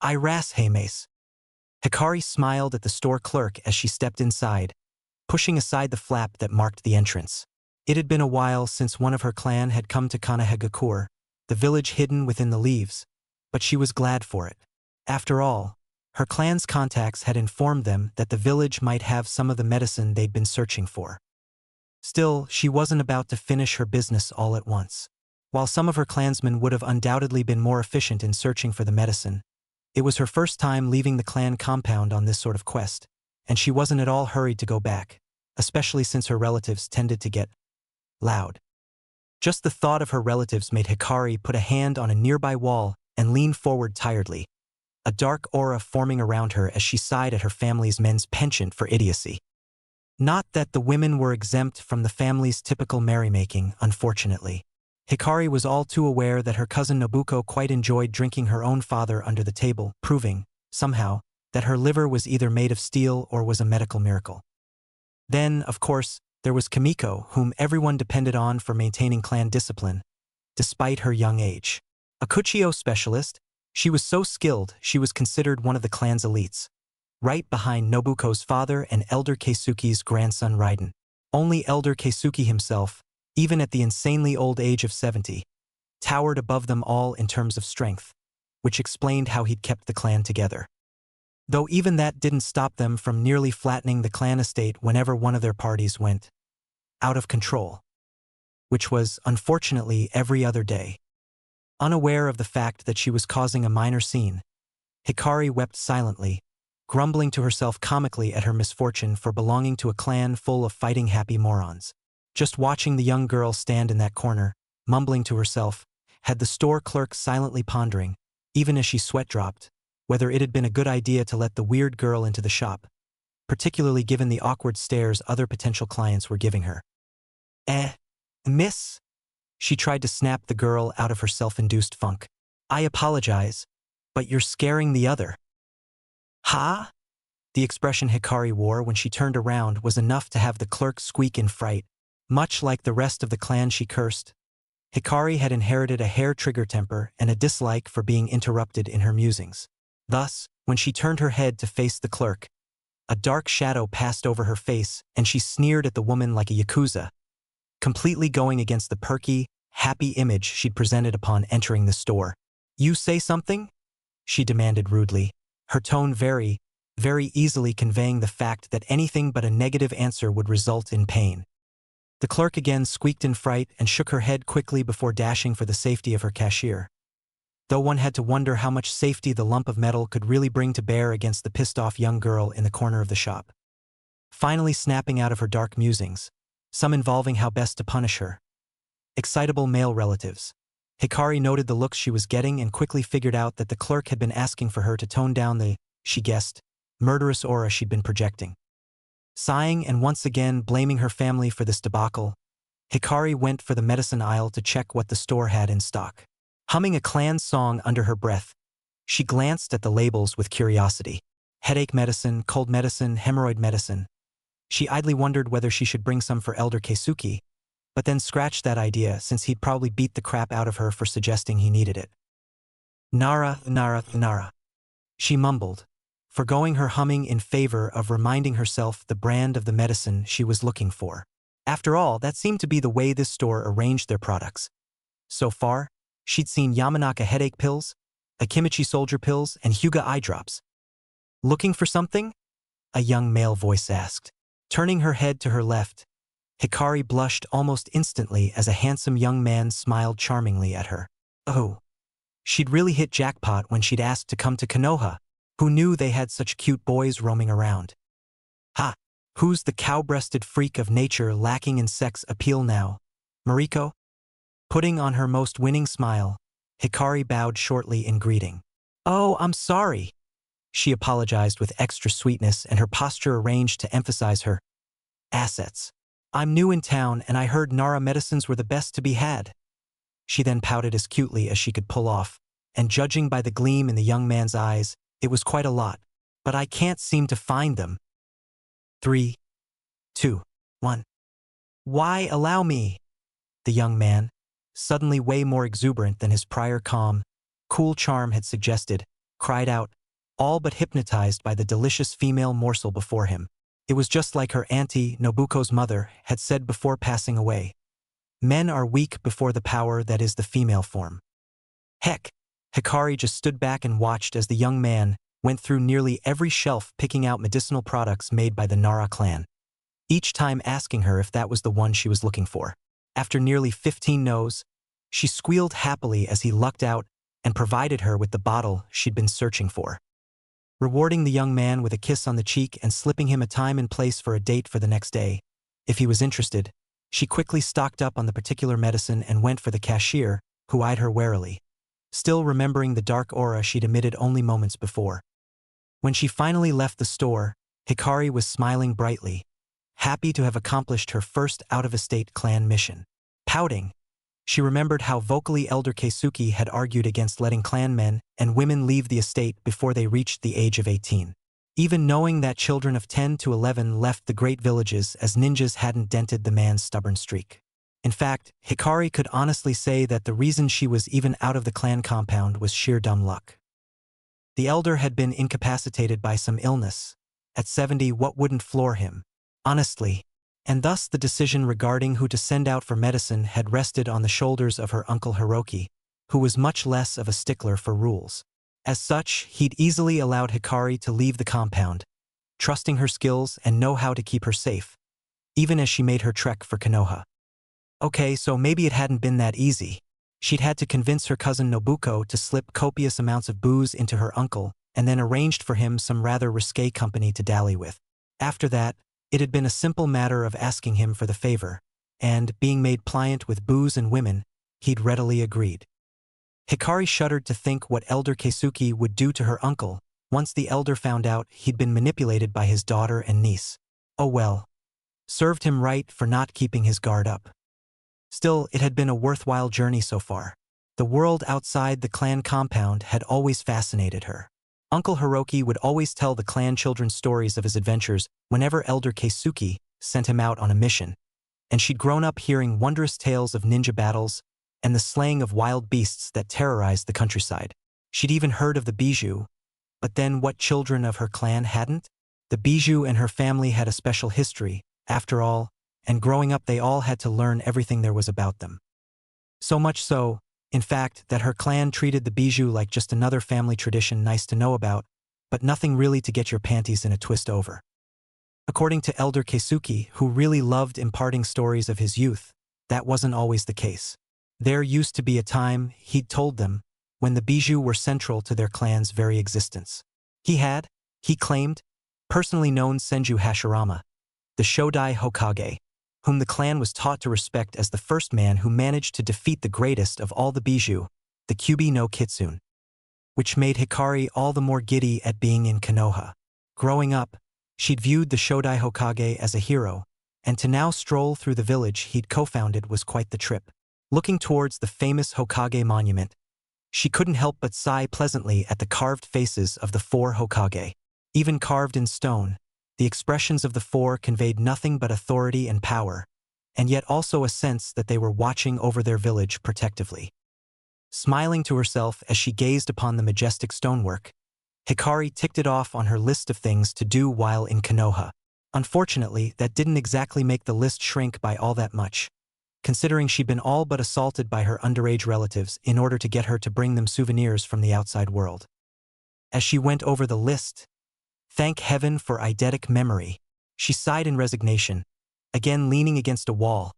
Hey mace. Hikari smiled at the store clerk as she stepped inside, pushing aside the flap that marked the entrance. It had been a while since one of her clan had come to Kanahegakure, the village hidden within the leaves, but she was glad for it. After all, her clan's contacts had informed them that the village might have some of the medicine they'd been searching for. Still, she wasn't about to finish her business all at once. While some of her clansmen would have undoubtedly been more efficient in searching for the medicine, it was her first time leaving the clan compound on this sort of quest, and she wasn't at all hurried to go back, especially since her relatives tended to get loud. Just the thought of her relatives made Hikari put a hand on a nearby wall and lean forward tiredly, a dark aura forming around her as she sighed at her family's men's penchant for idiocy. Not that the women were exempt from the family's typical merrymaking, unfortunately. Hikari was all too aware that her cousin Nobuko quite enjoyed drinking her own father under the table, proving, somehow, that her liver was either made of steel or was a medical miracle. Then, of course, there was Kimiko, whom everyone depended on for maintaining clan discipline, despite her young age. A Kuchio specialist, she was so skilled she was considered one of the clan's elites, right behind Nobuko's father and Elder Keisuke's grandson Raiden. Only Elder Keisuke himself, even at the insanely old age of 70, towered above them all in terms of strength, which explained how he'd kept the clan together. Though even that didn't stop them from nearly flattening the clan estate whenever one of their parties went out of control, which was, unfortunately, every other day. Unaware of the fact that she was causing a minor scene, Hikari wept silently, grumbling to herself comically at her misfortune for belonging to a clan full of fighting-happy morons. Just watching the young girl stand in that corner, mumbling to herself, had the store clerk silently pondering, even as she sweat-dropped, whether it had been a good idea to let the weird girl into the shop, particularly given the awkward stares other potential clients were giving her. Miss? She tried to snap the girl out of her self-induced funk. I apologize, but you're scaring the other. Ha? The expression Hikari wore when she turned around was enough to have the clerk squeak in fright. Much like the rest of the clan she cursed, Hikari had inherited a hair-trigger temper and a dislike for being interrupted in her musings. Thus, when she turned her head to face the clerk, a dark shadow passed over her face and she sneered at the woman like a yakuza, completely going against the perky, happy image she'd presented upon entering the store. You say something? She demanded rudely, her tone very, very easily conveying the fact that anything but a negative answer would result in pain. The clerk again squeaked in fright and shook her head quickly before dashing for the safety of her cashier. Though one had to wonder how much safety the lump of metal could really bring to bear against the pissed-off young girl in the corner of the shop. Finally snapping out of her dark musings, some involving how best to punish her. Excitable male relatives. Hikari noted the looks she was getting and quickly figured out that the clerk had been asking for her to tone down the, she guessed, murderous aura she'd been projecting. Sighing and once again blaming her family for this debacle, Hikari went for the medicine aisle to check what the store had in stock. Humming a clan song under her breath, she glanced at the labels with curiosity. Headache medicine, cold medicine, hemorrhoid medicine. She idly wondered whether she should bring some for Elder Keisuke, but then scratched that idea since he'd probably beat the crap out of her for suggesting he needed it. Nara, Nara, Nara. She mumbled, forgoing her humming in favor of reminding herself the brand of the medicine she was looking for. After all, that seemed to be the way this store arranged their products. So far, she'd seen Yamanaka headache pills, Akimichi soldier pills, and Hyuga eye drops. Looking for something? A young male voice asked. Turning her head to her left, Hikari blushed almost instantly as a handsome young man smiled charmingly at her. Oh. She'd really hit jackpot when she'd asked to come to Konoha. Who knew they had such cute boys roaming around? Ha! Who's the cow-breasted freak of nature lacking in sex appeal now? Mariko? Putting on her most winning smile, Hikari bowed shortly in greeting. Oh, I'm sorry. She apologized with extra sweetness and her posture arranged to emphasize her assets. I'm new in town and I heard Nara medicines were the best to be had. She then pouted as cutely as she could pull off, and judging by the gleam in the young man's eyes, it was quite a lot, but I can't seem to find them. 3, 2, 1. Why allow me? The young man, suddenly way more exuberant than his prior calm, cool charm had suggested, cried out, all but hypnotized by the delicious female morsel before him. It was just like her auntie, Nobuko's mother, had said before passing away. Men are weak before the power that is the female form. Heck, Hikari just stood back and watched as the young man went through nearly every shelf picking out medicinal products made by the Nara clan, each time asking her if that was the one she was looking for. After nearly 15 no's, she squealed happily as he lucked out and provided her with the bottle she'd been searching for. Rewarding the young man with a kiss on the cheek and slipping him a time and place for a date for the next day, if he was interested, she quickly stocked up on the particular medicine and went for the cashier, who eyed her warily, still remembering the dark aura she'd emitted only moments before. When she finally left the store, Hikari was smiling brightly, happy to have accomplished her first out-of-estate clan mission. Pouting, she remembered how vocally Elder Keisuke had argued against letting clan men and women leave the estate before they reached the age of 18. Even knowing that children of 10 to 11 left the great villages as ninjas hadn't dented the man's stubborn streak. In fact, Hikari could honestly say that the reason she was even out of the clan compound was sheer dumb luck. The elder had been incapacitated by some illness. At 70, what wouldn't floor him? Honestly. And thus the decision regarding who to send out for medicine had rested on the shoulders of her uncle Hiroki, who was much less of a stickler for rules. As such, he'd easily allowed Hikari to leave the compound, trusting her skills and know-how to keep her safe, even as she made her trek for Konoha. Okay, so maybe it hadn't been that easy. She'd had to convince her cousin Nobuko to slip copious amounts of booze into her uncle and then arranged for him some rather risque company to dally with. After that, it had been a simple matter of asking him for the favor, and, being made pliant with booze and women, he'd readily agreed. Hikari shuddered to think what Elder Keisuke would do to her uncle once the elder found out he'd been manipulated by his daughter and niece. Oh well. Served him right for not keeping his guard up. Still, it had been a worthwhile journey so far. The world outside the clan compound had always fascinated her. Uncle Hiroki would always tell the clan children stories of his adventures whenever Elder Keisuke sent him out on a mission, and she'd grown up hearing wondrous tales of ninja battles and the slaying of wild beasts that terrorized the countryside. She'd even heard of the Bijou, but then what children of her clan hadn't? The Bijou and her family had a special history, after all, and growing up they all had to learn everything there was about them. So much so, in fact, that her clan treated the Bijou like just another family tradition nice to know about, but nothing really to get your panties in a twist over. According to Elder Keisuke, who really loved imparting stories of his youth, that wasn't always the case. There used to be a time, he'd told them, when the Bijou were central to their clan's very existence. He claimed, personally known Senju Hashirama, the Shodai Hokage, whom the clan was taught to respect as the first man who managed to defeat the greatest of all the Bijou, the Kyubi no Kitsune, which made Hikari all the more giddy at being in Konoha. Growing up, she'd viewed the Shodai Hokage as a hero, and to now stroll through the village he'd co-founded was quite the trip. Looking towards the famous Hokage monument, she couldn't help but sigh pleasantly at the carved faces of the 4 Hokage. Even carved in stone, the expressions of the 4 conveyed nothing but authority and power, and yet also a sense that they were watching over their village protectively. Smiling to herself as she gazed upon the majestic stonework, Hikari ticked it off on her list of things to do while in Konoha. Unfortunately, that didn't exactly make the list shrink by all that much, considering she'd been all but assaulted by her underage relatives in order to get her to bring them souvenirs from the outside world. As she went over the list, thank heaven for eidetic memory, she sighed in resignation, again leaning against a wall,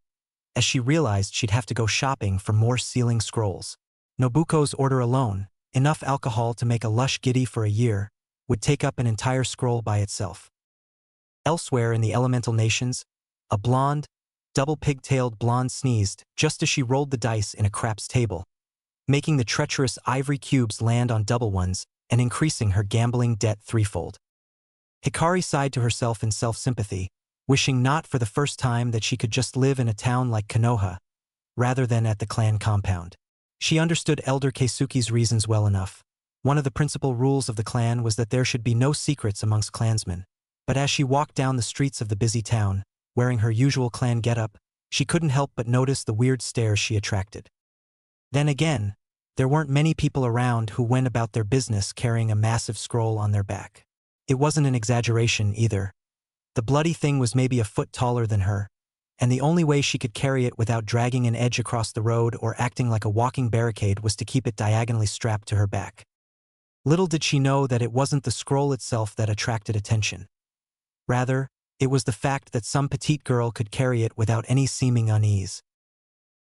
as she realized she'd have to go shopping for more sealing scrolls. Nobuko's order alone, enough alcohol to make a lush giddy for a year, would take up an entire scroll by itself. Elsewhere in the elemental nations, a blonde, double-pigtailed blonde sneezed just as she rolled the dice in a craps table, making the treacherous ivory cubes land on double ones and increasing her gambling debt threefold. Hikari sighed to herself in self-sympathy, wishing not for the first time that she could just live in a town like Konoha, rather than at the clan compound. She understood Elder Keisuke's reasons well enough. One of the principal rules of the clan was that there should be no secrets amongst clansmen, but as she walked down the streets of the busy town, wearing her usual clan getup, she couldn't help but notice the weird stares she attracted. Then again, There weren't many people around who went about their business carrying a massive scroll on their back. It wasn't an exaggeration either. The bloody thing was maybe a foot taller than her, and the only way she could carry it without dragging an edge across the road or acting like a walking barricade was to keep it diagonally strapped to her back. Little did she know that it wasn't the scroll itself that attracted attention. Rather, it was the fact that some petite girl could carry it without any seeming unease.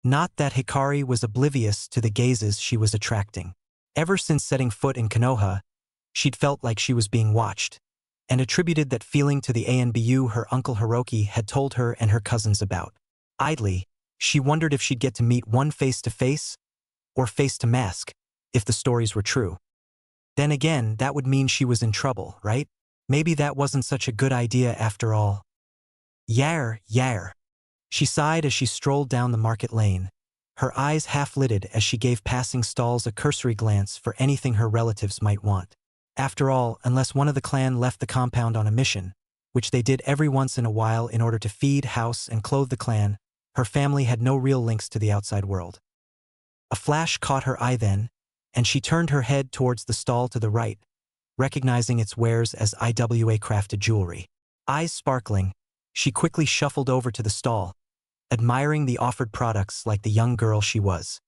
Not that Hikari was oblivious to the gazes she was attracting. Ever since setting foot in Konoha, she'd felt like she was being watched, and attributed that feeling to the ANBU her uncle Hiroki had told her and her cousins about. Idly, she wondered if she'd get to meet one face-to-face, or face-to-mask, if the stories were true. Then again, that would mean she was in trouble, right? Maybe that wasn't such a good idea after all. Yar, yar. She sighed as she strolled down the market lane, her eyes half-lidded as she gave passing stalls a cursory glance for anything her relatives might want. After all, unless one of the clan left the compound on a mission, which they did every once in a while in order to feed, house, and clothe the clan, her family had no real links to the outside world. A flash caught her eye then, and she turned her head towards the stall to the right, recognizing its wares as IWA-crafted jewelry. Eyes sparkling, she quickly shuffled over to the stall, admiring the offered products like the young girl she was.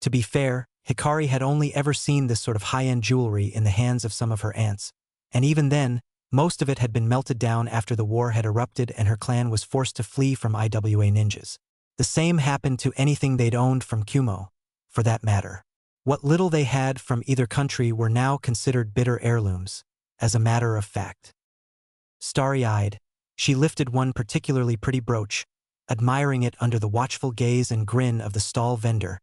To be fair, Hikari had only ever seen this sort of high-end jewelry in the hands of some of her aunts, and even then, most of it had been melted down after the war had erupted and her clan was forced to flee from IWA ninjas. The same happened to anything they'd owned from Kumo, for that matter. What little they had from either country were now considered bitter heirlooms, as a matter of fact. Starry-eyed, she lifted one particularly pretty brooch, admiring it under the watchful gaze and grin of the stall vendor,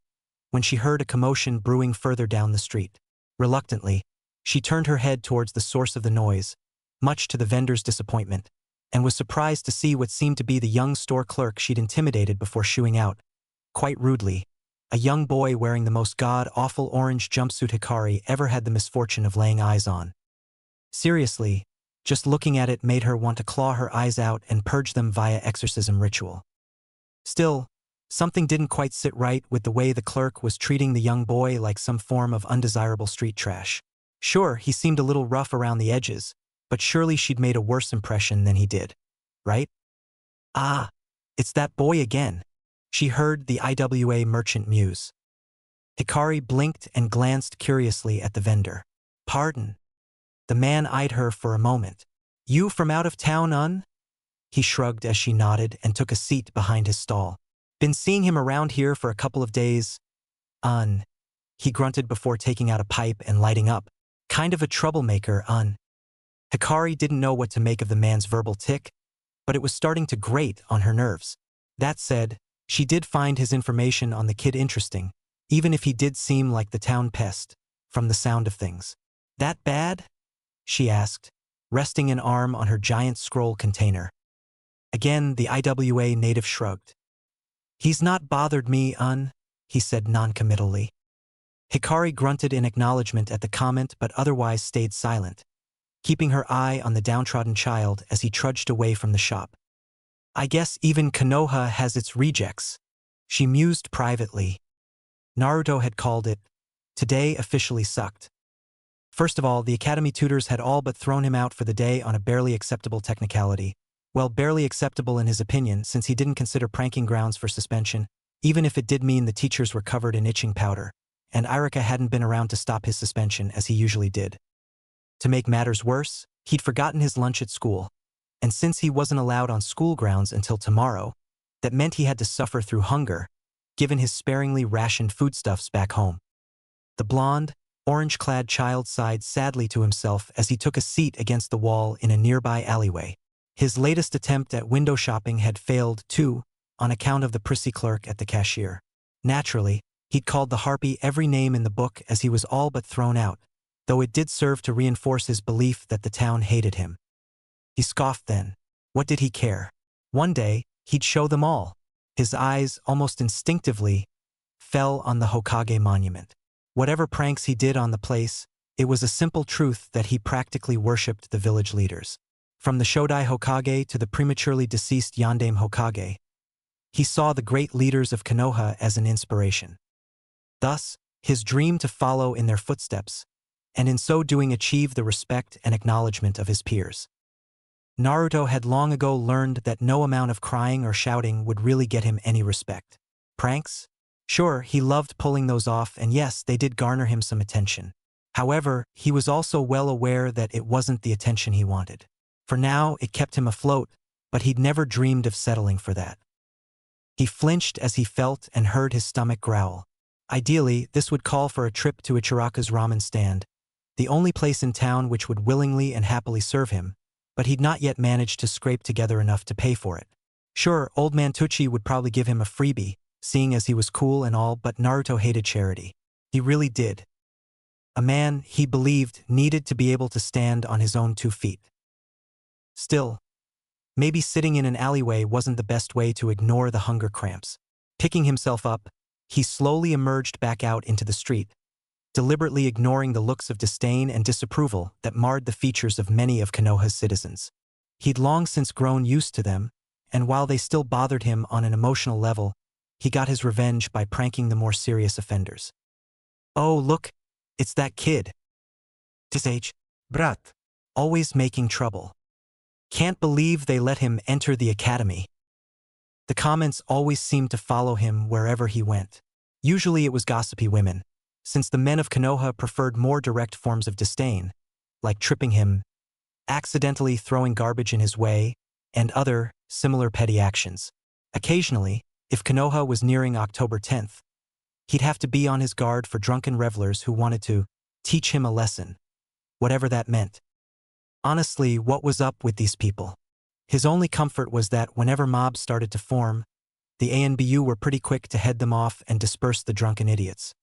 when she heard a commotion brewing further down the street. Reluctantly, she turned her head towards the source of the noise, much to the vendor's disappointment, and was surprised to see what seemed to be the young store clerk she'd intimidated before shooing out, quite rudely, a young boy wearing the most god-awful orange jumpsuit Hikari ever had the misfortune of laying eyes on. Seriously, just looking at it made her want to claw her eyes out and purge them via exorcism ritual. Still, something didn't quite sit right with the way the clerk was treating the young boy like some form of undesirable street trash. Sure, he seemed a little rough around the edges, but surely she'd made a worse impression than he did, right? Ah, it's that boy again, she heard the IWA merchant muse. Hikari blinked and glanced curiously at the vendor. Pardon. The man eyed her for a moment. You from out of town, He shrugged as she nodded and took a seat behind his stall. Been seeing him around here for a couple of days. He grunted before taking out a pipe and lighting up. Kind of a troublemaker, Hikari didn't know what to make of the man's verbal tick, but it was starting to grate on her nerves. That said, she did find his information on the kid interesting, even if he did seem like the town pest, from the sound of things. That bad? She asked, resting an arm on her giant scroll container. Again, the IWA native shrugged. He's not bothered me, he said noncommittally. Hikari grunted in acknowledgement at the comment but otherwise stayed silent, keeping her eye on the downtrodden child as he trudged away from the shop. I guess even Konoha has its rejects, she mused privately. Naruto had called it, today officially sucked. First of all, the academy tutors had all but thrown him out for the day on a barely acceptable technicality. Well, barely acceptable in his opinion, since he didn't consider pranking grounds for suspension, even if it did mean the teachers were covered in itching powder, and Iruka hadn't been around to stop his suspension as he usually did. To make matters worse, he'd forgotten his lunch at school, and since he wasn't allowed on school grounds until tomorrow, that meant he had to suffer through hunger, given his sparingly rationed foodstuffs back home. The blonde, orange-clad child sighed sadly to himself as he took a seat against the wall in a nearby alleyway. His latest attempt at window shopping had failed, too, on account of the prissy clerk at the cashier. Naturally, he'd called the harpy every name in the book as he was all but thrown out, though it did serve to reinforce his belief that the town hated him. He scoffed then. What did he care? One day, he'd show them all. His eyes, almost instinctively, fell on the Hokage monument. Whatever pranks he did on the place, it was a simple truth that he practically worshipped the village leaders. From the Shodai Hokage to the prematurely deceased Yondaime Hokage, he saw the great leaders of Konoha as an inspiration. Thus, his dream to follow in their footsteps, and in so doing achieve the respect and acknowledgement of his peers. Naruto had long ago learned that no amount of crying or shouting would really get him any respect. Pranks? Sure, he loved pulling those off, and yes, they did garner him some attention. However, he was also well aware that it wasn't the attention he wanted. For now, it kept him afloat, but he'd never dreamed of settling for that. He flinched as he felt and heard his stomach growl. Ideally, this would call for a trip to Ichiraka's ramen stand, the only place in town which would willingly and happily serve him, but he'd not yet managed to scrape together enough to pay for it. Sure, old man Tucci would probably give him a freebie, seeing as he was cool and all, but Naruto hated charity. He really did. A man, he believed, needed to be able to stand on his own 2 feet. Still, maybe sitting in an alleyway wasn't the best way to ignore the hunger cramps. Picking himself up, he slowly emerged back out into the street, deliberately ignoring the looks of disdain and disapproval that marred the features of many of Konoha's citizens. He'd long since grown used to them, and while they still bothered him on an emotional level, he got his revenge by pranking the more serious offenders. Oh, look, it's that kid. This age, brat, always making trouble. Can't believe they let him enter the academy. The comments always seemed to follow him wherever he went. Usually it was gossipy women, since the men of Konoha preferred more direct forms of disdain, like tripping him, accidentally throwing garbage in his way, and other, similar petty actions. Occasionally, if Konoha was nearing October 10th, he'd have to be on his guard for drunken revelers who wanted to teach him a lesson, whatever that meant. Honestly, what was up with these people? His only comfort was that whenever mobs started to form, the ANBU were pretty quick to head them off and disperse the drunken idiots.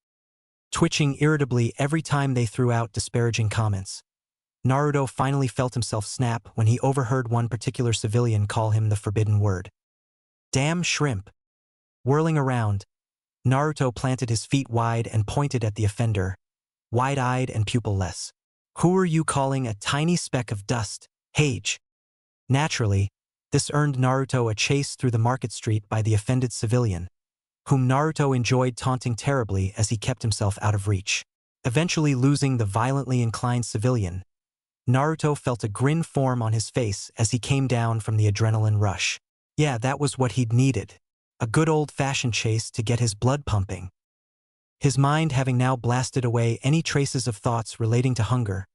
Twitching irritably every time they threw out disparaging comments, Naruto finally felt himself snap when he overheard one particular civilian call him the forbidden word. Damn shrimp. Whirling around, Naruto planted his feet wide and pointed at the offender, wide-eyed and pupil-less. Who are you calling a tiny speck of dust, Hage? Naturally, this earned Naruto a chase through the market street by the offended civilian, whom Naruto enjoyed taunting terribly as he kept himself out of reach. Eventually losing the violently inclined civilian, Naruto felt a grin form on his face as he came down from the adrenaline rush. Yeah, that was what he'd needed. A good old-fashioned chase to get his blood pumping. His mind having now blasted away any traces of thoughts relating to hunger,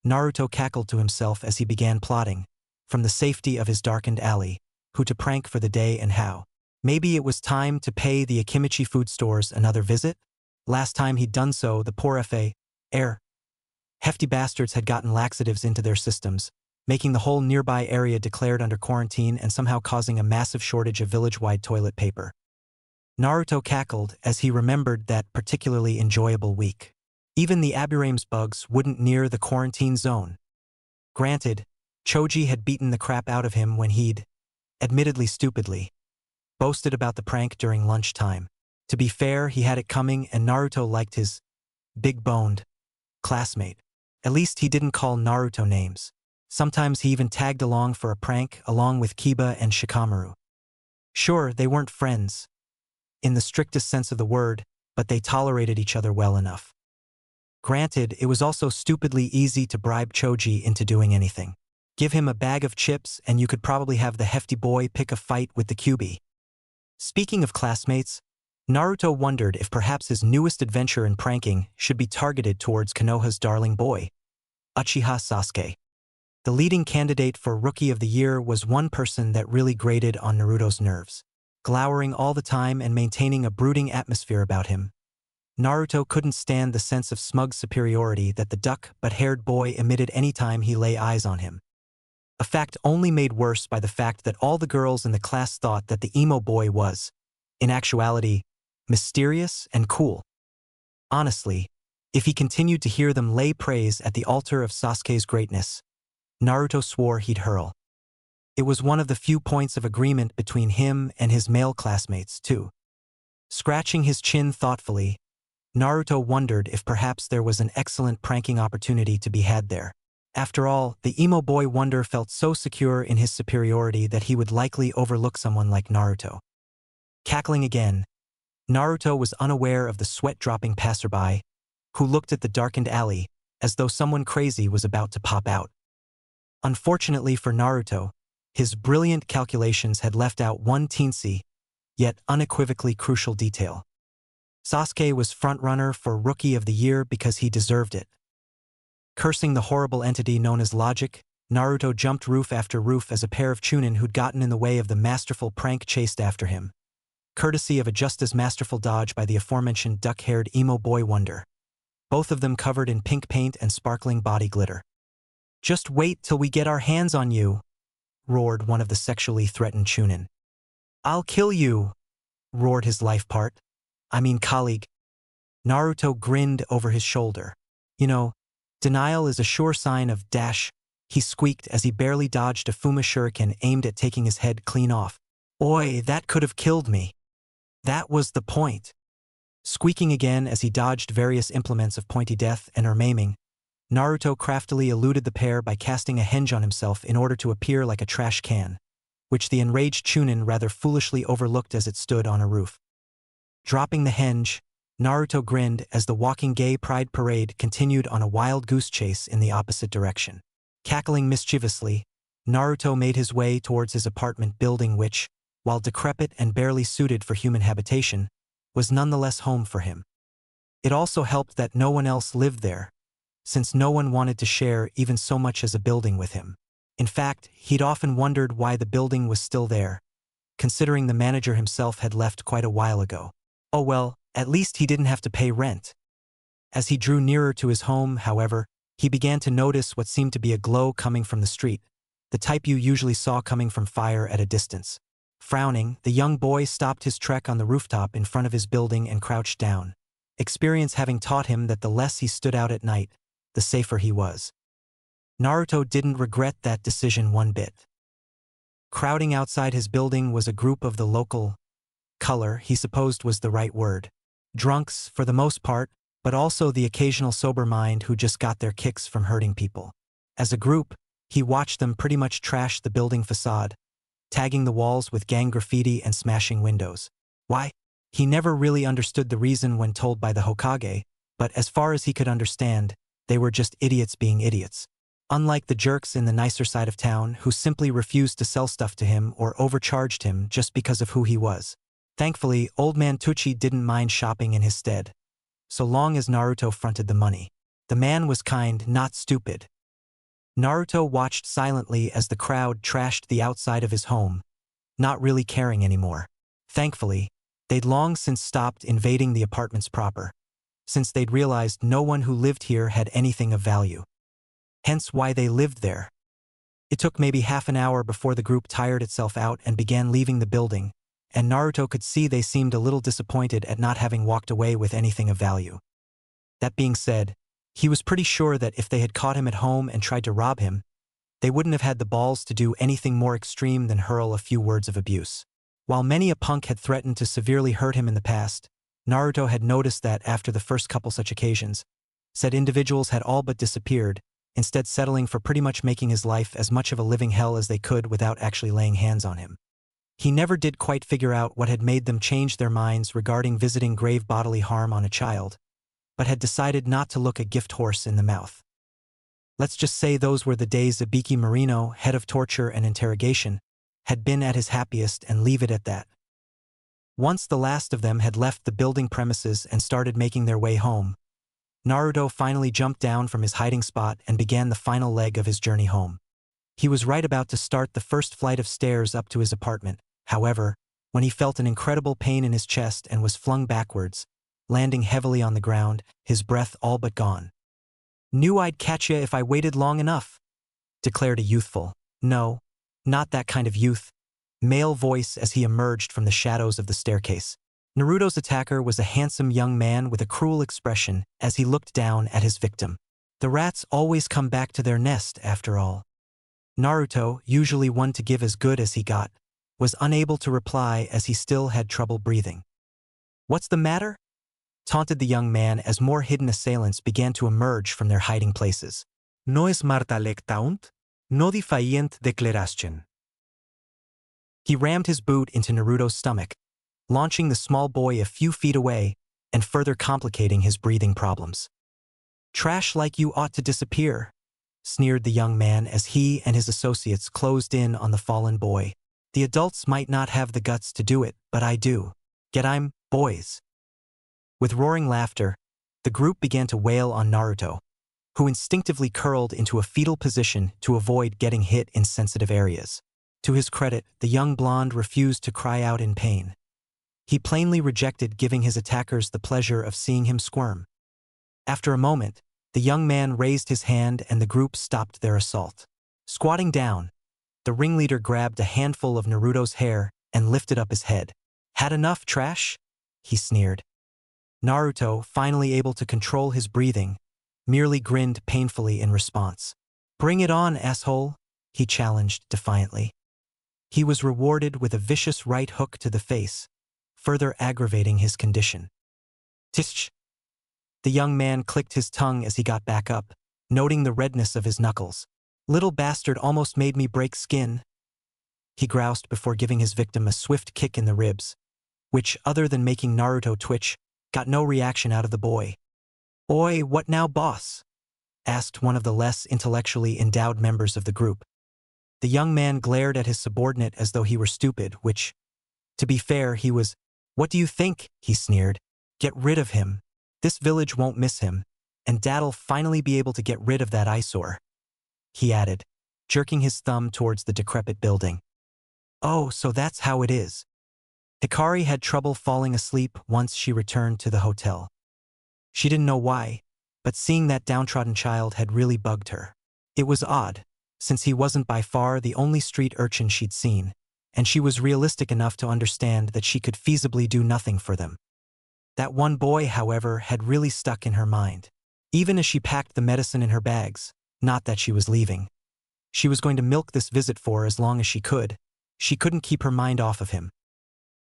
Naruto cackled to himself as he began plotting, from the safety of his darkened alley, who to prank for the day and how. Maybe it was time to pay the Akimichi food stores another visit? Last time he'd done so, the poor hefty bastards had gotten laxatives into their systems, making the whole nearby area declared under quarantine and somehow causing a massive shortage of village-wide toilet paper. Naruto cackled as he remembered that particularly enjoyable week. Even the Aburame's bugs wouldn't near the quarantine zone. Granted, Choji had beaten the crap out of him when he'd, admittedly stupidly, boasted about the prank during lunchtime. To be fair, he had it coming and Naruto liked his big-boned classmate. At least he didn't call Naruto names. Sometimes he even tagged along for a prank along with Kiba and Shikamaru. Sure, they weren't friends, in the strictest sense of the word, but they tolerated each other well enough. Granted, it was also stupidly easy to bribe Choji into doing anything. Give him a bag of chips and you could probably have the hefty boy pick a fight with the Kyuubi. Speaking of classmates, Naruto wondered if perhaps his newest adventure in pranking should be targeted towards Konoha's darling boy, Uchiha Sasuke. The leading candidate for Rookie of the Year was one person that really grated on Naruto's nerves. Glowering all the time and maintaining a brooding atmosphere about him, Naruto couldn't stand the sense of smug superiority that the duck-but-haired boy emitted anytime he lay eyes on him. A fact only made worse by the fact that all the girls in the class thought that the emo boy was, in actuality, mysterious and cool. Honestly, if he continued to hear them lay praise at the altar of Sasuke's greatness, Naruto swore he'd hurl. It was one of the few points of agreement between him and his male classmates, too. Scratching his chin thoughtfully, Naruto wondered if perhaps there was an excellent pranking opportunity to be had there. After all, the emo boy wonder felt so secure in his superiority that he would likely overlook someone like Naruto. Cackling again, Naruto was unaware of the sweat-dropping passerby, who looked at the darkened alley as though someone crazy was about to pop out. Unfortunately for Naruto, his brilliant calculations had left out one teensy, yet unequivocally crucial detail. Sasuke was frontrunner for Rookie of the Year because he deserved it. Cursing the horrible entity known as logic, Naruto jumped roof after roof as a pair of chunin who'd gotten in the way of the masterful prank chased after him, courtesy of a just as masterful dodge by the aforementioned duck-haired emo boy wonder, both of them covered in pink paint and sparkling body glitter. "Just wait till we get our hands on you," roared one of the sexually threatened chunin. "I'll kill you," roared his colleague. Naruto grinned over his shoulder. "You know, denial is a sure sign of dash," he squeaked as he barely dodged a Fuma shuriken aimed at taking his head clean off. "Oi, that could have killed me. That was the point." Squeaking again as he dodged various implements of pointy death and or maiming, Naruto craftily eluded the pair by casting a henge on himself in order to appear like a trash can, which the enraged chunin rather foolishly overlooked as it stood on a roof. Dropping the henge, Naruto grinned as the walking gay pride parade continued on a wild goose chase in the opposite direction. Cackling mischievously, Naruto made his way towards his apartment building which, while decrepit and barely suited for human habitation, was nonetheless home for him. It also helped that no one else lived there, since no one wanted to share even so much as a building with him. In fact, he'd often wondered why the building was still there, considering the manager himself had left quite a while ago. Oh well, at least he didn't have to pay rent. As he drew nearer to his home, however, he began to notice what seemed to be a glow coming from the street, the type you usually saw coming from fire at a distance. Frowning, the young boy stopped his trek on the rooftop in front of his building and crouched down, experience having taught him that the less he stood out at night, the safer he was. Naruto didn't regret that decision one bit. Crowding outside his building was a group of the local color he supposed was the right word. Drunks, for the most part, but also the occasional sober mind who just got their kicks from hurting people. As a group, he watched them pretty much trash the building facade, tagging the walls with gang graffiti and smashing windows. Why? He never really understood the reason when told by the Hokage, but as far as he could understand, they were just idiots being idiots. Unlike the jerks in the nicer side of town who simply refused to sell stuff to him or overcharged him just because of who he was. Thankfully, old man Tucci didn't mind shopping in his stead, so long as Naruto fronted the money. The man was kind, not stupid. Naruto watched silently as the crowd trashed the outside of his home, not really caring anymore. Thankfully, they'd long since stopped invading the apartments proper, since they'd realized no one who lived here had anything of value. Hence why they lived there. It took maybe half an hour before the group tired itself out and began leaving the building, and Naruto could see they seemed a little disappointed at not having walked away with anything of value. That being said, he was pretty sure that if they had caught him at home and tried to rob him, they wouldn't have had the balls to do anything more extreme than hurl a few words of abuse. While many a punk had threatened to severely hurt him in the past, Naruto had noticed that after the first couple such occasions, said individuals had all but disappeared, instead settling for pretty much making his life as much of a living hell as they could without actually laying hands on him. He never did quite figure out what had made them change their minds regarding visiting grave bodily harm on a child, but had decided not to look a gift horse in the mouth. Let's just say those were the days Ibiki Marino, head of torture and interrogation, had been at his happiest and leave it at that. Once the last of them had left the building premises and started making their way home, Naruto finally jumped down from his hiding spot and began the final leg of his journey home. He was right about to start the first flight of stairs up to his apartment, however, when he felt an incredible pain in his chest and was flung backwards, landing heavily on the ground, his breath all but gone. "Knew I'd catch ya if I waited long enough," declared a youthful, no, not that kind of youth, male voice as he emerged from the shadows of the staircase. Naruto's attacker was a handsome young man with a cruel expression as he looked down at his victim. The rats always come back to their nest, after all. Naruto, usually one to give as good as he got, was unable to reply as he still had trouble breathing. "What's the matter?" taunted the young man as more hidden assailants began to emerge from their hiding places. No es Marta lectaunt, no defiant declaration. He rammed his boot into Naruto's stomach, launching the small boy a few feet away and further complicating his breathing problems. "Trash like you ought to disappear," sneered the young man as he and his associates closed in on the fallen boy. "The adults might not have the guts to do it, but I do. Get 'im, boys." With roaring laughter, the group began to wail on Naruto, who instinctively curled into a fetal position to avoid getting hit in sensitive areas. To his credit, the young blonde refused to cry out in pain. He plainly rejected giving his attackers the pleasure of seeing him squirm. After a moment, the young man raised his hand and the group stopped their assault. Squatting down, the ringleader grabbed a handful of Naruto's hair and lifted up his head. "Had enough, trash?" he sneered. Naruto, finally able to control his breathing, merely grinned painfully in response. "Bring it on, asshole," he challenged defiantly. He was rewarded with a vicious right hook to the face, further aggravating his condition. "Tsh!" The young man clicked his tongue as he got back up, noting the redness of his knuckles. "Little bastard almost made me break skin," he groused before giving his victim a swift kick in the ribs, which, other than making Naruto twitch, got no reaction out of the boy. "Oi, what now, boss?" asked one of the less intellectually endowed members of the group. The young man glared at his subordinate as though he were stupid, which, to be fair, he was. "What do you think?" he sneered. "Get rid of him. This village won't miss him, and Dad'll finally be able to get rid of that eyesore," he added, jerking his thumb towards the decrepit building. "Oh, so that's how it is." Hikari had trouble falling asleep once she returned to the hotel. She didn't know why, but seeing that downtrodden child had really bugged her. It was odd, since he wasn't by far the only street urchin she'd seen, and she was realistic enough to understand that she could feasibly do nothing for them. That one boy, however, had really stuck in her mind. Even as she packed the medicine in her bags, not that she was leaving. She was going to milk this visit for as long as she could. She couldn't keep her mind off of him.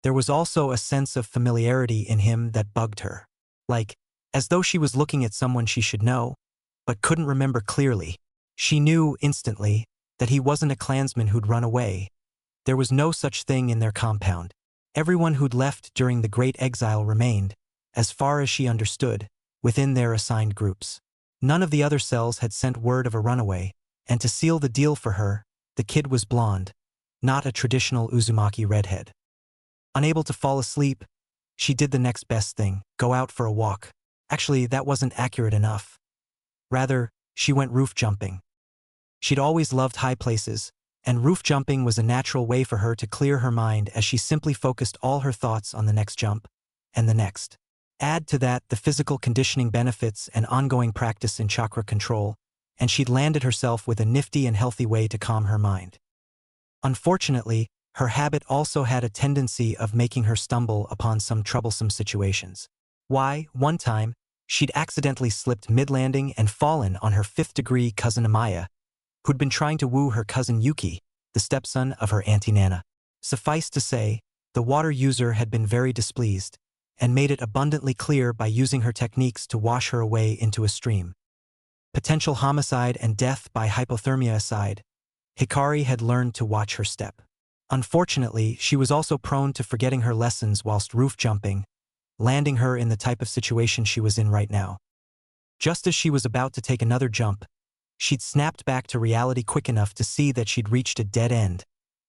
There was also a sense of familiarity in him that bugged her. Like, as though she was looking at someone she should know, but couldn't remember clearly. She knew instantly that he wasn't a clansman who'd run away. There was no such thing in their compound. Everyone who'd left during the Great Exile remained, as far as she understood, within their assigned groups. None of the other cells had sent word of a runaway, and to seal the deal for her, the kid was blonde, not a traditional Uzumaki redhead. Unable to fall asleep, she did the next best thing, go out for a walk. Actually, that wasn't accurate enough. Rather, she went roof jumping. She'd always loved high places, and roof jumping was a natural way for her to clear her mind as she simply focused all her thoughts on the next jump, and the next. Add to that the physical conditioning benefits and ongoing practice in chakra control, and she'd landed herself with a nifty and healthy way to calm her mind. Unfortunately, her habit also had a tendency of making her stumble upon some troublesome situations. Why, one time, she'd accidentally slipped mid-landing and fallen on her fifth-degree cousin Amaya, who'd been trying to woo her cousin Yuki, the stepson of her auntie Nana. Suffice to say, the water user had been very displeased, and made it abundantly clear by using her techniques to wash her away into a stream. Potential homicide and death by hypothermia aside, Hikari had learned to watch her step. Unfortunately, she was also prone to forgetting her lessons whilst roof jumping, landing her in the type of situation she was in right now. Just as she was about to take another jump, she'd snapped back to reality quick enough to see that she'd reached a dead end,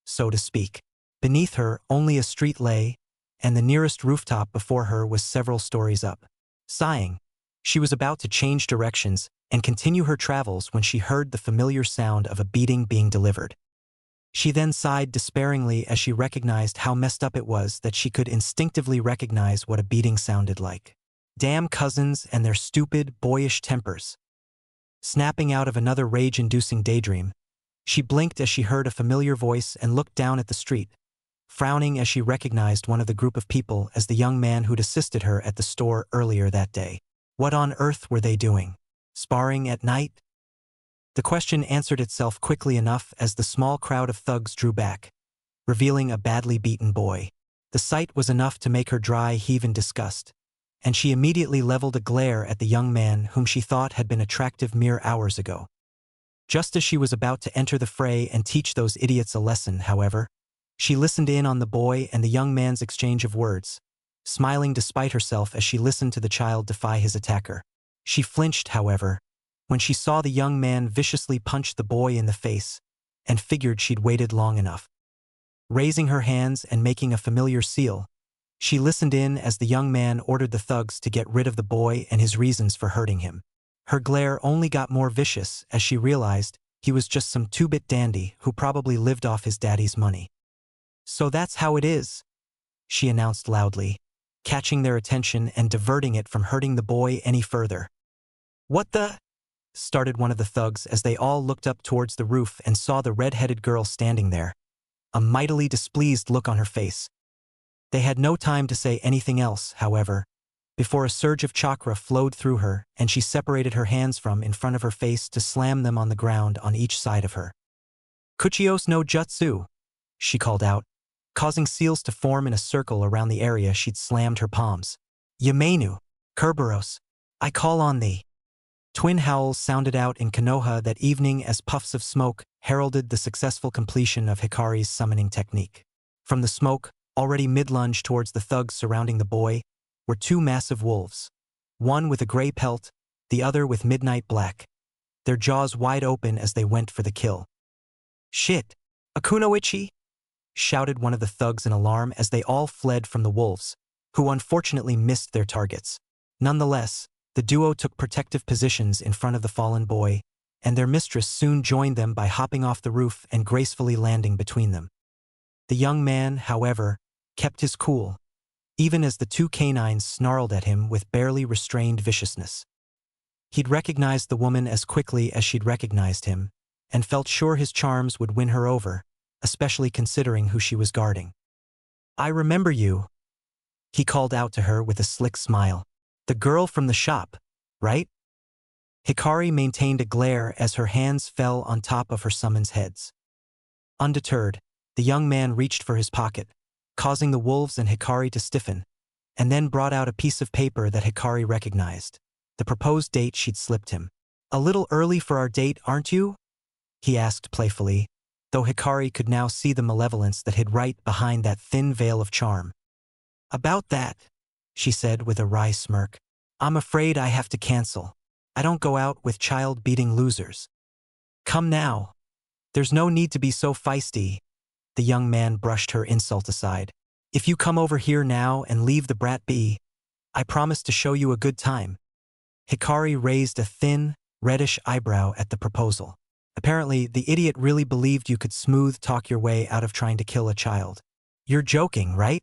so to speak. Beneath her, only a street lay, and the nearest rooftop before her was several stories up. Sighing, she was about to change directions and continue her travels when she heard the familiar sound of a beating being delivered. She then sighed despairingly as she recognized how messed up it was that she could instinctively recognize what a beating sounded like. Damn cousins and their stupid, boyish tempers. Snapping out of another rage-inducing daydream, she blinked as she heard a familiar voice and looked down at the street, frowning as she recognized one of the group of people as the young man who'd assisted her at the store earlier that day. What on earth were they doing? Sparring at night? The question answered itself quickly enough as the small crowd of thugs drew back, revealing a badly beaten boy. The sight was enough to make her dry heave in disgust, and she immediately leveled a glare at the young man whom she thought had been attractive mere hours ago. Just as she was about to enter the fray and teach those idiots a lesson, however, She listened in on the boy and the young man's exchange of words, smiling despite herself as she listened to the child defy his attacker. She flinched, however, when she saw the young man viciously punch the boy in the face, and figured she'd waited long enough. Raising her hands and making a familiar seal, she listened in as the young man ordered the thugs to get rid of the boy and his reasons for hurting him. Her glare only got more vicious as she realized he was just some two-bit dandy who probably lived off his daddy's money. "So that's how it is," she announced loudly, catching their attention and diverting it from hurting the boy any further. "What the?" started one of the thugs as they all looked up towards the roof and saw the red-headed girl standing there, a mightily displeased look on her face. They had no time to say anything else, however, before a surge of chakra flowed through her and she separated her hands from in front of her face to slam them on the ground on each side of her. "Kuchios no jutsu," she called out, causing seals to form in a circle around the area she'd slammed her palms. "Yamenu, Kerberos, I call on thee." Twin howls sounded out in Konoha that evening as puffs of smoke heralded the successful completion of Hikari's summoning technique. From the smoke, already mid-lunge towards the thugs surrounding the boy, were two massive wolves, one with a gray pelt, the other with midnight black, their jaws wide open as they went for the kill. "Shit! A kunoichi!" shouted one of the thugs in alarm as they all fled from the wolves, who unfortunately missed their targets. Nonetheless, the duo took protective positions in front of the fallen boy, and their mistress soon joined them by hopping off the roof and gracefully landing between them. The young man, however, kept his cool, even as the two canines snarled at him with barely restrained viciousness. He'd recognized the woman as quickly as she'd recognized him, and felt sure his charms would win her over, especially considering who she was guarding. "I remember you," he called out to her with a slick smile. "The girl from the shop, right?" Hikari maintained a glare as her hands fell on top of her summons heads. Undeterred, the young man reached for his pocket, causing the wolves and Hikari to stiffen, and then brought out a piece of paper that Hikari recognized, the proposed date she'd slipped him. "A little early for our date, aren't you?" he asked playfully, though Hikari could now see the malevolence that hid right behind that thin veil of charm. "About that," she said with a wry smirk, "I'm afraid I have to cancel. I don't go out with child-beating losers." "Come now. There's no need to be so feisty." The young man brushed her insult aside. "If you come over here now and leave the brat be, I promise to show you a good time." Hikari raised a thin, reddish eyebrow at the proposal. Apparently, the idiot really believed you could smooth talk your way out of trying to kill a child. "You're joking, right?"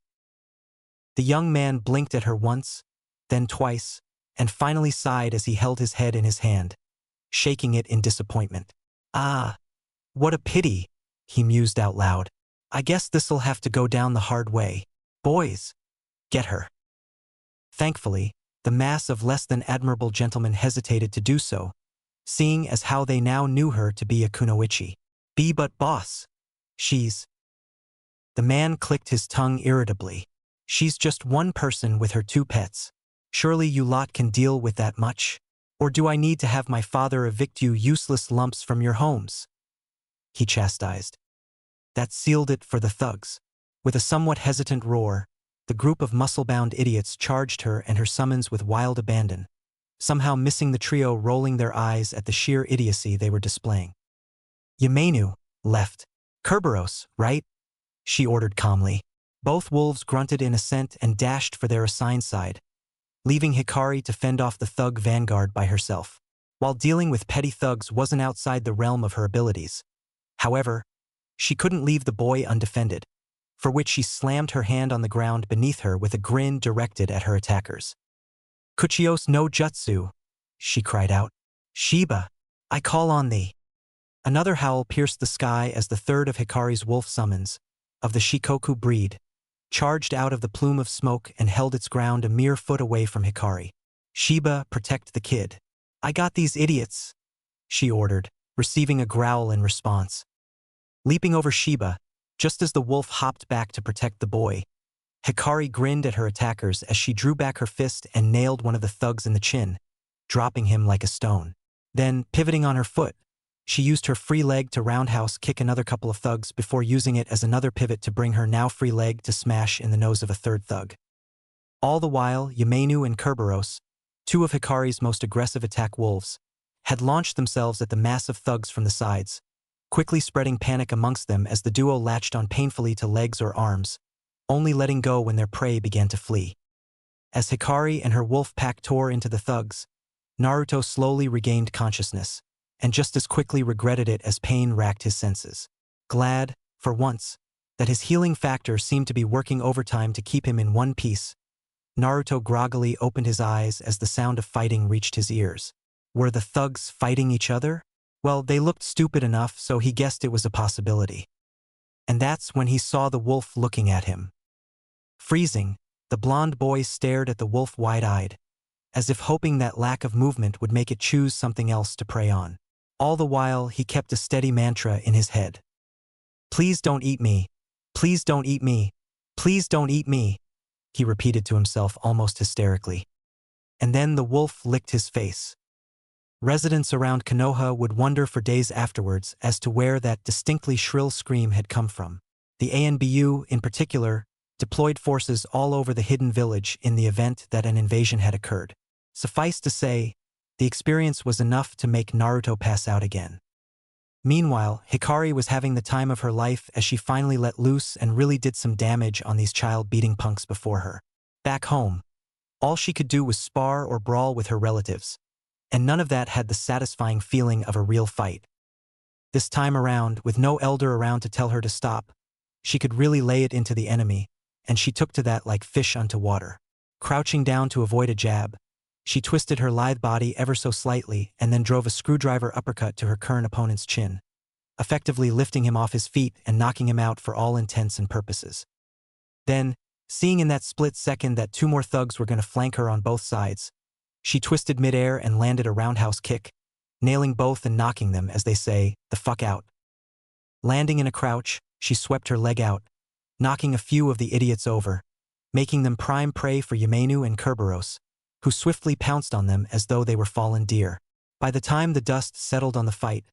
The young man blinked at her once, then twice, and finally sighed as he held his head in his hand, shaking it in disappointment. "Ah, what a pity," he mused out loud. "I guess this'll have to go down the hard way. Boys, get her." Thankfully, the mass of less than admirable gentlemen hesitated to do so, seeing as how they now knew her to be a kunoichi. "Be but boss. She's—" The man clicked his tongue irritably. "She's just one person with her two pets. Surely you lot can deal with that much? Or do I need to have my father evict you useless lumps from your homes?" he chastised. That sealed it for the thugs. With a somewhat hesitant roar, the group of muscle-bound idiots charged her and her summons with wild abandon, somehow missing the trio rolling their eyes at the sheer idiocy they were displaying. "Yamenu, left. Kerberos, right?" she ordered calmly. Both wolves grunted in assent and dashed for their assigned side, leaving Hikari to fend off the thug vanguard by herself. While dealing with petty thugs wasn't outside the realm of her abilities, however, she couldn't leave the boy undefended, for which she slammed her hand on the ground beneath her with a grin directed at her attackers. "Kuchios no jutsu," she cried out. "Shiba, I call on thee." Another howl pierced the sky as the third of Hikari's wolf summons, of the Shikoku breed, charged out of the plume of smoke and held its ground a mere foot away from Hikari. "Shiba, protect the kid." "I got these idiots," she ordered, receiving a growl in response. Leaping over Shiba, just as the wolf hopped back to protect the boy, Hikari grinned at her attackers as she drew back her fist and nailed one of the thugs in the chin, dropping him like a stone. Then, pivoting on her foot, She used her free leg to roundhouse kick another couple of thugs before using it as another pivot to bring her now free leg to smash in the nose of a third thug. All the while, Yamenu and Kerberos, two of Hikari's most aggressive attack wolves, had launched themselves at the massive thugs from the sides, quickly spreading panic amongst them as the duo latched on painfully to legs or arms, only letting go when their prey began to flee. As Hikari and her wolf pack tore into the thugs, Naruto slowly regained consciousness, and just as quickly regretted it as pain racked his senses. Glad, for once, that his healing factor seemed to be working overtime to keep him in one piece, Naruto groggily opened his eyes as the sound of fighting reached his ears. Were the thugs fighting each other? Well, they looked stupid enough, so he guessed it was a possibility. And that's when he saw the wolf looking at him. Freezing, the blonde boy stared at the wolf wide-eyed, as if hoping that lack of movement would make it choose something else to prey on. All the while, he kept a steady mantra in his head. "Please don't eat me. Please don't eat me. Please don't eat me," he repeated to himself almost hysterically. And then the wolf licked his face. Residents around Konoha would wonder for days afterwards as to where that distinctly shrill scream had come from. The ANBU, in particular, deployed forces all over the hidden village in the event that an invasion had occurred. Suffice to say, the experience was enough to make Naruto pass out again. Meanwhile, Hikari was having the time of her life as she finally let loose and really did some damage on these child-beating punks before her. Back home, all she could do was spar or brawl with her relatives, and none of that had the satisfying feeling of a real fight. This time around, with no elder around to tell her to stop, she could really lay it into the enemy, and she took to that like fish unto water. Crouching down to avoid a jab, she twisted her lithe body ever so slightly and then drove a screwdriver uppercut to her current opponent's chin, effectively lifting him off his feet and knocking him out for all intents and purposes. Then, seeing in that split second that two more thugs were going to flank her on both sides, she twisted midair and landed a roundhouse kick, nailing both and knocking them, as they say, the fuck out. Landing in a crouch, she swept her leg out, knocking a few of the idiots over, making them prime prey for Yamenu and Kerberos, who swiftly pounced on them as though they were fallen deer. By the time the dust settled on the fight,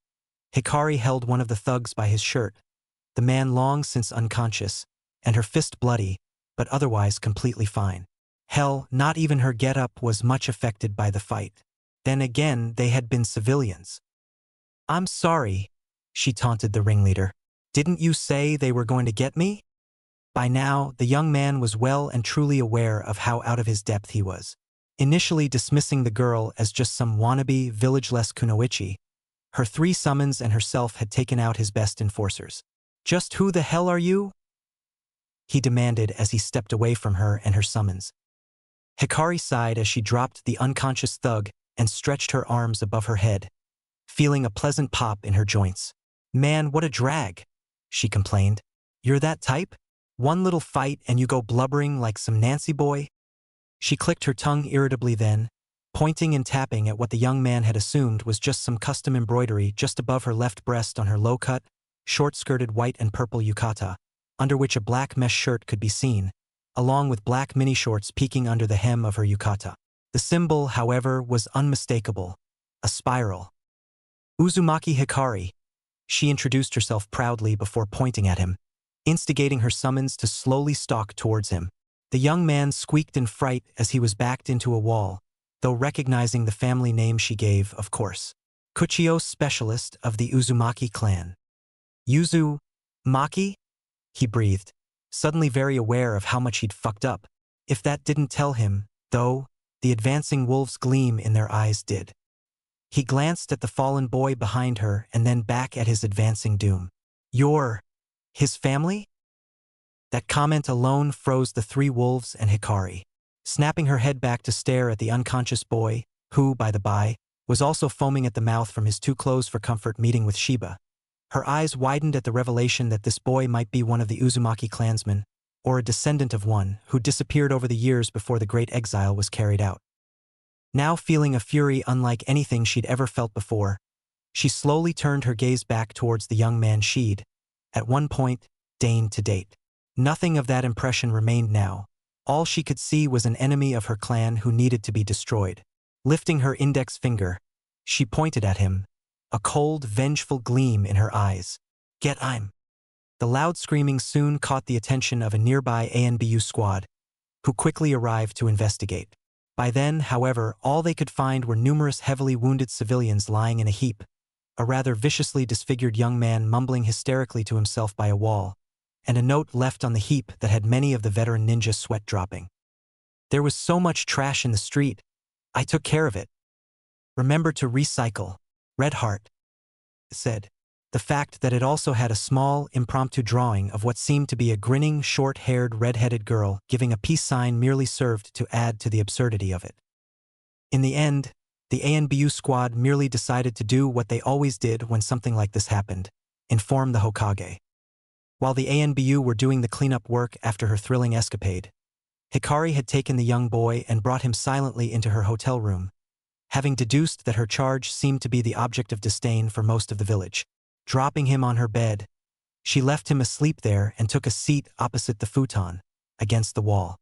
Hikari held one of the thugs by his shirt, the man long since unconscious, and her fist bloody, but otherwise completely fine. Hell, not even her get-up was much affected by the fight. Then again, they had been civilians. "I'm sorry," she taunted the ringleader. "Didn't you say they were going to get me?" By now, the young man was well and truly aware of how out of his depth he was. Initially dismissing the girl as just some wannabe village-less kunoichi, her three summons and herself had taken out his best enforcers. "Just who the hell are you?" he demanded as he stepped away from her and her summons. Hikari sighed as she dropped the unconscious thug and stretched her arms above her head, feeling a pleasant pop in her joints. "Man, what a drag," she complained. "You're that type? One little fight and you go blubbering like some Nancy boy?" She clicked her tongue irritably then, pointing and tapping at what the young man had assumed was just some custom embroidery just above her left breast on her low-cut, short-skirted white and purple yukata, under which a black mesh shirt could be seen, along with black mini-shorts peeking under the hem of her yukata. The symbol, however, was unmistakable, a spiral. "Uzumaki Hikari," she introduced herself proudly before pointing at him, instigating her summons to slowly stalk towards him. The young man squeaked in fright as he was backed into a wall, though recognizing the family name she gave, of course. "Kuchio, specialist of the Uzumaki clan." "Uzumaki?" he breathed, suddenly very aware of how much he'd fucked up. If that didn't tell him, though, the advancing wolves' gleam in their eyes did. He glanced at the fallen boy behind her and then back at his advancing doom. "You're his family?" That comment alone froze the three wolves and Hikari. Snapping her head back to stare at the unconscious boy, who, by the by, was also foaming at the mouth from his too close for comfort meeting with Shiba, her eyes widened at the revelation that this boy might be one of the Uzumaki clansmen, or a descendant of one who disappeared over the years before the Great Exile was carried out. Now feeling a fury unlike anything she'd ever felt before, she slowly turned her gaze back towards the young man she'd, at one point, deigned to date. Nothing of that impression remained now. All she could see was an enemy of her clan who needed to be destroyed. Lifting her index finger, she pointed at him, a cold, vengeful gleam in her eyes. "Get I'm." The loud screaming soon caught the attention of a nearby ANBU squad, who quickly arrived to investigate. By then, however, all they could find were numerous heavily wounded civilians lying in a heap, a rather viciously disfigured young man mumbling hysterically to himself by a wall, and a note left on the heap that had many of the veteran ninjas sweat dropping. "There was so much trash in the street. I took care of it. Remember to recycle. Red Heart," it said. The fact that it also had a small, impromptu drawing of what seemed to be a grinning, short-haired, red-headed girl giving a peace sign merely served to add to the absurdity of it. In the end, the ANBU squad merely decided to do what they always did when something like this happened: inform the Hokage. While the ANBU were doing the cleanup work after her thrilling escapade, Hikari had taken the young boy and brought him silently into her hotel room, having deduced that her charge seemed to be the object of disdain for most of the village. Dropping him on her bed, she left him asleep there and took a seat opposite the futon, against the wall.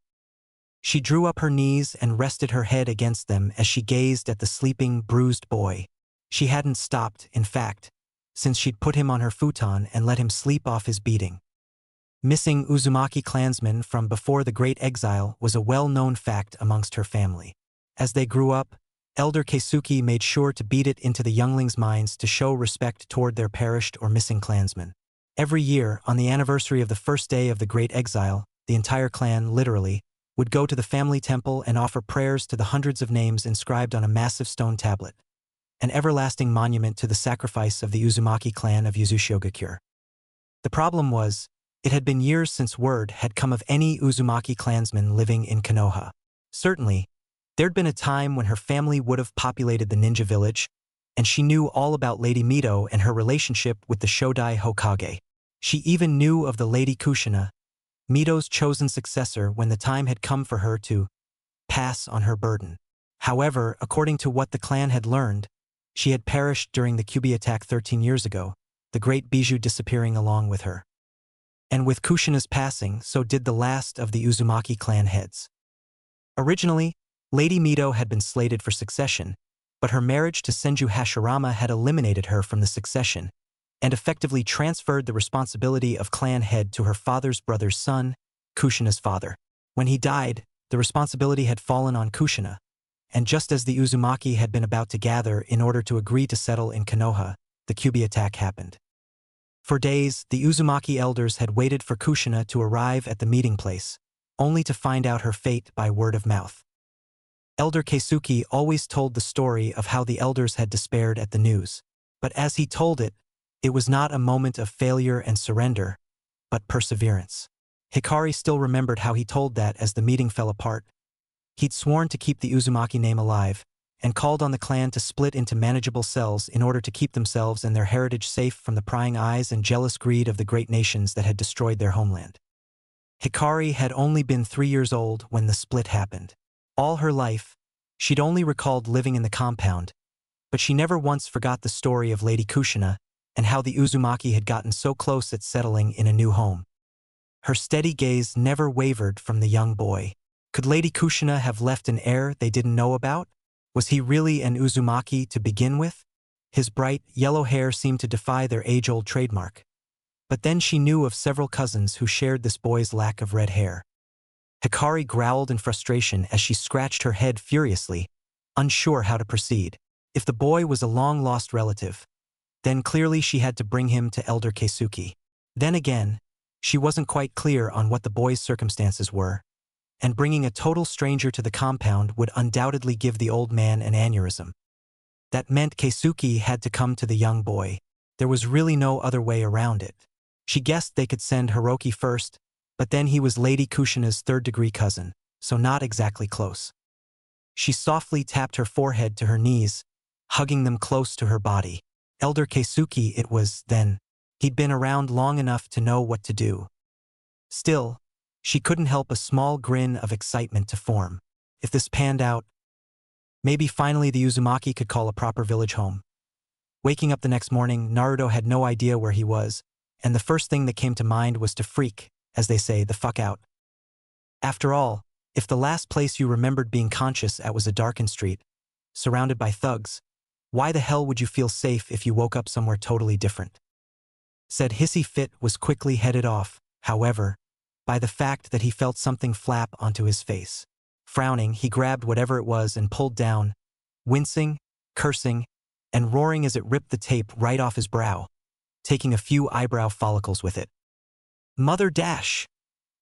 She drew up her knees and rested her head against them as she gazed at the sleeping, bruised boy. She hadn't stopped, in fact, since she'd put him on her futon and let him sleep off his beating. Missing Uzumaki clansmen from before the Great Exile was a well-known fact amongst her family. As they grew up, Elder Keisuke made sure to beat it into the younglings' minds to show respect toward their perished or missing clansmen. Every year, on the anniversary of the first day of the Great Exile, the entire clan, literally, would go to the family temple and offer prayers to the hundreds of names inscribed on a massive stone tablet, an everlasting monument to the sacrifice of the Uzumaki clan of Yuzushiogakure. The problem was, it had been years since word had come of any Uzumaki clansmen living in Konoha. Certainly, there'd been a time when her family would have populated the ninja village, and she knew all about Lady Mito and her relationship with the Shodai Hokage. She even knew of the Lady Kushina, Mito's chosen successor, when the time had come for her to pass on her burden. However, according to what the clan had learned, she had perished during the Kubi attack 13 years ago, the great bijou disappearing along with her. And with Kushina's passing, so did the last of the Uzumaki clan heads. Originally, Lady Mito had been slated for succession, but her marriage to Senju Hashirama had eliminated her from the succession and effectively transferred the responsibility of clan head to her father's brother's son, Kushina's father. When he died, the responsibility had fallen on Kushina, and just as the Uzumaki had been about to gather in order to agree to settle in Konoha, the Kubi attack happened. For days, the Uzumaki elders had waited for Kushina to arrive at the meeting place, only to find out her fate by word of mouth. Elder Keisuke always told the story of how the elders had despaired at the news, but as he told it, it was not a moment of failure and surrender, but perseverance. Hikari still remembered how he told that as the meeting fell apart. He'd sworn to keep the Uzumaki name alive, and called on the clan to split into manageable cells in order to keep themselves and their heritage safe from the prying eyes and jealous greed of the great nations that had destroyed their homeland. Hikari had only been 3 years old when the split happened. All her life, she'd only recalled living in the compound, but she never once forgot the story of Lady Kushina and how the Uzumaki had gotten so close at settling in a new home. Her steady gaze never wavered from the young boy. Could Lady Kushina have left an heir they didn't know about? Was he really an Uzumaki to begin with? His bright, yellow hair seemed to defy their age-old trademark. But then she knew of several cousins who shared this boy's lack of red hair. Hikari growled in frustration as she scratched her head furiously, unsure how to proceed. If the boy was a long-lost relative, then clearly she had to bring him to Elder Keisuke. Then again, she wasn't quite clear on what the boy's circumstances were, and bringing a total stranger to the compound would undoubtedly give the old man an aneurysm. That meant Keisuke had to come to the young boy. There was really no other way around it. She guessed they could send Hiroki first, but then he was Lady Kushina's third-degree cousin, so not exactly close. She softly tapped her forehead to her knees, hugging them close to her body. Elder Keisuke it was, then. He'd been around long enough to know what to do. Still, she couldn't help a small grin of excitement to form. If this panned out, maybe finally the Uzumaki could call a proper village home. Waking up the next morning, Naruto had no idea where he was, and the first thing that came to mind was to freak, as they say, the fuck out. After all, if the last place you remembered being conscious at was a darkened street, surrounded by thugs, Why the hell would you feel safe if you woke up somewhere totally different? Said hissy fit was quickly headed off, however, by the fact that he felt something flap onto his face. Frowning, he grabbed whatever it was and pulled down, wincing, cursing, and roaring as it ripped the tape right off his brow, taking a few eyebrow follicles with it. Mother dash!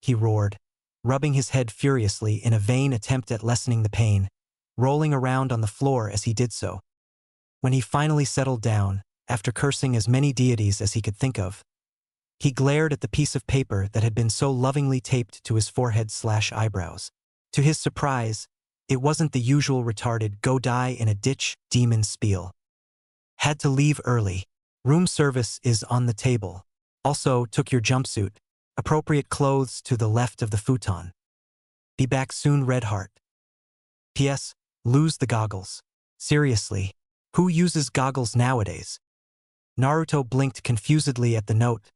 He roared, rubbing his head furiously in a vain attempt at lessening the pain, rolling around on the floor as he did so. When he finally settled down, after cursing as many deities as he could think of, he glared at the piece of paper that had been so lovingly taped to his forehead/eyebrows. To his surprise, it wasn't the usual retarded go die in a ditch demon spiel. Had to leave early. Room service is on the table. Also took your jumpsuit. Appropriate clothes to the left of the futon. Be back soon, Red Heart. P.S. Lose the goggles. Seriously, who uses goggles nowadays? Naruto blinked confusedly at the note,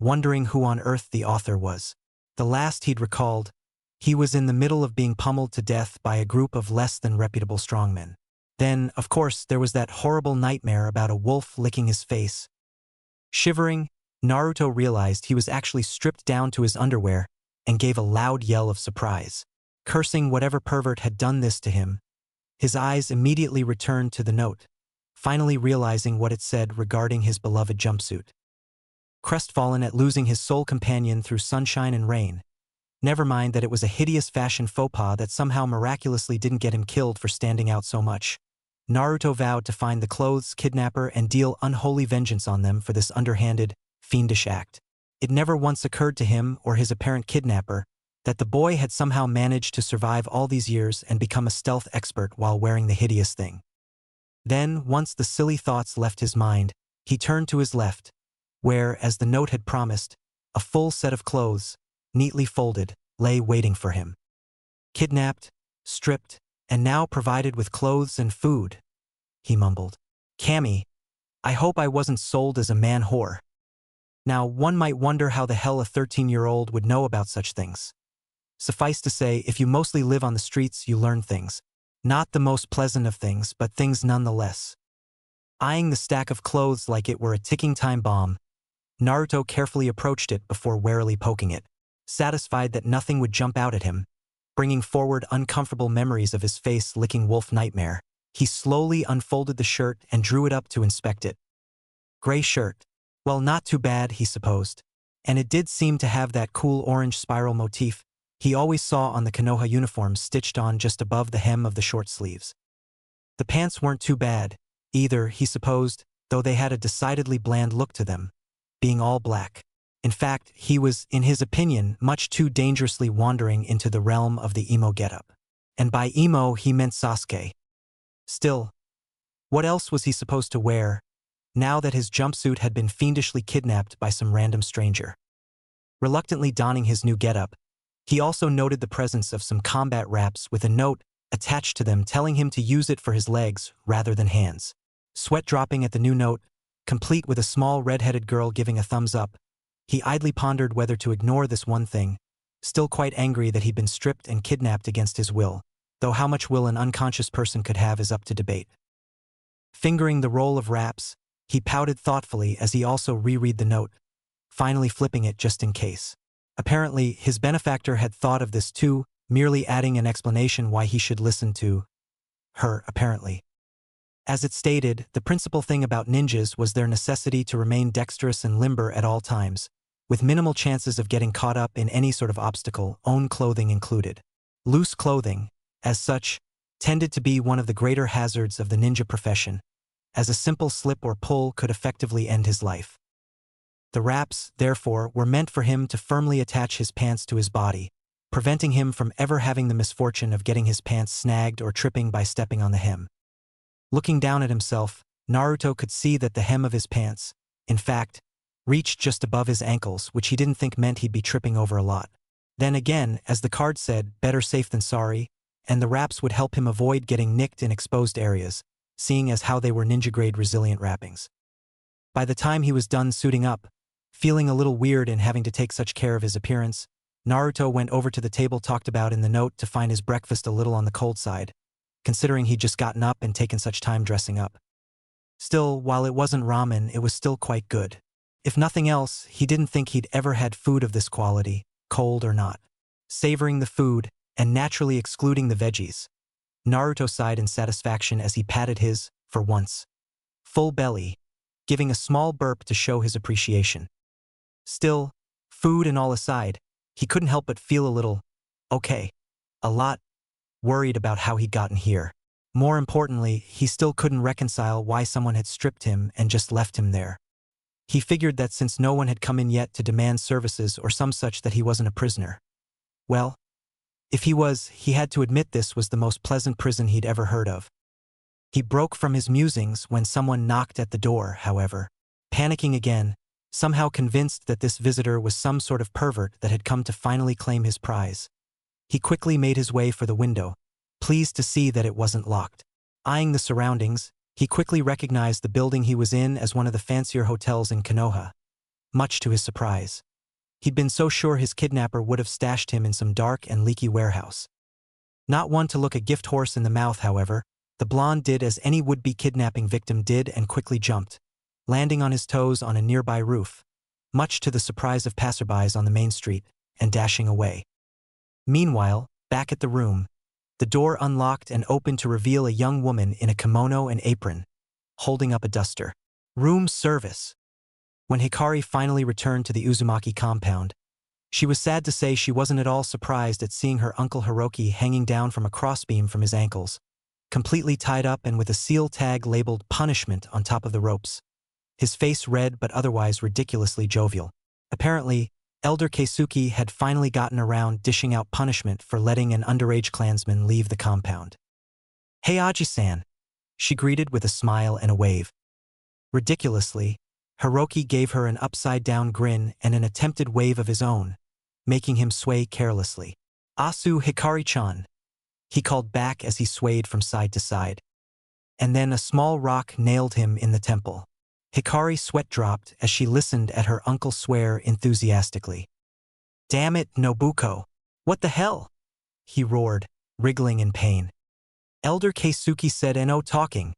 wondering who on earth the author was. The last he'd recalled, he was in the middle of being pummeled to death by a group of less than reputable strongmen. Then, of course, there was that horrible nightmare about a wolf licking his face. Shivering, Naruto realized he was actually stripped down to his underwear and gave a loud yell of surprise. Cursing whatever pervert had done this to him, his eyes immediately returned to the note, finally realizing what it said regarding his beloved jumpsuit. Crestfallen at losing his sole companion through sunshine and rain, never mind that it was a hideous fashion faux pas that somehow miraculously didn't get him killed for standing out so much, Naruto vowed to find the clothes kidnapper and deal unholy vengeance on them for this underhanded, fiendish act. It never once occurred to him or his apparent kidnapper that the boy had somehow managed to survive all these years and become a stealth expert while wearing the hideous thing. Then, once the silly thoughts left his mind, he turned to his left, where, as the note had promised, a full set of clothes, neatly folded, lay waiting for him. Kidnapped, stripped, and now provided with clothes and food, he mumbled. Cammy, I hope I wasn't sold as a man-whore. Now, one might wonder how the hell a 13-year-old would know about such things. Suffice to say, if you mostly live on the streets, you learn things. Not the most pleasant of things, but things nonetheless. Eyeing the stack of clothes like it were a ticking time bomb, Naruto carefully approached it before warily poking it, satisfied that nothing would jump out at him. Bringing forward uncomfortable memories of his face-licking wolf nightmare, he slowly unfolded the shirt and drew it up to inspect it. Gray shirt. Well, not too bad, he supposed. And it did seem to have that cool orange spiral motif he always saw on the Konoha uniforms stitched on just above the hem of the short sleeves. The pants weren't too bad, either, he supposed, though they had a decidedly bland look to them, being all black. In fact, he was, in his opinion, much too dangerously wandering into the realm of the emo getup. And by emo he meant Sasuke. Still, what else was he supposed to wear, now that his jumpsuit had been fiendishly kidnapped by some random stranger? Reluctantly donning his new getup, he also noted the presence of some combat wraps with a note attached to them telling him to use it for his legs rather than hands. Sweat dropping at the new note, complete with a small red-headed girl giving a thumbs up, he idly pondered whether to ignore this one thing, still quite angry that he'd been stripped and kidnapped against his will, though how much will an unconscious person could have is up to debate. Fingering the roll of wraps, he pouted thoughtfully as he also reread the note, finally flipping it just in case. Apparently, his benefactor had thought of this too, merely adding an explanation why he should listen to her, apparently. As it stated, the principal thing about ninjas was their necessity to remain dexterous and limber at all times, with minimal chances of getting caught up in any sort of obstacle, own clothing included. Loose clothing, as such, tended to be one of the greater hazards of the ninja profession, as a simple slip or pull could effectively end his life. The wraps, therefore, were meant for him to firmly attach his pants to his body, preventing him from ever having the misfortune of getting his pants snagged or tripping by stepping on the hem. Looking down at himself, Naruto could see that the hem of his pants, in fact, reached just above his ankles, which he didn't think meant he'd be tripping over a lot. Then again, as the card said, better safe than sorry, and the wraps would help him avoid getting nicked in exposed areas, seeing as how they were ninja-grade resilient wrappings. By the time he was done suiting up, feeling a little weird in having to take such care of his appearance, Naruto went over to the table talked about in the note to find his breakfast a little on the cold side, considering he'd just gotten up and taken such time dressing up. Still, while it wasn't ramen, it was still quite good. If nothing else, he didn't think he'd ever had food of this quality, cold or not. Savoring the food, and naturally excluding the veggies, Naruto sighed in satisfaction as he patted his, for once, full belly, giving a small burp to show his appreciation. Still, food and all aside, he couldn't help but feel a little, okay, a lot, worried about how he'd gotten here. More importantly, he still couldn't reconcile why someone had stripped him and just left him there. He figured that since no one had come in yet to demand services or some such that he wasn't a prisoner. Well, if he was, he had to admit this was the most pleasant prison he'd ever heard of. He broke from his musings when someone knocked at the door, however, panicking again, somehow convinced that this visitor was some sort of pervert that had come to finally claim his prize. He quickly made his way for the window, pleased to see that it wasn't locked. Eyeing the surroundings, he quickly recognized the building he was in as one of the fancier hotels in Konoha. Much to his surprise, he'd been so sure his kidnapper would have stashed him in some dark and leaky warehouse. Not one to look a gift horse in the mouth, however, the blonde did as any would-be kidnapping victim did and quickly jumped, landing on his toes on a nearby roof, much to the surprise of passerbys on the main street, and dashing away. Meanwhile, back at the room, the door unlocked and opened to reveal a young woman in a kimono and apron, holding up a duster. Room service. When Hikari finally returned to the Uzumaki compound, she was sad to say she wasn't at all surprised at seeing her uncle Hiroki hanging down from a crossbeam from his ankles, completely tied up and with a seal tag labeled punishment on top of the ropes. His face red but otherwise ridiculously jovial. Apparently, Elder Keisuke had finally gotten around dishing out punishment for letting an underage clansman leave the compound. "Hey Aji-san," she greeted with a smile and a wave. Ridiculously, Hiroki gave her an upside-down grin and an attempted wave of his own, making him sway carelessly. "Asu Hikari-chan," he called back as he swayed from side to side. And then a small rock nailed him in the temple. Hikari sweat dropped as she listened at her uncle swear enthusiastically. "Damn it, Nobuko. What the hell?" he roared, wriggling in pain. Elder Keisuke said no talking.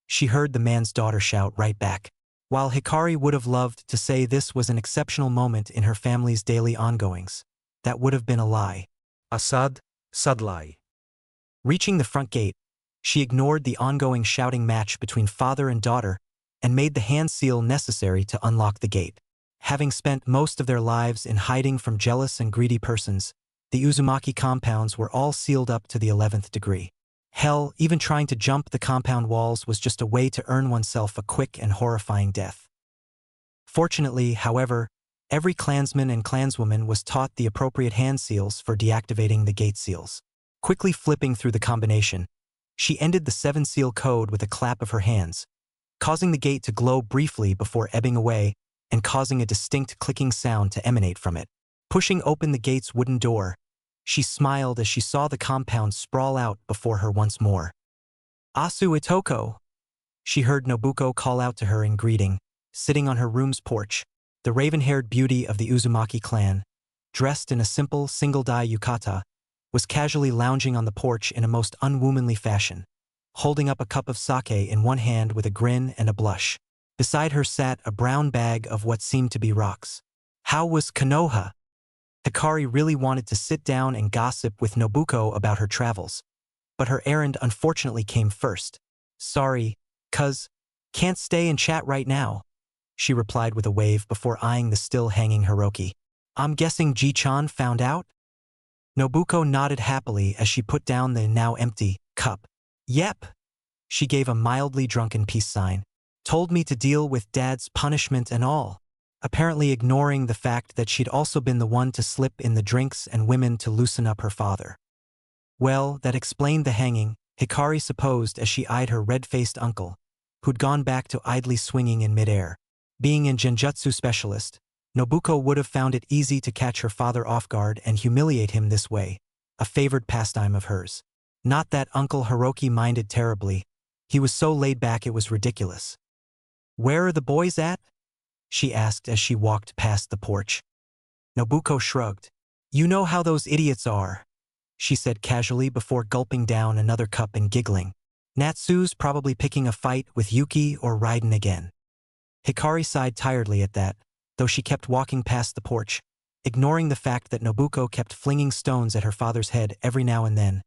She heard the man's daughter shout right back. While Hikari would have loved to say this was an exceptional moment in her family's daily ongoings, that would have been a lie. Asad, Sadlai. Reaching the front gate, she ignored the ongoing shouting match between father and daughter and made the hand seal necessary to unlock the gate. Having spent most of their lives in hiding from jealous and greedy persons, the Uzumaki compounds were all sealed up to the 11th degree. Hell, even trying to jump the compound walls was just a way to earn oneself a quick and horrifying death. Fortunately, however, every clansman and clanswoman was taught the appropriate hand seals for deactivating the gate seals. Quickly flipping through the combination, she ended the 7-seal code with a clap of her hands, causing the gate to glow briefly before ebbing away and causing a distinct clicking sound to emanate from it. Pushing open the gate's wooden door, she smiled as she saw the compound sprawl out before her once more. "Asu Itoko," she heard Nobuko call out to her in greeting, sitting on her room's porch, the raven-haired beauty of the Uzumaki clan, dressed in a simple single-dye yukata, was casually lounging on the porch in a most unwomanly fashion, holding up a cup of sake in one hand with a grin and a blush. Beside her sat a brown bag of what seemed to be rocks. How was Konoha? Hikari really wanted to sit down and gossip with Nobuko about her travels, but her errand unfortunately came first. "Sorry, cuz, can't stay and chat right now," she replied with a wave before eyeing the still hanging Hiroki. "I'm guessing Ji-chan found out?" Nobuko nodded happily as she put down the now empty cup. "Yep." She gave a mildly drunken peace sign. "Told me to deal with Dad's punishment and all," apparently ignoring the fact that she'd also been the one to slip in the drinks and women to loosen up her father. Well, that explained the hanging, Hikari supposed as she eyed her red-faced uncle, who'd gone back to idly swinging in midair. Being a genjutsu specialist, Nobuko would have found it easy to catch her father off guard and humiliate him this way, a favored pastime of hers. Not that Uncle Hiroki minded terribly. He was so laid back it was ridiculous. "Where are the boys at?" she asked as she walked past the porch. Nobuko shrugged. "You know how those idiots are," she said casually before gulping down another cup and giggling. Natsu's probably picking a fight with Yuki or Raiden again. Hikari sighed tiredly at that, though she kept walking past the porch, ignoring the fact that Nobuko kept flinging stones at her father's head every now and then,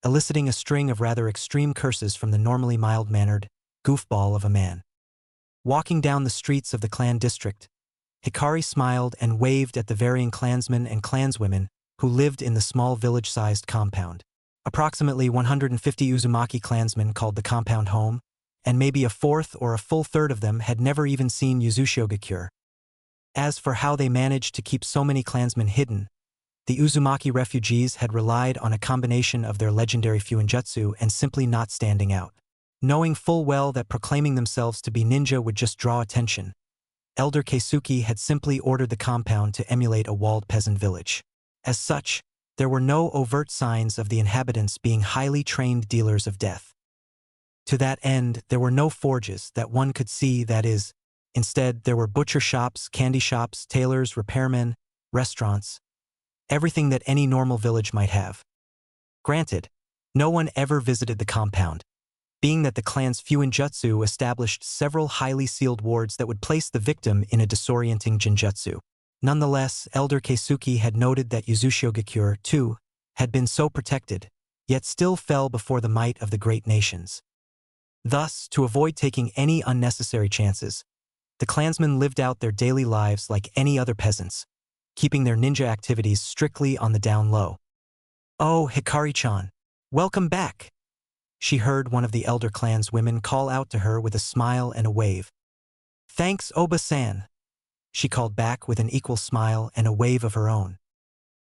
eliciting a string of rather extreme curses from the normally mild-mannered goofball of a man. Walking down the streets of the clan district, Hikari smiled and waved at the varying clansmen and clanswomen who lived in the small village-sized compound. Approximately 150 Uzumaki clansmen called the compound home, and maybe a fourth or a full third of them had never even seen Yuzushigakure. As for how they managed to keep so many clansmen hidden, the Uzumaki refugees had relied on a combination of their legendary fuinjutsu and simply not standing out. Knowing full well that proclaiming themselves to be ninja would just draw attention, Elder Keisuke had simply ordered the compound to emulate a walled peasant village. As such, there were no overt signs of the inhabitants being highly trained dealers of death. To that end, there were no forges that one could see, that is. Instead, there were butcher shops, candy shops, tailors, repairmen, restaurants, everything that any normal village might have. Granted, no one ever visited the compound, being that the clan's fuinjutsu established several highly sealed wards that would place the victim in a disorienting genjutsu. Nonetheless, Elder Keisuke had noted that Yuzushigakure, too, had been so protected, yet still fell before the might of the great nations. Thus, to avoid taking any unnecessary chances, the clansmen lived out their daily lives like any other peasants, keeping their ninja activities strictly on the down low. "Oh, Hikari-chan, welcome back," she heard one of the elder clan's women call out to her with a smile and a wave. "Thanks, Oba-san," she called back with an equal smile and a wave of her own.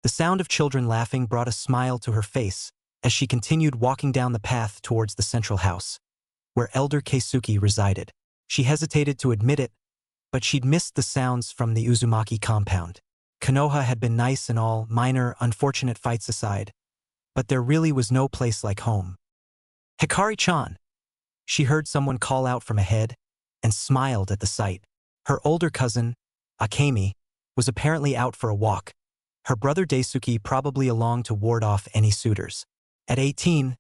The sound of children laughing brought a smile to her face as she continued walking down the path towards the central house, where Elder Keisuke resided. She hesitated to admit it, but she'd missed the sounds from the Uzumaki compound. Konoha had been nice and all, minor, unfortunate fights aside, but there really was no place like home. "Hikari-chan!" She heard someone call out from ahead and smiled at the sight. Her older cousin, Akemi, was apparently out for a walk, her brother Daisuke probably along to ward off any suitors. At 18,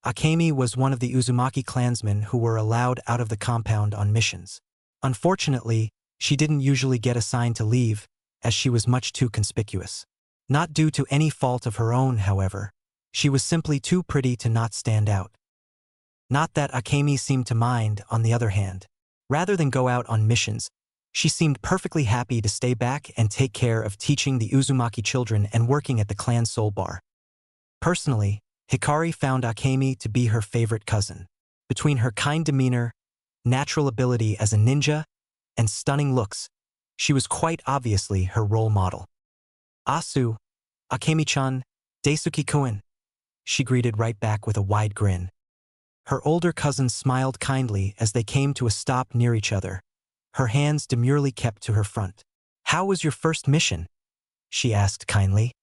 Akemi was one of the Uzumaki clansmen who were allowed out of the compound on missions. Unfortunately, she didn't usually get assigned to leave, as she was much too conspicuous. Not due to any fault of her own, however. She was simply too pretty to not stand out. Not that Akemi seemed to mind, on the other hand. Rather than go out on missions, she seemed perfectly happy to stay back and take care of teaching the Uzumaki children and working at the clan soul bar. Personally, Hikari found Akemi to be her favorite cousin. Between her kind demeanor, natural ability as a ninja, and stunning looks, she was quite obviously her role model. "Asu, Akemi-chan, Daisuke-kun," she greeted right back with a wide grin. Her older cousin smiled kindly as they came to a stop near each other, her hands demurely kept to her front. "How was your first mission?" she asked kindly.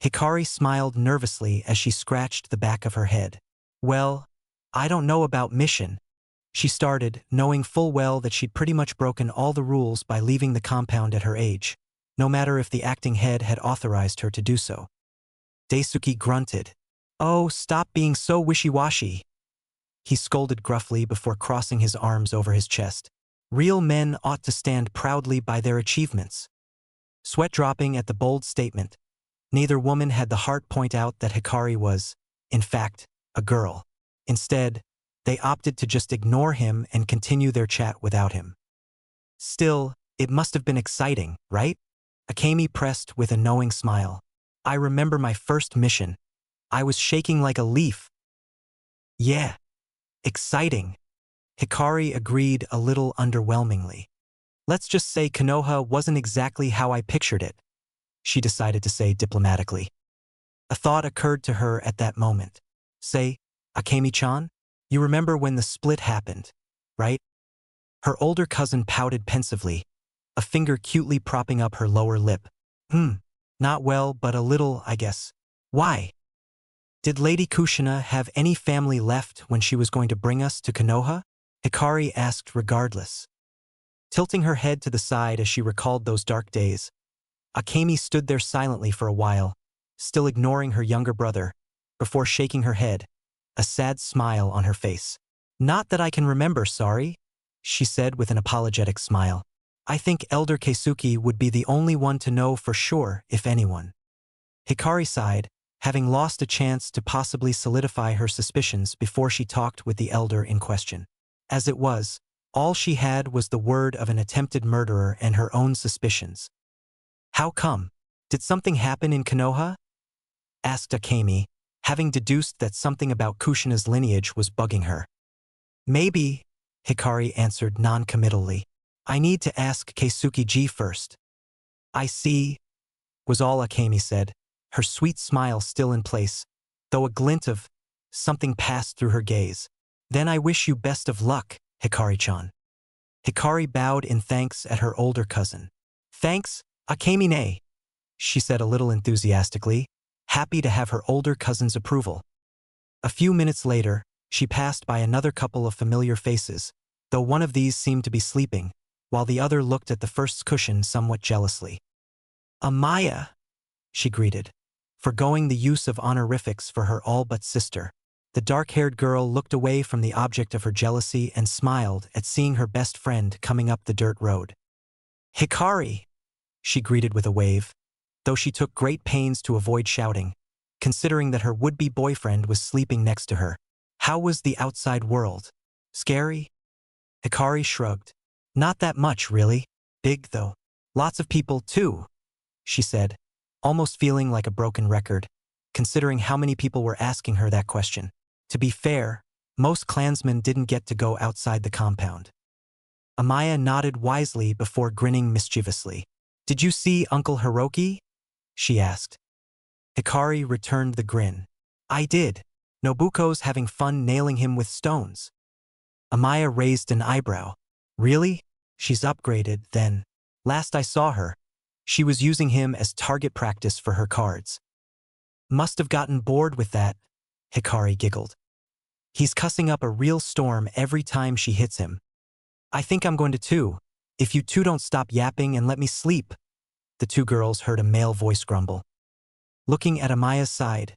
Hikari smiled nervously as she scratched the back of her head. "Well, I don't know about mission," she started, knowing full well that she'd pretty much broken all the rules by leaving the compound at her age, no matter if the acting head had authorized her to do so. Daisuke grunted. "Oh, stop being so wishy-washy," he scolded gruffly before crossing his arms over his chest. "Real men ought to stand proudly by their achievements." Sweat dropping at the bold statement, neither woman had the heart point out that Hikari was, in fact, a girl. Instead, they opted to just ignore him and continue their chat without him. "Still, it must have been exciting, right?" Akemi pressed with a knowing smile. "I remember my first mission. I was shaking like a leaf." "Yeah, exciting," Hikari agreed a little underwhelmingly. "Let's just say Konoha wasn't exactly how I pictured it," she decided to say diplomatically. A thought occurred to her at that moment. "Say, Akemi-chan, you remember when the split happened, right?" Her older cousin pouted pensively, a finger cutely propping up her lower lip. Not well, but a little, I guess." "Why? Did Lady Kushina have any family left when she was going to bring us to Konoha?" Hikari asked regardless. Tilting her head to the side as she recalled those dark days, Akemi stood there silently for a while, still ignoring her younger brother, before shaking her head, a sad smile on her face. Not that I can remember, sorry, she said with an apologetic smile. I think Elder Keisuke would be the only one to know for sure, if anyone. Hikari sighed, having lost a chance to possibly solidify her suspicions before she talked with the elder in question. As it was, all she had was the word of an attempted murderer and her own suspicions. How come? Did something happen in Konoha? Asked Akemi, having deduced that something about Kushina's lineage was bugging her. Maybe, Hikari answered non-committally. I need to ask Keisuke-ji first. I see, was all Akemi said, her sweet smile still in place, though a glint of something passed through her gaze. Then I wish you best of luck, Hikari-chan. Hikari bowed in thanks at her older cousin. Thanks, Akemi-ne, she said a little enthusiastically, happy to have her older cousin's approval. A few minutes later, she passed by another couple of familiar faces, though one of these seemed to be sleeping, while the other looked at the first's cushion somewhat jealously. Amaya, she greeted, forgoing the use of honorifics for her all-but-sister. The dark-haired girl looked away from the object of her jealousy and smiled at seeing her best friend coming up the dirt road. Hikari, she greeted with a wave, though she took great pains to avoid shouting, considering that her would-be boyfriend was sleeping next to her. How was the outside world? Scary? Hikari shrugged. Not that much, really. Big, though. Lots of people, too, she said, almost feeling like a broken record, considering how many people were asking her that question. To be fair, most clansmen didn't get to go outside the compound. Amaya nodded wisely before grinning mischievously. Did you see Uncle Hiroki? She asked. Hikari returned the grin. I did. Nobuko's having fun nailing him with stones. Amaya raised an eyebrow. Really? She's upgraded, then. Last I saw her, she was using him as target practice for her cards. Must have gotten bored with that, Hikari giggled. He's cussing up a real storm every time she hits him. I think I'm going to too, if you two don't stop yapping and let me sleep. The two girls heard a male voice grumble. Looking at Amaya's side,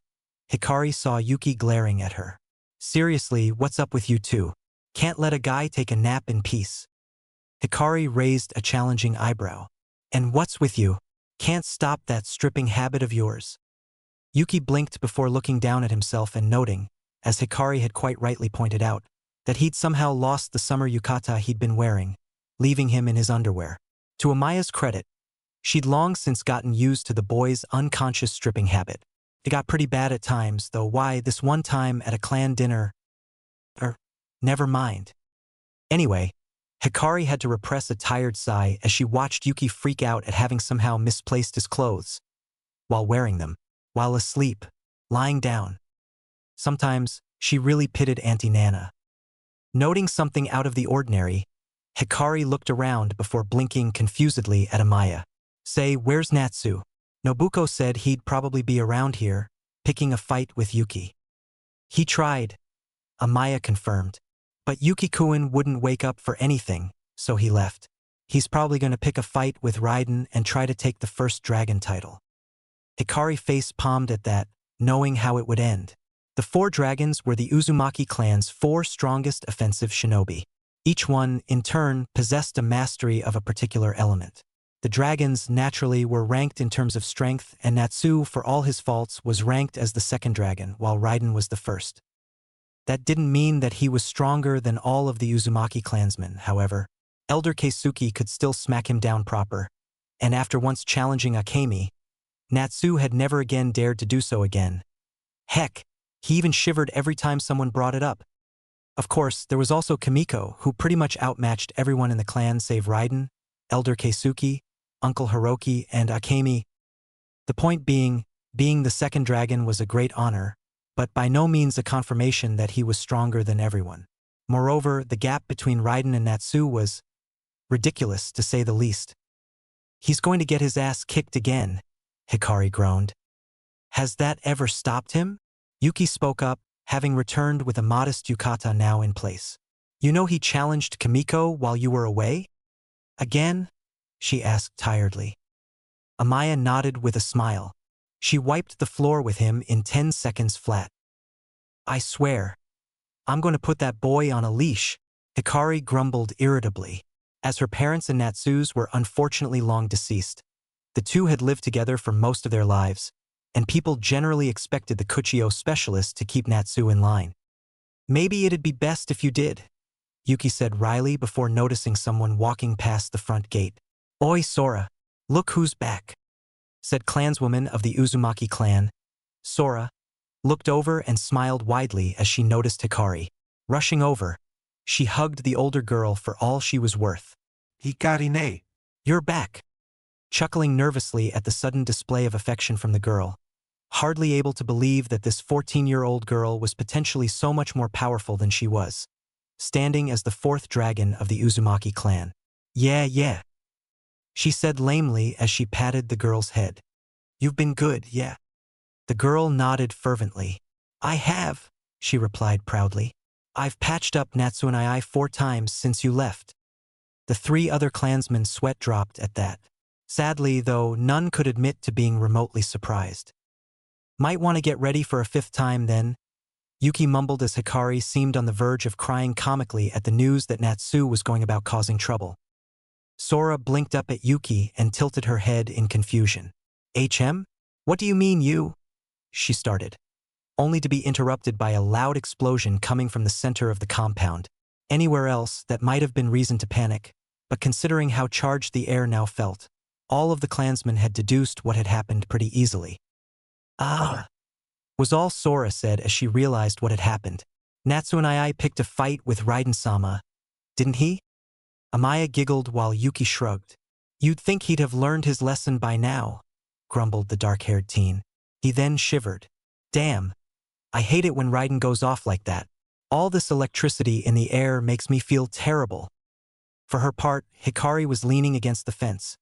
Hikari saw Yuki glaring at her. Seriously, what's up with you two? Can't let a guy take a nap in peace. Hikari raised a challenging eyebrow. And what's with you? Can't stop that stripping habit of yours. Yuki blinked before looking down at himself and noting, as Hikari had quite rightly pointed out, that he'd somehow lost the summer yukata he'd been wearing, leaving him in his underwear. To Amaya's credit, she'd long since gotten used to the boy's unconscious stripping habit. It got pretty bad at times, though why this one time at a clan dinner? Never mind. Anyway, Hikari had to repress a tired sigh as she watched Yuki freak out at having somehow misplaced his clothes, while wearing them, while asleep, lying down. Sometimes, she really pitied Auntie Nana. Noting something out of the ordinary, Hikari looked around before blinking confusedly at Amaya. Say, where's Natsu? Nobuko said he'd probably be around here, picking a fight with Yuki. He tried, Amaya confirmed. But Yuki-kun wouldn't wake up for anything, so he left. He's probably going to pick a fight with Raiden and try to take the first dragon title. Hikari face-palmed at that, knowing how it would end. The 4 dragons were the Uzumaki clan's 4 strongest offensive shinobi. Each one, in turn, possessed a mastery of a particular element. The dragons, naturally, were ranked in terms of strength, and Natsu, for all his faults, was ranked as the second dragon, while Raiden was the first. That didn't mean that he was stronger than all of the Uzumaki clansmen, however. Elder Keisuke could still smack him down proper, and after once challenging Akemi, Natsu had never again dared to do so again. Heck, he even shivered every time someone brought it up. Of course, there was also Kimiko, who pretty much outmatched everyone in the clan save Raiden, Elder Keisuke, Uncle Hiroki, and Akemi. The point being the second dragon was a great honor, but by no means a confirmation that he was stronger than everyone. Moreover, the gap between Raiden and Natsu was ridiculous, to say the least. He's going to get his ass kicked again, Hikari groaned. Has that ever stopped him? Yuki spoke up, having returned with a modest yukata now in place. You know he challenged Kimiko while you were away? Again? She asked tiredly. Amaya nodded with a smile. She wiped the floor with him in 10 seconds flat. I swear. I'm going to put that boy on a leash. Hikari grumbled irritably. As her parents and Natsu's were unfortunately long deceased, the two had lived together for most of their lives, and people generally expected the Kuchio specialist to keep Natsu in line. Maybe it'd be best if you did, Yuki said wryly before noticing someone walking past the front gate. Oi Sora, look who's back, said clanswoman of the Uzumaki clan. Sora looked over and smiled widely as she noticed Hikari. Rushing over, she hugged the older girl for all she was worth. Hikari ne. You're back. Chuckling nervously at the sudden display of affection from the girl, hardly able to believe that this 14-year-old girl was potentially so much more powerful than she was, standing as the fourth dragon of the Uzumaki clan. Yeah, she said lamely as she patted the girl's head. You've been good, yeah. The girl nodded fervently. I have, she replied proudly. I've patched up Natsu and I 4 times since you left. The 3 other clansmen sweat dropped at that. Sadly, though, none could admit to being remotely surprised. Might want to get ready for a 5th time then, Yuki mumbled as Hikari seemed on the verge of crying comically at the news that Natsu was going about causing trouble. Sora blinked up at Yuki and tilted her head in confusion. HM? What do you mean you? She started, only to be interrupted by a loud explosion coming from the center of the compound. Anywhere else, that might have been reason to panic, but considering how charged the air now felt, all of the clansmen had deduced what had happened pretty easily. Ah, was all Sora said as she realized what had happened. Natsu and I picked a fight with Raiden-sama, didn't he? Amaya giggled while Yuki shrugged. You'd think he'd have learned his lesson by now, grumbled the dark-haired teen. He then shivered. Damn, I hate it when Raiden goes off like that. All this electricity in the air makes me feel terrible. For her part, Hikari was leaning against the fence,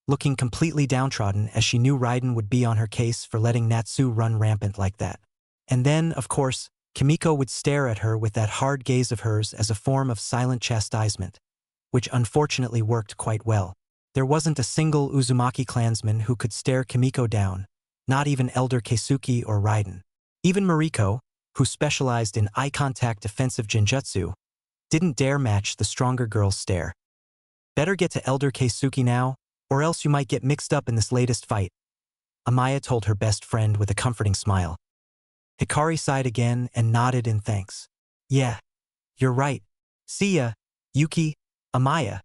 looking completely downtrodden as she knew Raiden would be on her case for letting Natsu run rampant like that. And then, of course, Kimiko would stare at her with that hard gaze of hers as a form of silent chastisement, which unfortunately worked quite well. There wasn't a single Uzumaki clansman who could stare Kimiko down, not even Elder Keisuke or Raiden. Even Mariko, who specialized in eye-contact defensive genjutsu, didn't dare match the stronger girl's stare. Better get to Elder Keisuke now, or else you might get mixed up in this latest fight, Amaya told her best friend with a comforting smile. Hikari sighed again and nodded in thanks. Yeah, you're right. See ya, Yuki, Amaya,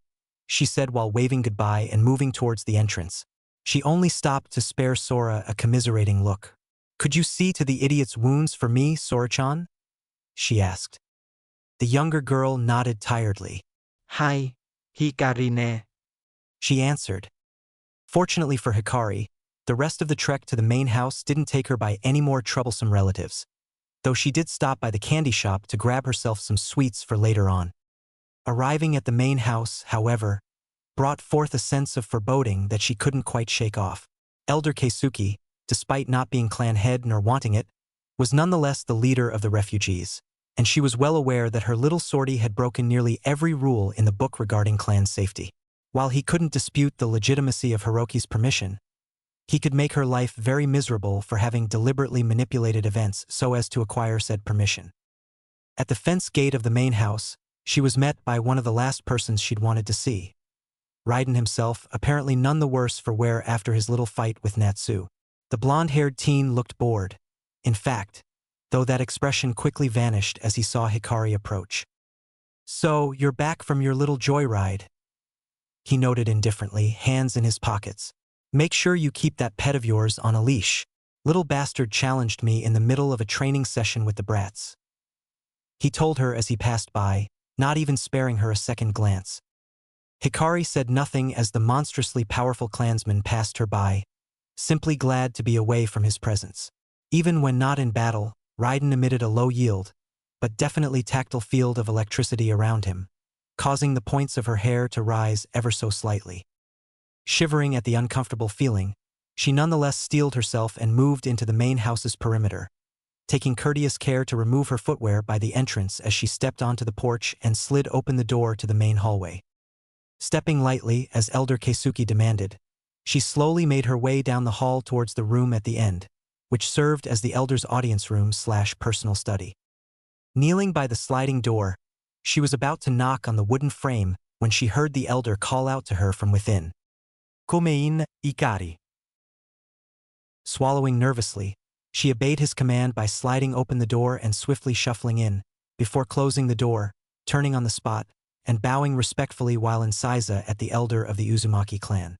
she said while waving goodbye and moving towards the entrance. She only stopped to spare Sora a commiserating look. Could you see to the idiot's wounds for me, Sora-chan? She asked. The younger girl nodded tiredly. Hi, Hikari ne. She answered. Fortunately for Hikari, the rest of the trek to the main house didn't take her by any more troublesome relatives, though she did stop by the candy shop to grab herself some sweets for later on. Arriving at the main house, however, brought forth a sense of foreboding that she couldn't quite shake off. Elder Keisuke, despite not being clan head nor wanting it, was nonetheless the leader of the refugees, and she was well aware that her little sortie had broken nearly every rule in the book regarding clan safety. While he couldn't dispute the legitimacy of Hiroki's permission, he could make her life very miserable for having deliberately manipulated events so as to acquire said permission. At the fence gate of the main house, she was met by one of the last persons she'd wanted to see. Raiden himself, apparently none the worse for wear after his little fight with Natsu. The blonde-haired teen looked bored. In fact, though that expression quickly vanished as he saw Hikari approach. So, you're back from your little joyride, he noted indifferently, hands in his pockets. Make sure you keep that pet of yours on a leash. Little bastard challenged me in the middle of a training session with the brats, he told her as he passed by, not even sparing her a second glance. Hikari said nothing as the monstrously powerful clansman passed her by, simply glad to be away from his presence. Even when not in battle, Raiden emitted a low yield, but definitely tactile field of electricity around him, causing the points of her hair to rise ever so slightly. Shivering at the uncomfortable feeling, she nonetheless steeled herself and moved into the main house's perimeter, taking courteous care to remove her footwear by the entrance as she stepped onto the porch and slid open the door to the main hallway. Stepping lightly, as Elder Keisuke demanded, she slowly made her way down the hall towards the room at the end, which served as the elder's audience room / personal study. Kneeling by the sliding door, she was about to knock on the wooden frame when she heard the elder call out to her from within. Komein Hikari. Swallowing nervously, she obeyed his command by sliding open the door and swiftly shuffling in, before closing the door, turning on the spot, and bowing respectfully while in seiza at the elder of the Uzumaki clan.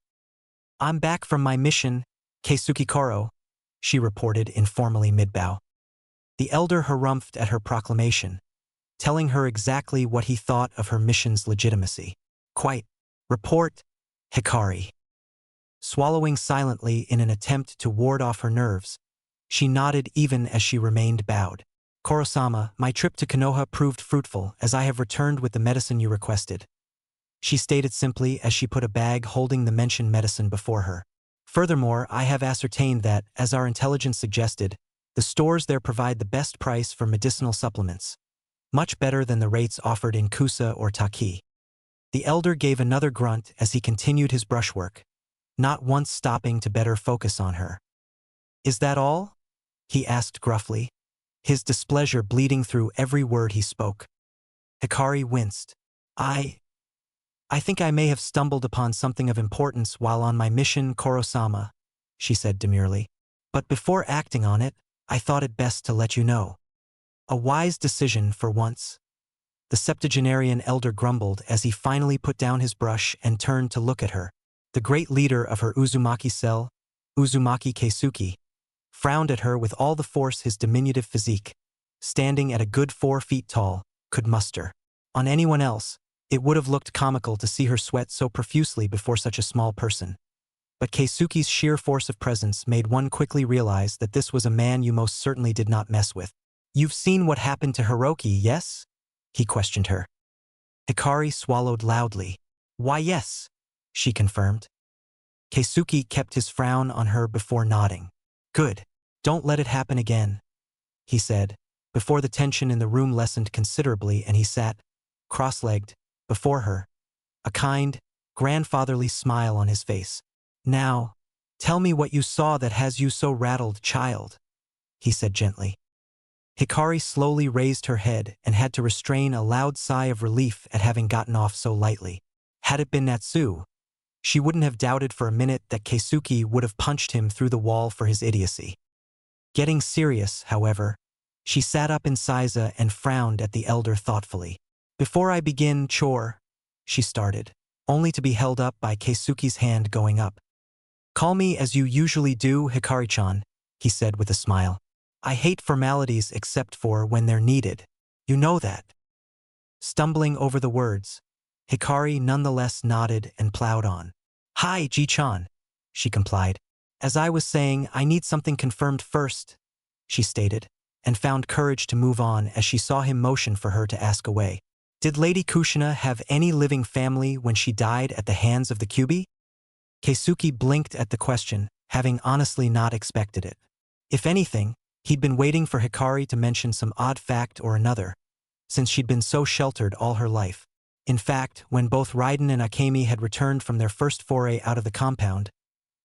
"I'm back from my mission, Keisuke Koro," she reported informally mid-bow. The elder harumphed at her proclamation, telling her exactly what he thought of her mission's legitimacy. "Quite. Report, Hikari." Swallowing silently in an attempt to ward off her nerves, she nodded even as she remained bowed. "Koro-sama, my trip to Konoha proved fruitful as I have returned with the medicine you requested," she stated simply as she put a bag holding the mentioned medicine before her. "Furthermore, I have ascertained that, as our intelligence suggested, the stores there provide the best price for medicinal supplements, much better than the rates offered in Kusa or Taki." The elder gave another grunt as he continued his brushwork, not once stopping to better focus on her. "Is that all?" he asked gruffly, his displeasure bleeding through every word he spoke. Hikari winced. I think I may have stumbled upon something of importance while on my mission, Koro-sama," she said demurely. "But before acting on it, I thought it best to let you know." "A wise decision for once," the septuagenarian elder grumbled as he finally put down his brush and turned to look at her. The great leader of her Uzumaki cell, Uzumaki Keisuke, frowned at her with all the force his diminutive physique, standing at a good 4 feet tall, could muster. On anyone else, it would have looked comical to see her sweat so profusely before such a small person. But Keisuke's sheer force of presence made one quickly realize that this was a man you most certainly did not mess with. "You've seen what happened to Hiroki, yes?" he questioned her. Hikari swallowed loudly. "Why, yes," she confirmed. Keisuke kept his frown on her before nodding. "Good. Don't let it happen again," he said, before the tension in the room lessened considerably and he sat, cross-legged, before her, a kind, grandfatherly smile on his face. "Now, tell me what you saw that has you so rattled, child," he said gently. Hikari slowly raised her head and had to restrain a loud sigh of relief at having gotten off so lightly. Had it been Natsu, she wouldn't have doubted for a minute that Keisuke would have punched him through the wall for his idiocy. Getting serious, however, she sat up in seiza and frowned at the elder thoughtfully. "Before I begin, chore," she started, only to be held up by Keisuke's hand going up. "Call me as you usually do, Hikari-chan," he said with a smile. "I hate formalities except for when they're needed. You know that." Stumbling over the words, Hikari nonetheless nodded and plowed on. "Hi, Ji-chan," she complied. "As I was saying, I need something confirmed first," she stated, and found courage to move on as she saw him motion for her to ask away. "Did Lady Kushina have any living family when she died at the hands of the Kyubi?" Keisuke blinked at the question, having honestly not expected it. If anything, he'd been waiting for Hikari to mention some odd fact or another, since she'd been so sheltered all her life. In fact, when both Raiden and Akemi had returned from their first foray out of the compound,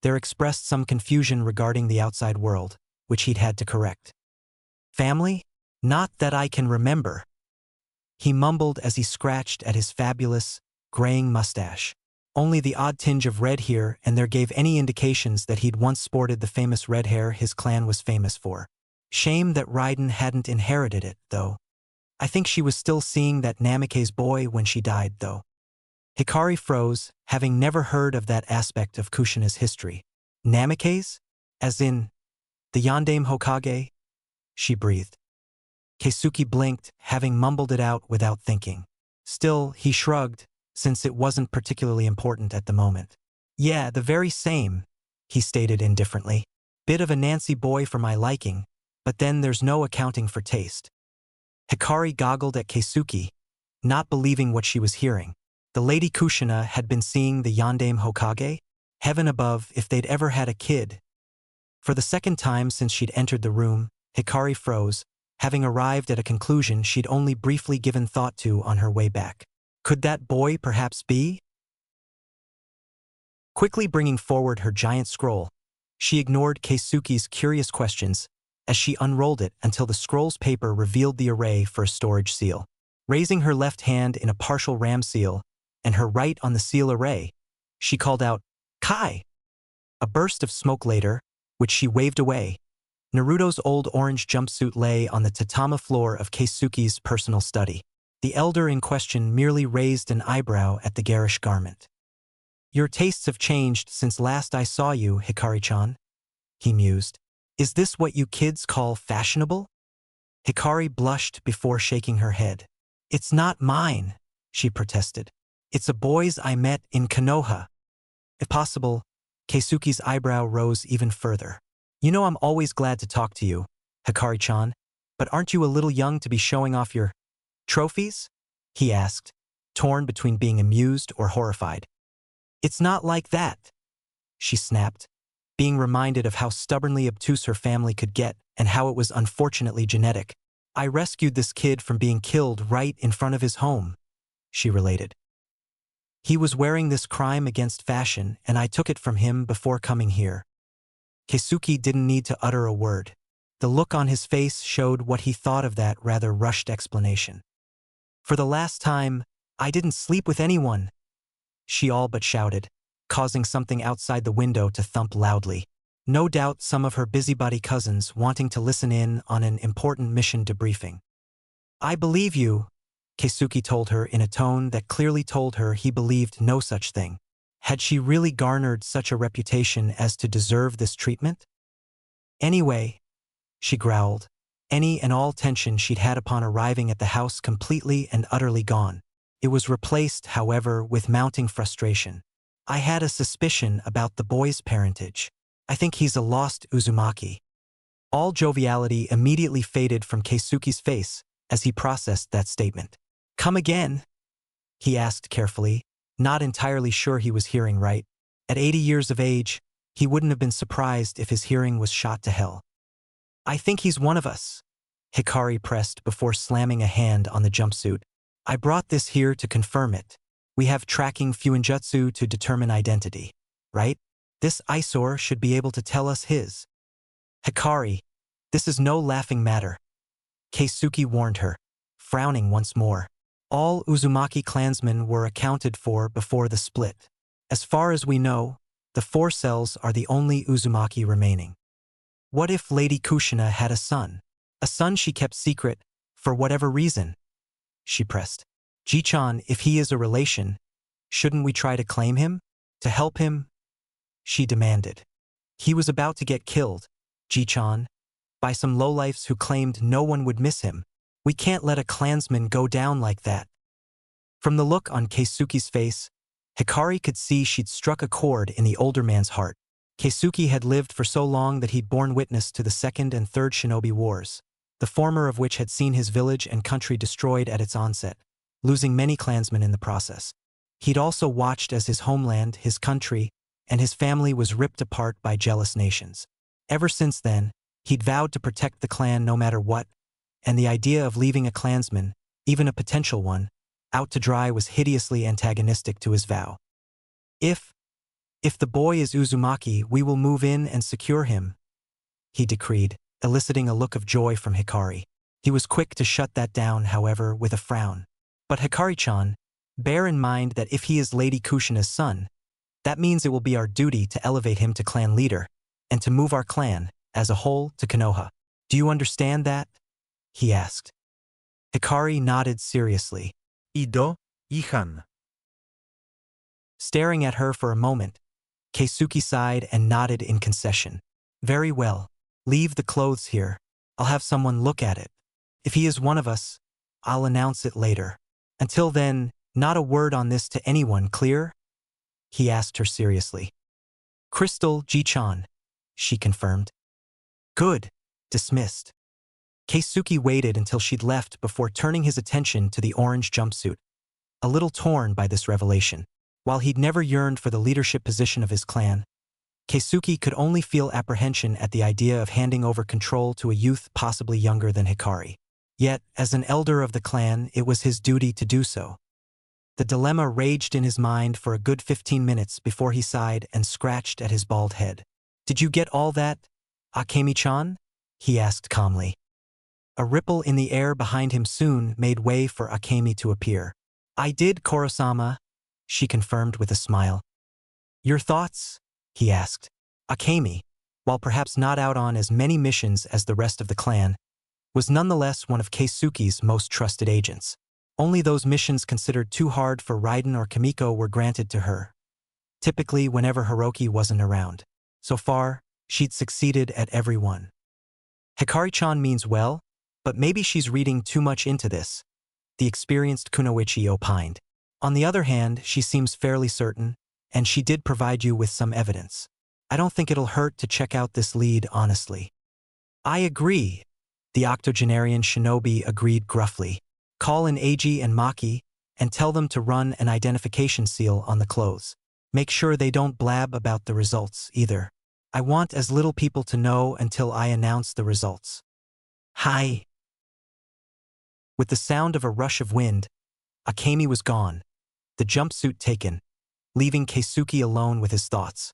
there expressed some confusion regarding the outside world, which he'd had to correct. "Family? Not that I can remember," he mumbled as he scratched at his fabulous, graying mustache. Only the odd tinge of red here and there gave any indications that he'd once sported the famous red hair his clan was famous for. Shame that Raiden hadn't inherited it, though. I think she was still seeing that Namikaze's boy when she died, though. Hikari froze, having never heard of that aspect of Kushina's history. "Namikaze? As in, the Yondaime Hokage?" she breathed. Keisuke blinked, having mumbled it out without thinking. Still, he shrugged, since it wasn't particularly important at the moment. "Yeah, the very same," he stated indifferently. "Bit of a Nancy boy for my liking, but then there's no accounting for taste." Hikari goggled at Keisuke, not believing what she was hearing. The Lady Kushina had been seeing the Yondaime Hokage? Heaven above, if they'd ever had a kid. For the second time since she'd entered the room, Hikari froze, having arrived at a conclusion she'd only briefly given thought to on her way back. Could that boy perhaps be? Quickly bringing forward her giant scroll, she ignored Keisuke's curious questions as she unrolled it until the scroll's paper revealed the array for a storage seal. Raising her left hand in a partial ram seal and her right on the seal array, she called out, "Kai!" A burst of smoke later, which she waved away. Naruto's old orange jumpsuit lay on the tatama floor of Keisuke's personal study. The elder in question merely raised an eyebrow at the garish garment. "Your tastes have changed since last I saw you, Hikari-chan," he mused. "Is this what you kids call fashionable?" Hikari blushed before shaking her head. "It's not mine," she protested. "It's a boy's I met in Konoha." If possible, Keisuke's eyebrow rose even further. "You know I'm always glad to talk to you, Hikari-chan, but aren't you a little young to be showing off your trophies?" he asked, torn between being amused or horrified. "It's not like that," she snapped, being reminded of how stubbornly obtuse her family could get and how it was unfortunately genetic. "I rescued this kid from being killed right in front of his home," she related. "He was wearing this crime against fashion and I took it from him before coming here." Keisuke didn't need to utter a word. The look on his face showed what he thought of that rather rushed explanation. "For the last time, I didn't sleep with anyone," she all but shouted, causing something outside the window to thump loudly. No doubt some of her busybody cousins wanting to listen in on an important mission debriefing. "I believe you," Keisuke told her in a tone that clearly told her he believed no such thing. Had she really garnered such a reputation as to deserve this treatment? "Anyway," she growled, any and all tension she'd had upon arriving at the house completely and utterly gone. It was replaced, however, with mounting frustration. "I had a suspicion about the boy's parentage. I think he's a lost Uzumaki." All joviality immediately faded from Keisuke's face as he processed that statement. "Come again?" he asked carefully, not entirely sure he was hearing right. At 80 years of age, he wouldn't have been surprised if his hearing was shot to hell. "I think he's one of us," Hikari pressed before slamming a hand on the jumpsuit. "I brought this here to confirm it. We have tracking fuinjutsu to determine identity, right? This eyesore should be able to tell us his." "Hikari, this is no laughing matter," Keisuke warned her, frowning once more. "All Uzumaki clansmen were accounted for before the split. As far as we know, the 4 cells are the only Uzumaki remaining. What if Lady Kushina had a son? A son she kept secret, for whatever reason?" she pressed. "Ji-chan, if he is a relation, shouldn't we try to claim him? To help him?" she demanded. "He was about to get killed, Ji-chan, by some lowlifes who claimed no one would miss him. We can't let a clansman go down like that." From the look on Keisuke's face, Hikari could see she'd struck a chord in the older man's heart. Keisuke had lived for so long that he'd borne witness to the Second and Third Shinobi Wars, the former of which had seen his village and country destroyed at its onset, losing many clansmen in the process. He'd also watched as his homeland, his country, and his family was ripped apart by jealous nations. Ever since then, he'd vowed to protect the clan no matter what, and the idea of leaving a clansman, even a potential one, out to dry was hideously antagonistic to his vow. If the boy is Uzumaki, we will move in and secure him," he decreed, eliciting a look of joy from Hikari. He was quick to shut that down, however, with a frown. "But Hikari-chan, bear in mind that if he is Lady Kushina's son, that means it will be our duty to elevate him to clan leader, and to move our clan, as a whole, to Konoha. Do you understand that?" he asked. Hikari nodded seriously. Ido, Ihan. Staring at her for a moment, Keisuke sighed and nodded in concession. "Very well. Leave the clothes here. I'll have someone look at it. If he is one of us, I'll announce it later. Until then, not a word on this to anyone, clear?" he asked her seriously. "Crystal, Ji-chan," she confirmed. "Good. Dismissed." Keisuke waited until she'd left before turning his attention to the orange jumpsuit, a little torn by this revelation. While he'd never yearned for the leadership position of his clan, Keisuke could only feel apprehension at the idea of handing over control to a youth possibly younger than Hikari. Yet, as an elder of the clan, it was his duty to do so. The dilemma raged in his mind for a good 15 minutes before he sighed and scratched at his bald head. "Did you get all that, Akemi-chan?" he asked calmly. A ripple in the air behind him soon made way for Akemi to appear. I did, Koro-sama, she confirmed with a smile. Your thoughts? He asked. Akemi, while perhaps not out on as many missions as the rest of the clan, was nonetheless one of Keisuke's most trusted agents. Only those missions considered too hard for Raiden or Kamiko were granted to her, typically whenever Hiroki wasn't around. So far, she'd succeeded at every one. Hikari-chan means well, but maybe she's reading too much into this, the experienced Kunoichi opined. On the other hand, she seems fairly certain, and she did provide you with some evidence. I don't think it'll hurt to check out this lead honestly. I agree, the octogenarian shinobi agreed gruffly. Call in Eiji and Maki, and tell them to run an identification seal on the clothes. Make sure they don't blab about the results, either. I want as little people to know until I announce the results. Hi. With the sound of a rush of wind, Akemi was gone, the jumpsuit taken, leaving Keisuke alone with his thoughts.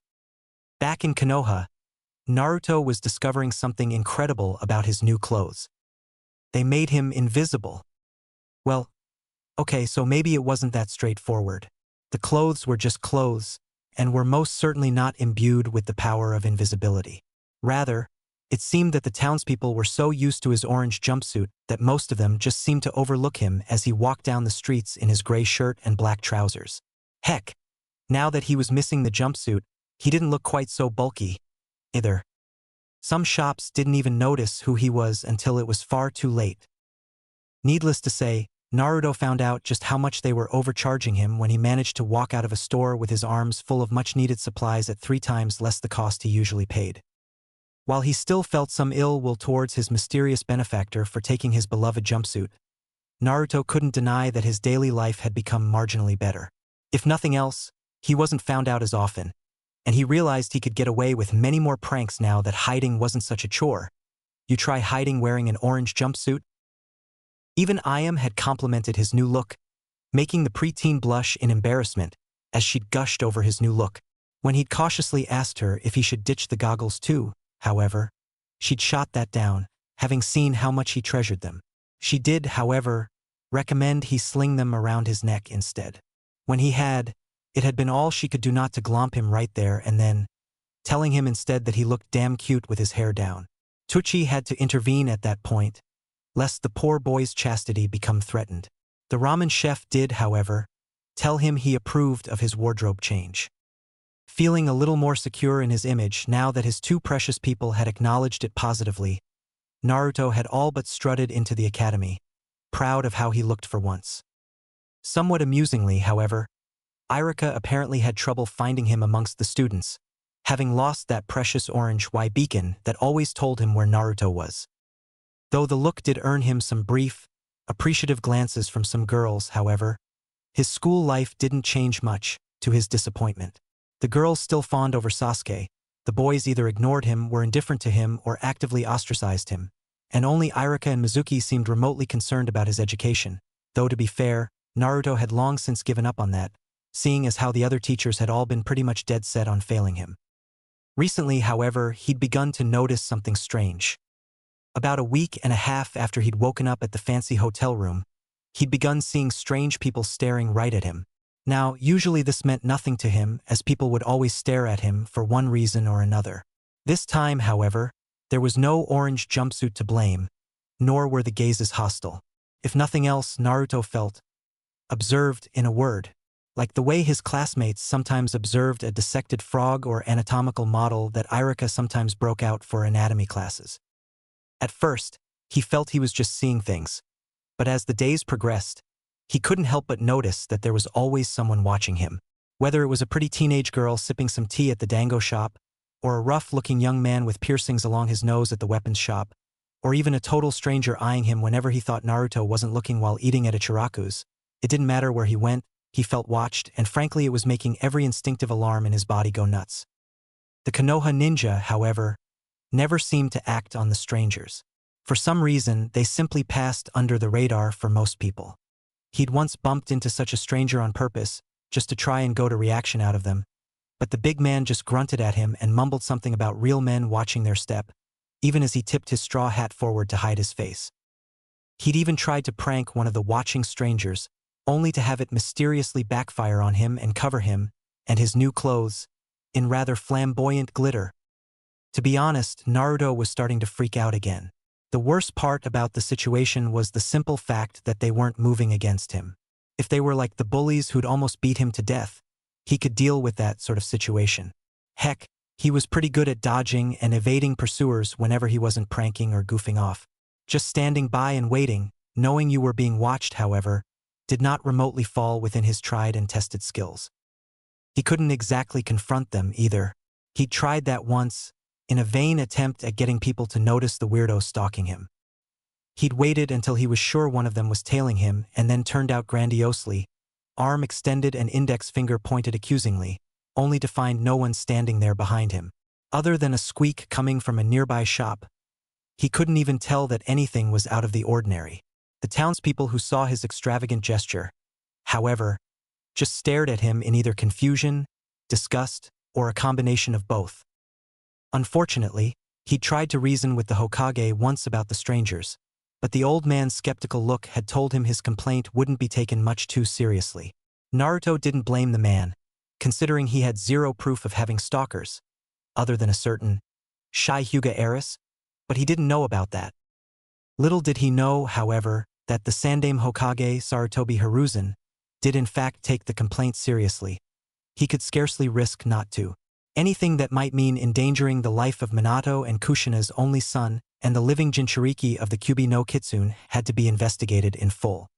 Back in Konoha, Naruto was discovering something incredible about his new clothes. They made him invisible. Well, okay, so maybe it wasn't that straightforward. The clothes were just clothes, and were most certainly not imbued with the power of invisibility. Rather, it seemed that the townspeople were so used to his orange jumpsuit that most of them just seemed to overlook him as he walked down the streets in his gray shirt and black trousers. Heck, now that he was missing the jumpsuit, he didn't look quite so bulky, either. Some shops didn't even notice who he was until it was far too late. Needless to say, Naruto found out just how much they were overcharging him when he managed to walk out of a store with his arms full of much-needed supplies at 3 times less the cost he usually paid. While he still felt some ill will towards his mysterious benefactor for taking his beloved jumpsuit, Naruto couldn't deny that his daily life had become marginally better. If nothing else, he wasn't found out as often, and he realized he could get away with many more pranks now that hiding wasn't such a chore. You try hiding wearing an orange jumpsuit? Even Ayam had complimented his new look, making the preteen blush in embarrassment as she'd gushed over his new look. When he'd cautiously asked her if he should ditch the goggles too, however, she'd shot that down, having seen how much he treasured them. She did, however, recommend he sling them around his neck instead. When he had, it had been all she could do not to glomp him right there and then, telling him instead that he looked damn cute with his hair down. Tucci had to intervene at that point, lest the poor boy's chastity become threatened. The ramen chef did, however, tell him he approved of his wardrobe change. Feeling a little more secure in his image now that his 2 precious people had acknowledged it positively, Naruto had all but strutted into the academy, proud of how he looked for once. Somewhat amusingly, however, Iruka apparently had trouble finding him amongst the students, having lost that precious orange Y beacon that always told him where Naruto was. Though the look did earn him some brief, appreciative glances from some girls, however, his school life didn't change much, to his disappointment. The girls still fawned over Sasuke, the boys either ignored him, were indifferent to him, or actively ostracized him, and only Iruka and Mizuki seemed remotely concerned about his education, though to be fair, Naruto had long since given up on that, seeing as how the other teachers had all been pretty much dead set on failing him. Recently, however, he'd begun to notice something strange. About a week and a half after he'd woken up at the fancy hotel room, he'd begun seeing strange people staring right at him. Now, usually this meant nothing to him, as people would always stare at him for one reason or another. This time, however, there was no orange jumpsuit to blame, nor were the gazes hostile. If nothing else, Naruto felt observed in a word, like the way his classmates sometimes observed a dissected frog or anatomical model that Iruka sometimes broke out for anatomy classes. At first, he felt he was just seeing things, but as the days progressed, he couldn't help but notice that there was always someone watching him. Whether it was a pretty teenage girl sipping some tea at the dango shop, or a rough-looking young man with piercings along his nose at the weapons shop, or even a total stranger eyeing him whenever he thought Naruto wasn't looking while eating at a Chiraku's, it didn't matter where he went, he felt watched, and frankly it was making every instinctive alarm in his body go nuts. The Konoha ninja, however, never seemed to act on the strangers. For some reason, they simply passed under the radar for most people. He'd once bumped into such a stranger on purpose, just to try and goad a reaction out of them, but the big man just grunted at him and mumbled something about real men watching their step, even as he tipped his straw hat forward to hide his face. He'd even tried to prank one of the watching strangers, only to have it mysteriously backfire on him and cover him, and his new clothes, in rather flamboyant glitter. To be honest, Naruto was starting to freak out again. The worst part about the situation was the simple fact that they weren't moving against him. If they were like the bullies who'd almost beat him to death, he could deal with that sort of situation. Heck, he was pretty good at dodging and evading pursuers whenever he wasn't pranking or goofing off. Just standing by and waiting, knowing you were being watched, however, did not remotely fall within his tried and tested skills. He couldn't exactly confront them either. He'd tried that once, in a vain attempt at getting people to notice the weirdo stalking him. He'd waited until he was sure one of them was tailing him and then turned out grandiosely, arm extended and index finger pointed accusingly, only to find no one standing there behind him. Other than a squeak coming from a nearby shop, he couldn't even tell that anything was out of the ordinary. The townspeople who saw his extravagant gesture, however, just stared at him in either confusion, disgust, or a combination of both. Unfortunately, he'd tried to reason with the Hokage once about the strangers, but the old man's skeptical look had told him his complaint wouldn't be taken much too seriously. Naruto didn't blame the man, considering he had zero proof of having stalkers, other than a certain shy Hyuga heiress, but he didn't know about that. Little did he know, however, that the Sandaime Hokage Sarutobi Hiruzen did in fact take the complaint seriously. He could scarcely risk not to. Anything that might mean endangering the life of Minato and Kushina's only son and the living Jinchuriki of the Kyubi no Kitsune had to be investigated in full.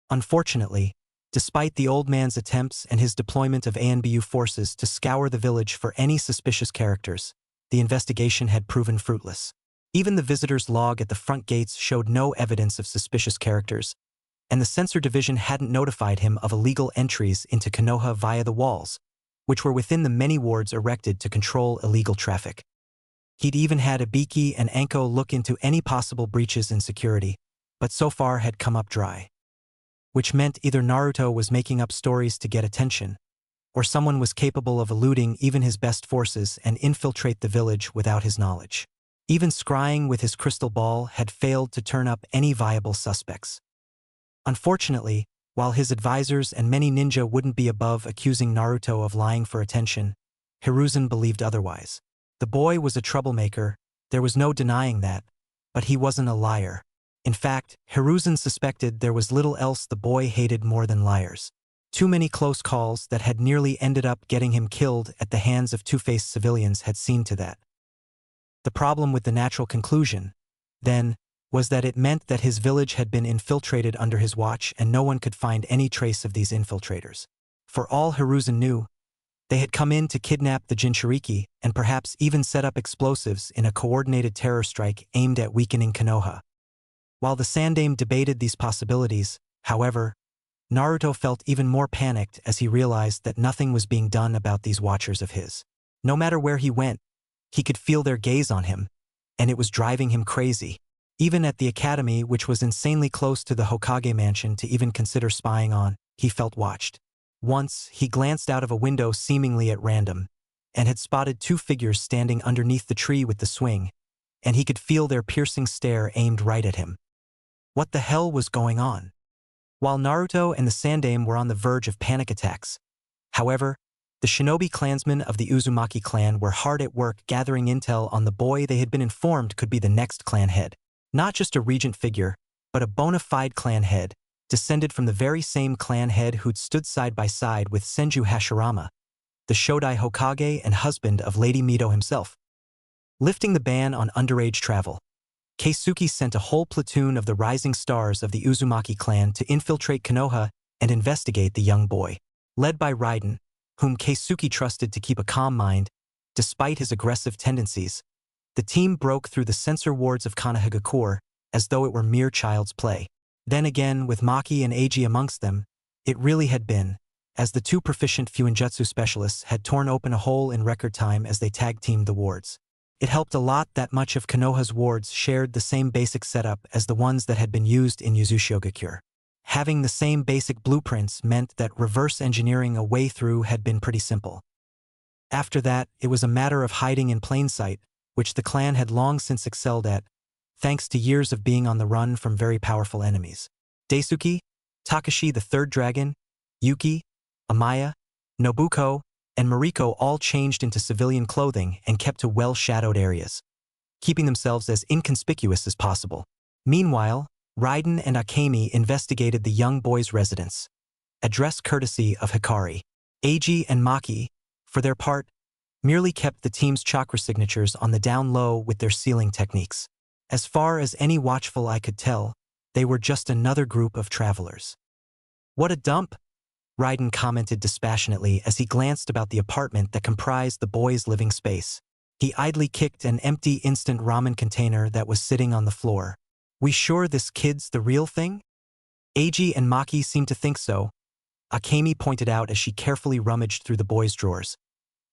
Unfortunately, despite the old man's attempts and his deployment of ANBU forces to scour the village for any suspicious characters, the investigation had proven fruitless. Even the visitor's log at the front gates showed no evidence of suspicious characters, and the censor division hadn't notified him of illegal entries into Konoha via the walls, which were within the many wards erected to control illegal traffic. He'd even had Ibiki and Anko look into any possible breaches in security, but so far had come up dry. Which meant either Naruto was making up stories to get attention, or someone was capable of eluding even his best forces and infiltrate the village without his knowledge. Even scrying with his crystal ball had failed to turn up any viable suspects. Unfortunately, while his advisors and many ninja wouldn't be above accusing Naruto of lying for attention, Hiruzen believed otherwise. The boy was a troublemaker, there was no denying that, but he wasn't a liar. In fact, Hiruzen suspected there was little else the boy hated more than liars. Too many close calls that had nearly ended up getting him killed at the hands of two-faced civilians had seen to that. The problem with the natural conclusion, then, was that it meant that his village had been infiltrated under his watch and no one could find any trace of these infiltrators. For all Hiruzen knew, they had come in to kidnap the Jinchuriki and perhaps even set up explosives in a coordinated terror strike aimed at weakening Konoha. While the Sandaime debated these possibilities, however, Naruto felt even more panicked as he realized that nothing was being done about these watchers of his. No matter where he went, he could feel their gaze on him, and it was driving him crazy. Even at the academy, which was insanely close to the Hokage mansion to even consider spying on, he felt watched. Once, he glanced out of a window seemingly at random, and had spotted two figures standing underneath the tree with the swing, and he could feel their piercing stare aimed right at him. What the hell was going on? While Naruto and the Sandaime were on the verge of panic attacks, however, the shinobi clansmen of the Uzumaki clan were hard at work gathering intel on the boy they had been informed could be the next clan head. Not just a regent figure, but a bona fide clan head, descended from the very same clan head who'd stood side by side with Senju Hashirama, the Shodai Hokage and husband of Lady Mito himself. Lifting the ban on underage travel, Keisuke sent a whole platoon of the rising stars of the Uzumaki clan to infiltrate Konoha and investigate the young boy. Led by Raiden, whom Keisuke trusted to keep a calm mind, despite his aggressive tendencies, the team broke through the censor wards of Konohagakure as though it were mere child's play. Then again, with Maki and Eiji amongst them, it really had been, as the two proficient Fuinjutsu specialists had torn open a hole in record time as they tag-teamed the wards. It helped a lot that much of Konoha's wards shared the same basic setup as the ones that had been used in Yuzushigakure. Having the same basic blueprints meant that reverse engineering a way through had been pretty simple. After that, it was a matter of hiding in plain sight, which the clan had long since excelled at, thanks to years of being on the run from very powerful enemies. Daisuke, Takashi the Third Dragon, Yuki, Amaya, Nobuko, and Mariko all changed into civilian clothing and kept to well-shadowed areas, keeping themselves as inconspicuous as possible. Meanwhile, Raiden and Akemi investigated the young boy's residence, address courtesy of Hikari. Eiji and Maki, for their part, merely kept the team's chakra signatures on the down low with their sealing techniques. As far as any watchful eye could tell, they were just another group of travelers. "What a dump," Raiden commented dispassionately as he glanced about the apartment that comprised the boys' living space. He idly kicked an empty instant ramen container that was sitting on the floor. "We sure this kid's the real thing?" Eiji and Maki seemed to think so, Akemi pointed out as she carefully rummaged through the boys' drawers,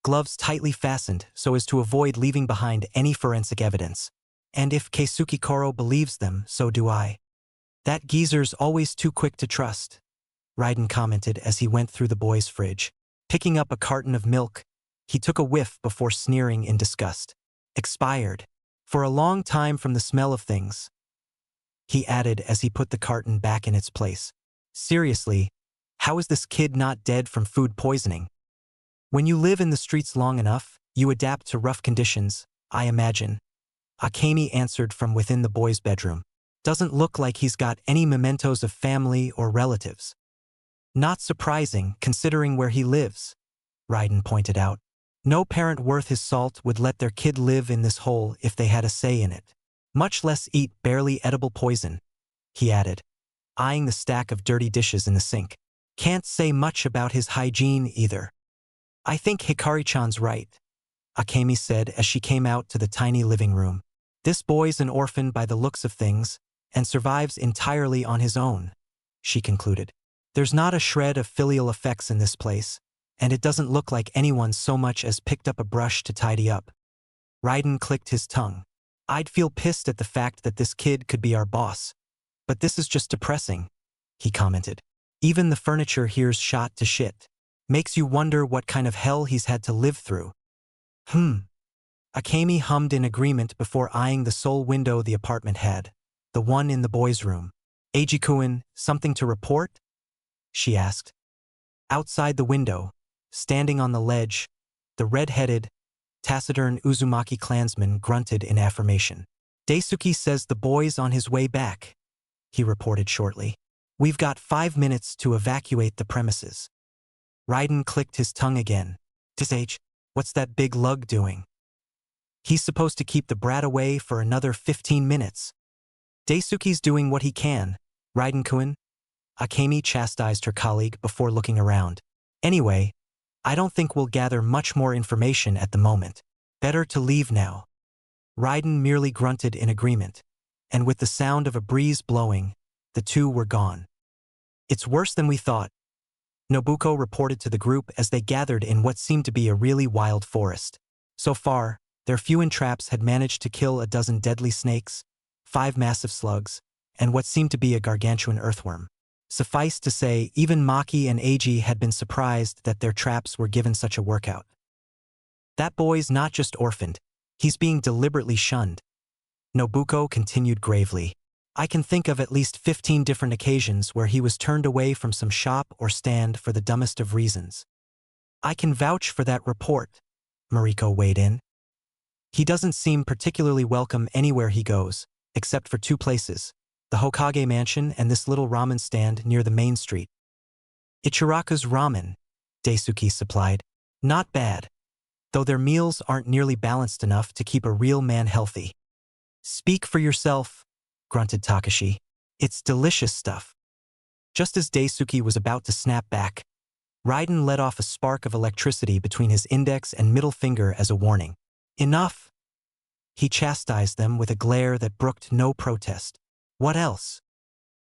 gloves tightly fastened so as to avoid leaving behind any forensic evidence. "And if Keisuke Koro believes them, so do I. That geezer's always too quick to trust," Raiden commented as he went through the boys' fridge. Picking up a carton of milk, he took a whiff before sneering in disgust. "Expired. For a long time from the smell of things," he added as he put the carton back in its place. "Seriously, how is this kid not dead from food poisoning?" "When you live in the streets long enough, you adapt to rough conditions, I imagine," Akemi answered from within the boy's bedroom. "Doesn't look like he's got any mementos of family or relatives." "Not surprising, considering where he lives," Raiden pointed out. "No parent worth his salt would let their kid live in this hole if they had a say in it. Much less eat barely edible poison," he added, eyeing the stack of dirty dishes in the sink. "Can't say much about his hygiene either." "I think Hikari-chan's right," Akemi said as she came out to the tiny living room. "This boy's an orphan by the looks of things, and survives entirely on his own," she concluded. "There's not a shred of filial effects in this place, and it doesn't look like anyone so much as picked up a brush to tidy up." Raiden clicked his tongue. "I'd feel pissed at the fact that this kid could be our boss, but this is just depressing," he commented. "Even the furniture here's shot to shit. Makes you wonder what kind of hell he's had to live through." Akemi hummed in agreement before eyeing the sole window the apartment had, the one in the boys' room. "Eiji-kun, something to report?" she asked. Outside the window, standing on the ledge, the red-headed, taciturn Uzumaki clansman grunted in affirmation. "Daisuke says the boy's on his way back," he reported shortly. "We've got 5 minutes to evacuate the premises." Raiden clicked his tongue again. "Disage, what's that big lug doing?" "He's supposed to keep the brat away for another 15 minutes. "Daisuke's doing what he can, Raiden-kun," Akemi chastised her colleague before looking around. "Anyway, I don't think we'll gather much more information at the moment. Better to leave now." Raiden merely grunted in agreement, and with the sound of a breeze blowing, the two were gone. "It's worse than we thought," Nobuko reported to the group as they gathered in what seemed to be a really wild forest. So far, their few entraps had managed to kill a dozen deadly snakes, 5 massive slugs, and what seemed to be a gargantuan earthworm. Suffice to say, even Maki and Eiji had been surprised that their traps were given such a workout. "That boy's not just orphaned, he's being deliberately shunned," Nobuko continued gravely. "I can think of at least 15 different occasions where he was turned away from some shop or stand for the dumbest of reasons." "I can vouch for that report," Mariko weighed in. "He doesn't seem particularly welcome anywhere he goes, except for 2 places, the Hokage mansion and this little ramen stand near the main street." "Ichiraka's ramen," Daisuke supplied. "Not bad, though their meals aren't nearly balanced enough to keep a real man healthy." "Speak for yourself," grunted Takashi. "It's delicious stuff." Just as Daisuke was about to snap back, Raiden let off a spark of electricity between his index and middle finger as a warning. "Enough!" He chastised them with a glare that brooked no protest. "What else?"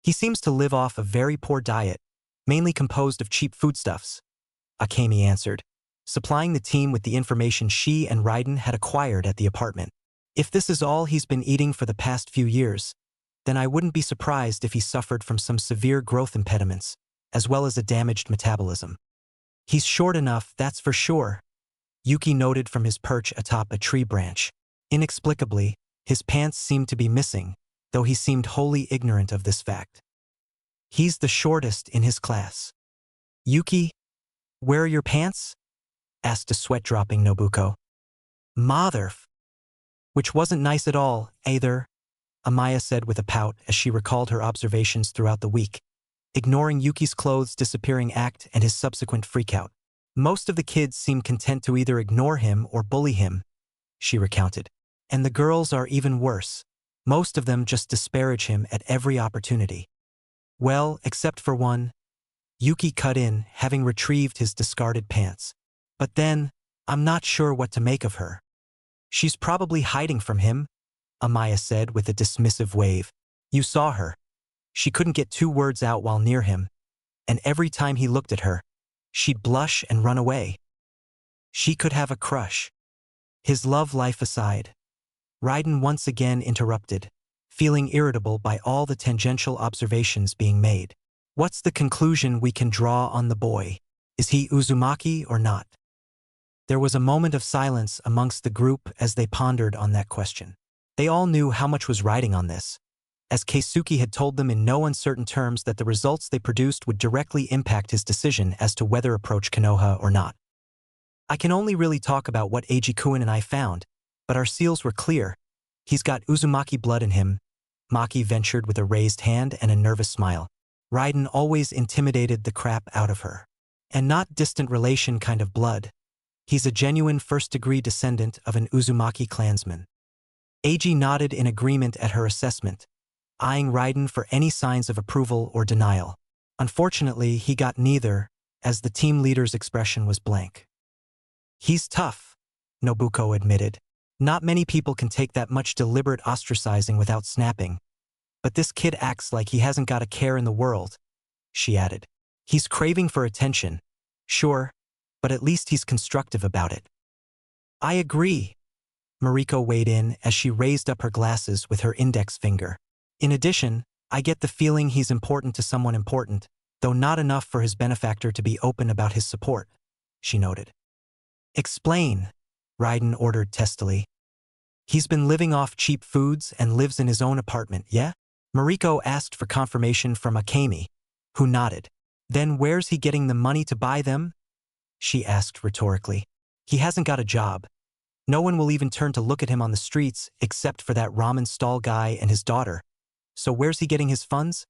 "He seems to live off a very poor diet, mainly composed of cheap foodstuffs," Akemi answered, supplying the team with the information she and Raiden had acquired at the apartment. "If this is all he's been eating for the past few years, then I wouldn't be surprised if he suffered from some severe growth impediments, as well as a damaged metabolism. He's short enough, that's for sure," Yuki noted from his perch atop a tree branch. Inexplicably, his pants seemed to be missing, though he seemed wholly ignorant of this fact. He's the shortest in his class. Yuki, where are your pants? Asked a sweat-dropping Nobuko. Motherf. Which wasn't nice at all, either, Amaya said with a pout as she recalled her observations throughout the week, ignoring Yuki's clothes disappearing act and his subsequent freakout. Most of the kids seemed content to either ignore him or bully him, she recounted. And the girls are even worse. Most of them just disparage him at every opportunity. Well, except for one. Yuki cut in, having retrieved his discarded pants. But then, I'm not sure what to make of her. She's probably hiding from him, Amaya said with a dismissive wave. You saw her. She couldn't get 2 words out while near him, and every time he looked at her, she'd blush and run away. She could have a crush. His love life aside. Raiden once again interrupted, feeling irritable by all the tangential observations being made. What's the conclusion we can draw on the boy? Is he Uzumaki or not? There was a moment of silence amongst the group as they pondered on that question. They all knew how much was riding on this, as Keisuke had told them in no uncertain terms that the results they produced would directly impact his decision as to whether approach Konoha or not. I can only really talk about what Eiji-kun and I found, but our seals were clear. He's got Uzumaki blood in him, Maki ventured with a raised hand and a nervous smile. Raiden always intimidated the crap out of her. And not distant relation kind of blood. He's a genuine first-degree descendant of an Uzumaki clansman. Eiji nodded in agreement at her assessment, eyeing Raiden for any signs of approval or denial. Unfortunately, he got neither, as the team leader's expression was blank. He's tough, Nobuko admitted. Not many people can take that much deliberate ostracizing without snapping. But this kid acts like he hasn't got a care in the world, she added. He's craving for attention, sure, but at least he's constructive about it. I agree, Mariko weighed in as she raised up her glasses with her index finger. In addition, I get the feeling he's important to someone important, though not enough for his benefactor to be open about his support, she noted. Explain, Raiden ordered testily. He's been living off cheap foods and lives in his own apartment, yeah? Mariko asked for confirmation from Akemi, who nodded. Then where's he getting the money to buy them? She asked rhetorically. He hasn't got a job. No one will even turn to look at him on the streets except for that ramen stall guy and his daughter. So where's he getting his funds?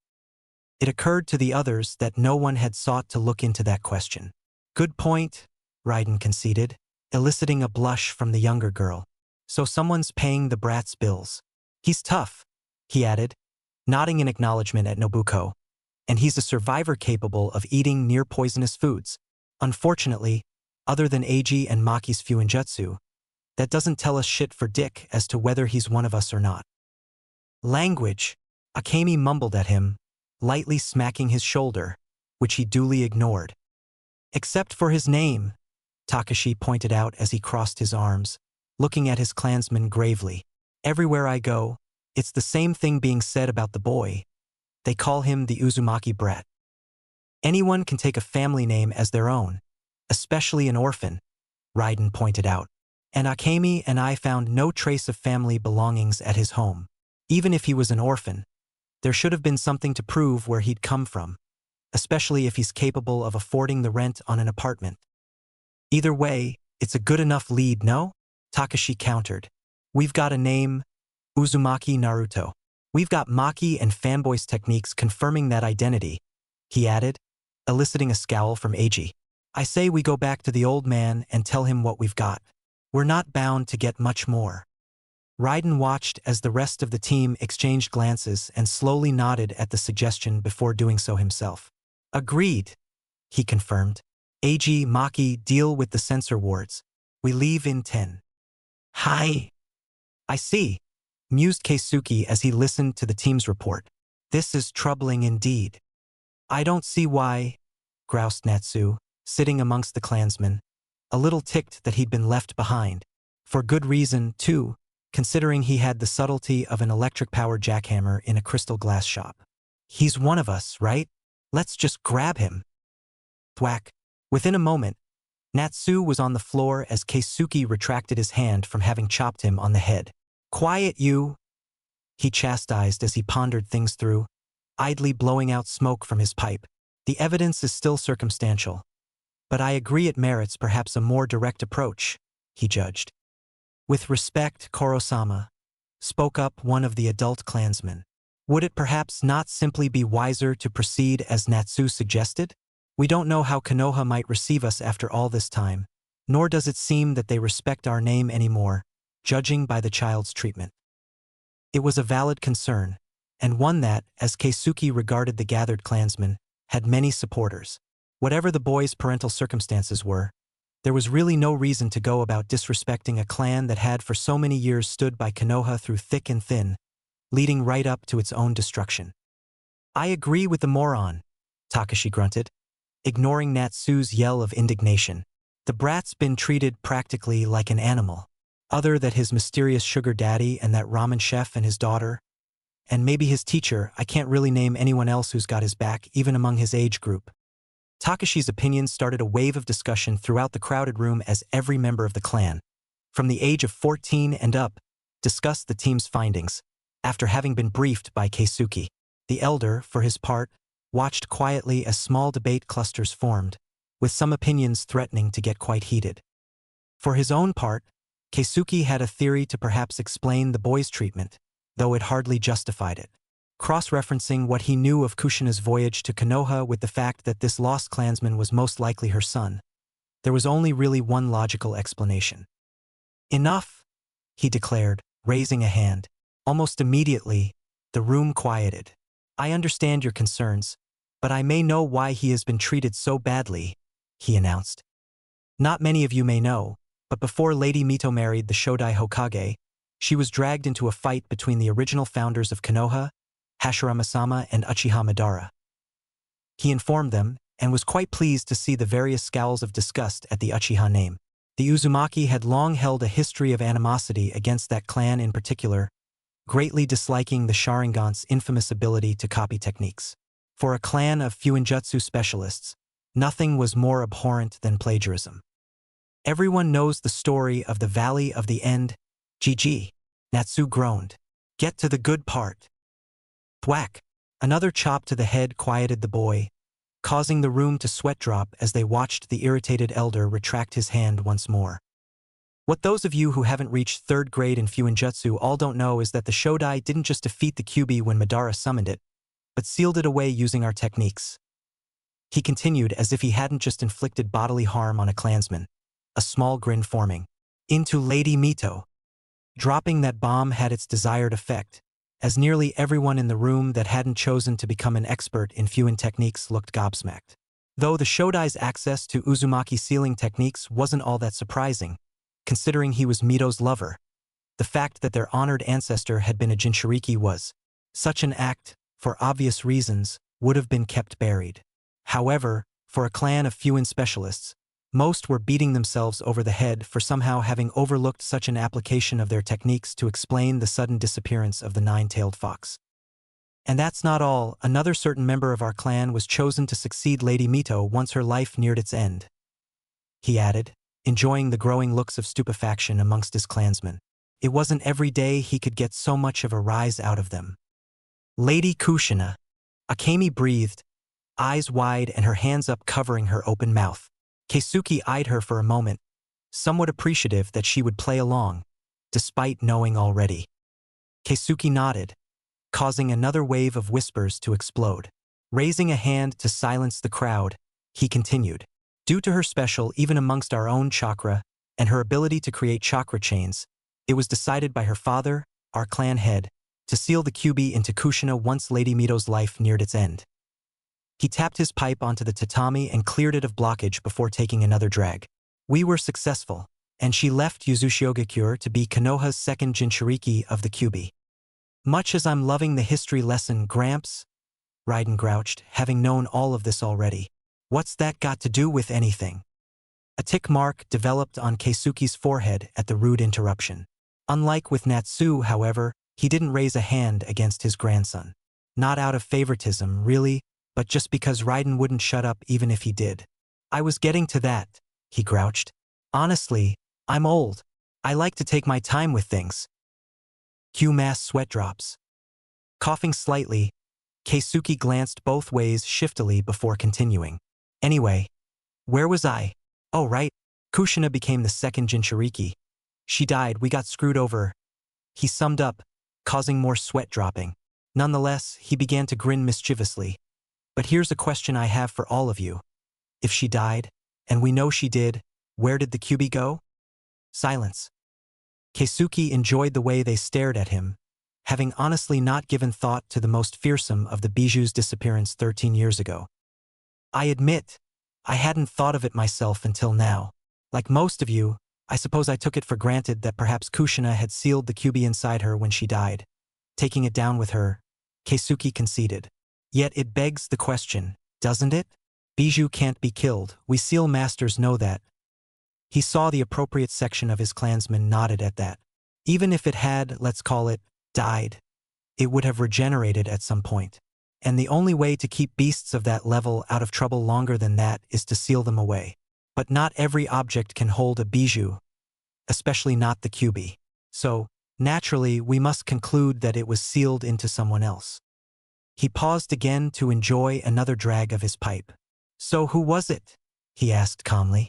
It occurred to the others that no one had sought to look into that question. Good point, Raiden conceded, eliciting a blush from the younger girl. So someone's paying the brat's bills. He's tough, he added, nodding in acknowledgement at Nobuko. And he's a survivor capable of eating near-poisonous foods. Unfortunately, other than Eiji and Maki's Fuinjutsu, that doesn't tell us shit for dick as to whether he's one of us or not. Language, Akemi mumbled at him, lightly smacking his shoulder, which he duly ignored. Except for his name, Takashi pointed out as he crossed his arms, looking at his clansmen gravely. Everywhere I go, it's the same thing being said about the boy. They call him the Uzumaki brat. Anyone can take a family name as their own, especially an orphan, Raiden pointed out. And Akemi and I found no trace of family belongings at his home. Even if he was an orphan, there should have been something to prove where he'd come from, especially if he's capable of affording the rent on an apartment. Either way, it's a good enough lead, no? Takashi countered. We've got a name, Uzumaki Naruto. We've got Maki and fanboys techniques confirming that identity, he added, eliciting a scowl from Eiji. I say we go back to the old man and tell him what we've got. We're not bound to get much more. Raiden watched as the rest of the team exchanged glances and slowly nodded at the suggestion before doing so himself. Agreed, he confirmed. Eiji, Maki, deal with the censor wards. We leave in 10. Hi. I see, mused Keisuke as he listened to the team's report. This is troubling indeed. I don't see why, groused Natsu, sitting amongst the clansmen, a little ticked that he'd been left behind. For good reason, too, considering he had the subtlety of an electric-powered jackhammer in a crystal glass shop. He's one of us, right? Let's just grab him. Thwack. Within a moment, Natsu was on the floor as Keisuke retracted his hand from having chopped him on the head. "Quiet, you!" he chastised as he pondered things through, idly blowing out smoke from his pipe. "The evidence is still circumstantial, but I agree it merits perhaps a more direct approach," he judged. "With respect, Koro-sama," spoke up one of the adult clansmen. "Would it perhaps not simply be wiser to proceed as Natsu suggested? We don't know how Konoha might receive us after all this time, nor does it seem that they respect our name anymore, judging by the child's treatment." It was a valid concern, and one that, as Keisuke regarded the gathered clansmen, had many supporters. Whatever the boy's parental circumstances were, there was really no reason to go about disrespecting a clan that had for so many years stood by Konoha through thick and thin, leading right up to its own destruction. "I agree with the moron," Takashi grunted, ignoring Natsu's yell of indignation. "The brat's been treated practically like an animal. Other than his mysterious sugar daddy and that ramen chef and his daughter, and maybe his teacher, I can't really name anyone else who's got his back, even among his age group." Takashi's opinions started a wave of discussion throughout the crowded room as every member of the clan, from the age of 14 and up, discussed the team's findings, after having been briefed by Keisuke. The elder, for his part, watched quietly as small debate clusters formed, with some opinions threatening to get quite heated. For his own part, Keisuke had a theory to perhaps explain the boy's treatment, though it hardly justified it. Cross-referencing what he knew of Kushina's voyage to Konoha with the fact that this lost clansman was most likely her son, there was only really one logical explanation. "Enough," he declared, raising a hand. Almost immediately, the room quieted. "I understand your concerns, but I may know why he has been treated so badly," he announced. "Not many of you may know, but before Lady Mito married the Shodai Hokage, she was dragged into a fight between the original founders of Konoha, Hashirama-sama and Uchiha Madara." He informed them, and was quite pleased to see the various scowls of disgust at the Uchiha name. The Uzumaki had long held a history of animosity against that clan in particular, greatly disliking the Sharingan's infamous ability to copy techniques. For a clan of Fuinjutsu specialists, nothing was more abhorrent than plagiarism. "Everyone knows the story of the Valley of the End, GG," Natsu groaned. "Get to the good part." Thwack! Another chop to the head quieted the boy, causing the room to sweat drop as they watched the irritated elder retract his hand once more. What those of you who haven't reached 3rd grade in Fuinjutsu all don't know is that the Shodai didn't just defeat the Kyuubi when Madara summoned it, but sealed it away using our techniques. He continued as if he hadn't just inflicted bodily harm on a clansman, a small grin forming. "Into Lady Mito." Dropping that bomb had its desired effect, as nearly everyone in the room that hadn't chosen to become an expert in Fuin techniques looked gobsmacked. Though the Shodai's access to Uzumaki sealing techniques wasn't all that surprising, considering he was Mito's lover, the fact that their honored ancestor had been a Jinchuriki was, such an act, for obvious reasons, would have been kept buried. However, for a clan of Fuin specialists, most were beating themselves over the head for somehow having overlooked such an application of their techniques to explain the sudden disappearance of the nine-tailed fox. "And that's not all. Another certain member of our clan was chosen to succeed Lady Mito once her life neared its end," he added, enjoying the growing looks of stupefaction amongst his clansmen. It wasn't every day he could get so much of a rise out of them. "Lady Kushina." Akemi breathed, eyes wide and her hands up covering her open mouth. Keisuke eyed her for a moment, somewhat appreciative that she would play along, despite knowing already. Keisuke nodded, causing another wave of whispers to explode. Raising a hand to silence the crowd, he continued. "Due to her special even amongst our own chakra, and her ability to create chakra chains, it was decided by her father, our clan head, to seal the Kyuubi into Kushina once Lady Mito's life neared its end." He tapped his pipe onto the tatami and cleared it of blockage before taking another drag. "We were successful, and she left Yuzushiogakure to be Konoha's second Jinchuriki of the Kyuubi." "Much as I'm loving the history lesson, Gramps," Raiden grouched, having known all of this already. "What's that got to do with anything?" A tick mark developed on Keisuke's forehead at the rude interruption. Unlike with Natsu, however, he didn't raise a hand against his grandson. Not out of favoritism, really, but just because Raiden wouldn't shut up even if he did. "I was getting to that. he grouched. Honestly, I'm old. I like to take my time with things. Cue mass sweat drops. Coughing slightly, Keisuke glanced both ways shiftily before continuing. Anyway, where was I? Oh right, Kushina became the second Jinchuriki. She died, we got screwed over. He summed up, causing more sweat dropping. Nonetheless, he began to grin mischievously. But here's a question I have for all of you. If she died, and we know she did, where did the Kyuubi go? Silence. Keisuke enjoyed the way they stared at him, having honestly not given thought to the most fearsome of the Bijuu's disappearance 13 years ago. I admit, I hadn't thought of it myself until now. Like most of you, I suppose I took it for granted that perhaps Kushina had sealed the Kyuubi inside her when she died. Taking it down with her, Keisuke conceded. Yet it begs the question, doesn't it? Bijuu can't be killed, we seal masters know that. He saw the appropriate section of his clansmen nodded at that. Even if it had, let's call it, died, it would have regenerated at some point. And the only way to keep beasts of that level out of trouble longer than that is to seal them away. But not every object can hold a Bijuu, especially not the Kyuubi. So, naturally, we must conclude that it was sealed into someone else. He paused again to enjoy another drag of his pipe. So who was it? He asked calmly.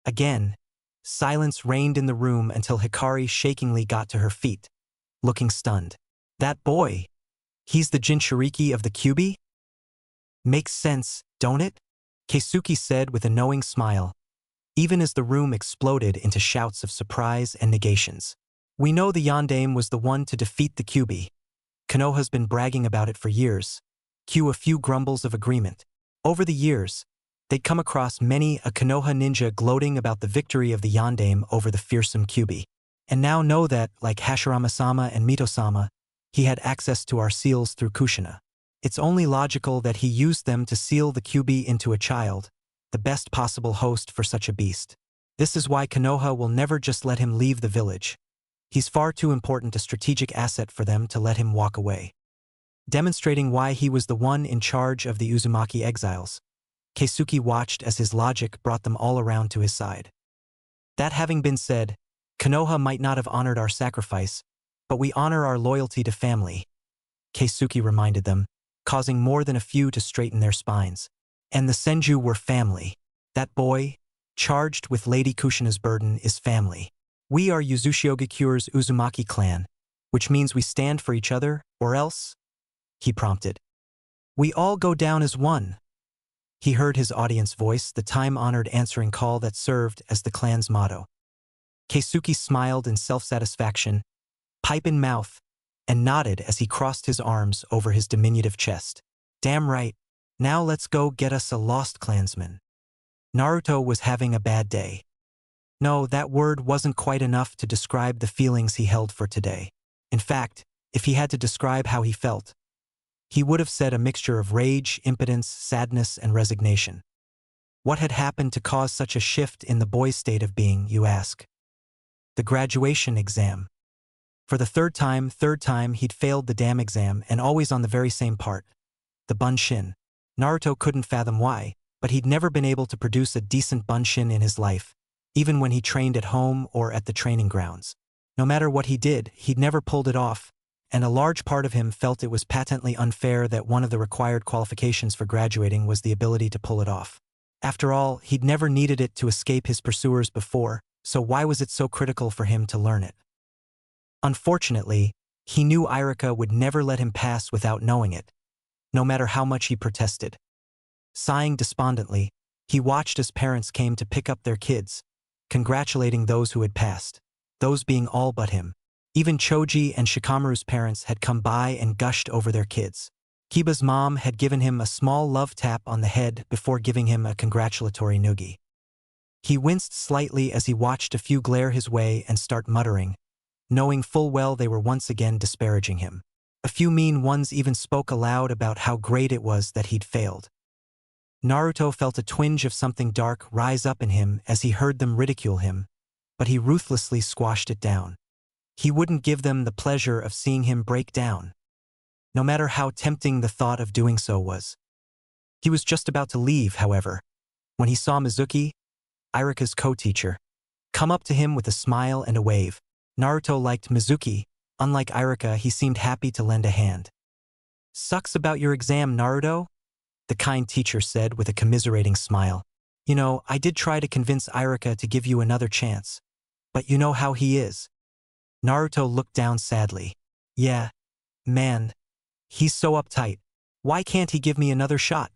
Again, silence reigned in the room until Hikari shakingly got to her feet, looking stunned. That boy, he's the Jinchuriki of the Kyuubi? Makes sense, don't it? Keisuke said with a knowing smile, even as the room exploded into shouts of surprise and negations. We know the Yondaime was the one to defeat the Kyuubi. Konoha's been bragging about it for years. Cue a few grumbles of agreement. Over the years, they'd come across many a Konoha ninja gloating about the victory of the Yondaime over the fearsome Kyuubi. And now know that, like Hashirama-sama and Mito-sama, he had access to our seals through Kushina. It's only logical that he used them to seal the Kyuubi into a child, the best possible host for such a beast. This is why Konoha will never just let him leave the village. He's far too important a strategic asset for them to let him walk away. Demonstrating why he was the one in charge of the Uzumaki exiles, Keisuke watched as his logic brought them all around to his side. That having been said, Konoha might not have honored our sacrifice, but we honor our loyalty to family, Keisuke reminded them, causing more than a few to straighten their spines. And the Senju were family. That boy, charged with Lady Kushina's burden, is family. We are Yuzushiogekure's Uzumaki clan, which means we stand for each other, or else? He prompted. We all go down as one. He heard his audience voice, the time-honored answering call that served as the clan's motto. Keisuke smiled in self-satisfaction, pipe in mouth, and nodded as he crossed his arms over his diminutive chest. Damn right. Now let's go get us a lost clansman. Naruto was having a bad day. No, that word wasn't quite enough to describe the feelings he held for today. In fact, if he had to describe how he felt, he would have said a mixture of rage, impotence, sadness, and resignation. What had happened to cause such a shift in the boy's state of being, you ask? The graduation exam. For the third time he'd failed the damn exam, and always on the very same part. The bunshin. Naruto couldn't fathom why, but he'd never been able to produce a decent bunshin in his life, even when he trained at home or at the training grounds. No matter what he did, he'd never pulled it off, and a large part of him felt it was patently unfair that one of the required qualifications for graduating was the ability to pull it off. After all, he'd never needed it to escape his pursuers before, so why was it so critical for him to learn it? Unfortunately, he knew Iruka would never let him pass without knowing it, no matter how much he protested. Sighing despondently, he watched as parents came to pick up their kids, congratulating those who had passed, those being all but him. Even Choji and Shikamaru's parents had come by and gushed over their kids. Kiba's mom had given him a small love tap on the head before giving him a congratulatory noogie. He winced slightly as he watched a few glare his way and start muttering, knowing full well they were once again disparaging him. A few mean ones even spoke aloud about how great it was that he'd failed. Naruto felt a twinge of something dark rise up in him as he heard them ridicule him, but he ruthlessly squashed it down. He wouldn't give them the pleasure of seeing him break down, no matter how tempting the thought of doing so was. He was just about to leave, however, when he saw Mizuki, Iruka's co-teacher. Come up to him with a smile and a wave. Naruto liked Mizuki. Unlike Iruka, he seemed happy to lend a hand. Sucks about your exam, Naruto? The kind teacher said with a commiserating smile. You know, I did try to convince Iruka to give you another chance. But you know how he is. Naruto looked down sadly. Yeah, man. He's so uptight. Why can't he give me another shot?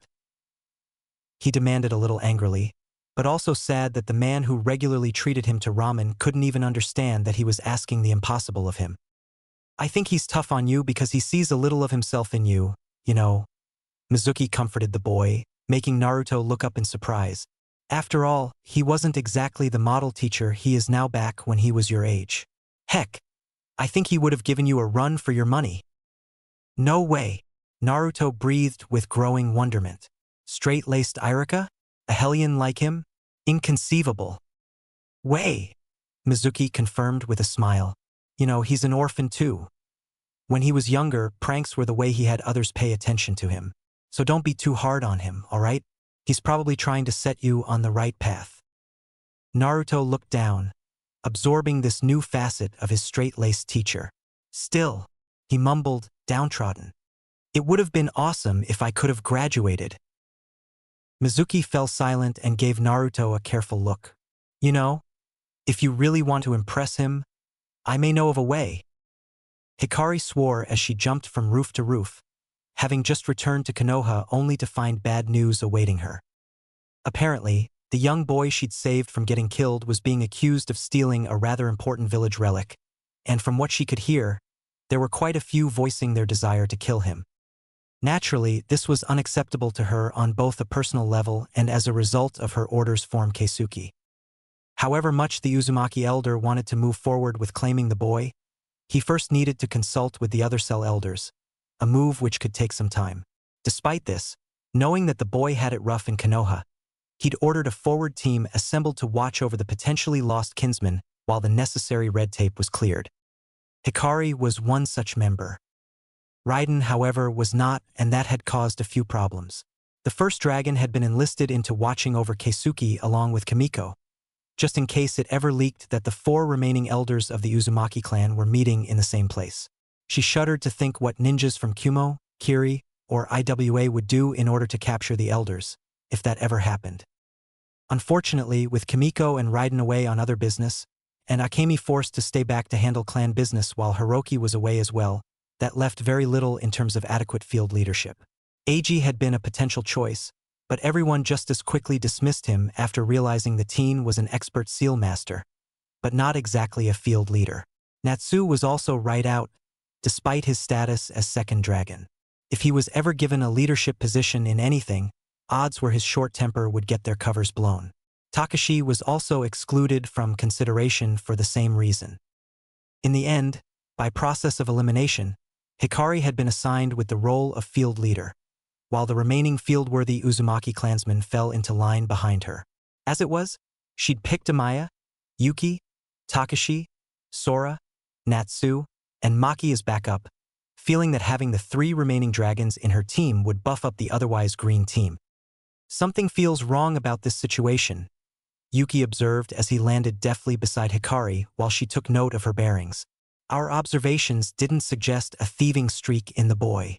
He demanded a little angrily, but also sad that the man who regularly treated him to ramen couldn't even understand that he was asking the impossible of him. I think he's tough on you because he sees a little of himself in you, you know. Mizuki comforted the boy, making Naruto look up in surprise. After all, he wasn't exactly the model teacher he is now back when he was your age. Heck, I think he would have given you a run for your money. No way. Naruto breathed with growing wonderment. Straight-laced Iruka? A hellion like him? Inconceivable. Way. Mizuki confirmed with a smile. You know, he's an orphan too. When he was younger, pranks were the way he had others pay attention to him. So don't be too hard on him, alright? He's probably trying to set you on the right path. Naruto looked down, absorbing this new facet of his straight-laced teacher. Still, he mumbled, downtrodden. It would have been awesome if I could have graduated. Mizuki fell silent and gave Naruto a careful look. You know, if you really want to impress him, I may know of a way. Hikari swore as she jumped from roof to roof, having just returned to Konoha only to find bad news awaiting her. Apparently, the young boy she'd saved from getting killed was being accused of stealing a rather important village relic, and from what she could hear, there were quite a few voicing their desire to kill him. Naturally, this was unacceptable to her on both a personal level and as a result of her orders from Keisuke. However much the Uzumaki elder wanted to move forward with claiming the boy, he first needed to consult with the other cell elders, a move which could take some time. Despite this, knowing that the boy had it rough in Konoha, he'd ordered a forward team assembled to watch over the potentially lost kinsman while the necessary red tape was cleared. Hikari was one such member. Raiden, however, was not, and that had caused a few problems. The first dragon had been enlisted into watching over Keisuke along with Kimiko, just in case it ever leaked that the 4 remaining elders of the Uzumaki clan were meeting in the same place. She shuddered to think what ninjas from Kumo, Kiri, or IWA would do in order to capture the elders, if that ever happened. Unfortunately, with Kimiko and Raiden away on other business, and Akemi forced to stay back to handle clan business while Hiroki was away as well, that left very little in terms of adequate field leadership. Eiji had been a potential choice, but everyone just as quickly dismissed him after realizing the teen was an expert seal master, but not exactly a field leader. Natsu was also right out, despite his status as second dragon. If he was ever given a leadership position in anything, odds were his short temper would get their covers blown. Takashi was also excluded from consideration for the same reason. In the end, by process of elimination, Hikari had been assigned with the role of field leader, while the remaining field-worthy Uzumaki clansmen fell into line behind her. As it was, she'd picked Amaya, Yuki, Takashi, Sora, Natsu, and Maki as backup, feeling that having the 3 remaining dragons in her team would buff up the otherwise green team. Something feels wrong about this situation, Yuki observed as he landed deftly beside Hikari while she took note of her bearings. Our observations didn't suggest a thieving streak in the boy.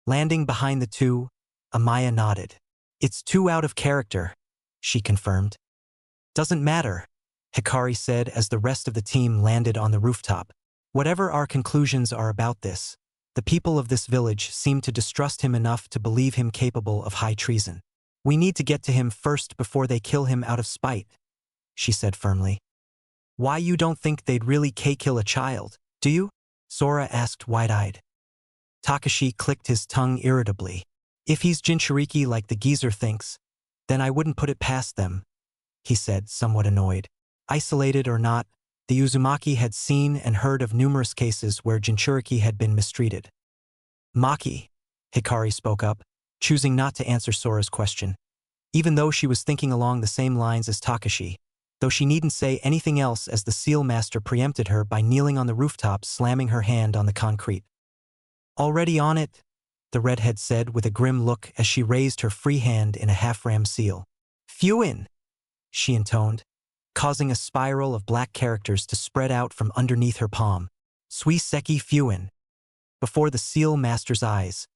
Landing behind the 2, Amaya nodded. It's too out of character, she confirmed. Doesn't matter, Hikari said as the rest of the team landed on the rooftop. Whatever our conclusions are about this, the people of this village seem to distrust him enough to believe him capable of high treason. We need to get to him first before they kill him out of spite, she said firmly. Why you don't think they'd really kill a child, do you? Sora asked wide-eyed. Takashi clicked his tongue irritably. If he's Jinchuriki like the geezer thinks, then I wouldn't put it past them, he said, somewhat annoyed. Isolated or not, the Uzumaki had seen and heard of numerous cases where Jinchuriki had been mistreated. Maki, Hikari spoke up, choosing not to answer Sora's question, even though she was thinking along the same lines as Takashi, though she needn't say anything else as the seal master preempted her by kneeling on the rooftop, slamming her hand on the concrete. Already on it, the redhead said with a grim look as she raised her free hand in a half-ram seal. Few in. she intoned, causing a spiral of black characters to spread out from underneath her palm. Suiseki Fuin. Before the seal master's eyes,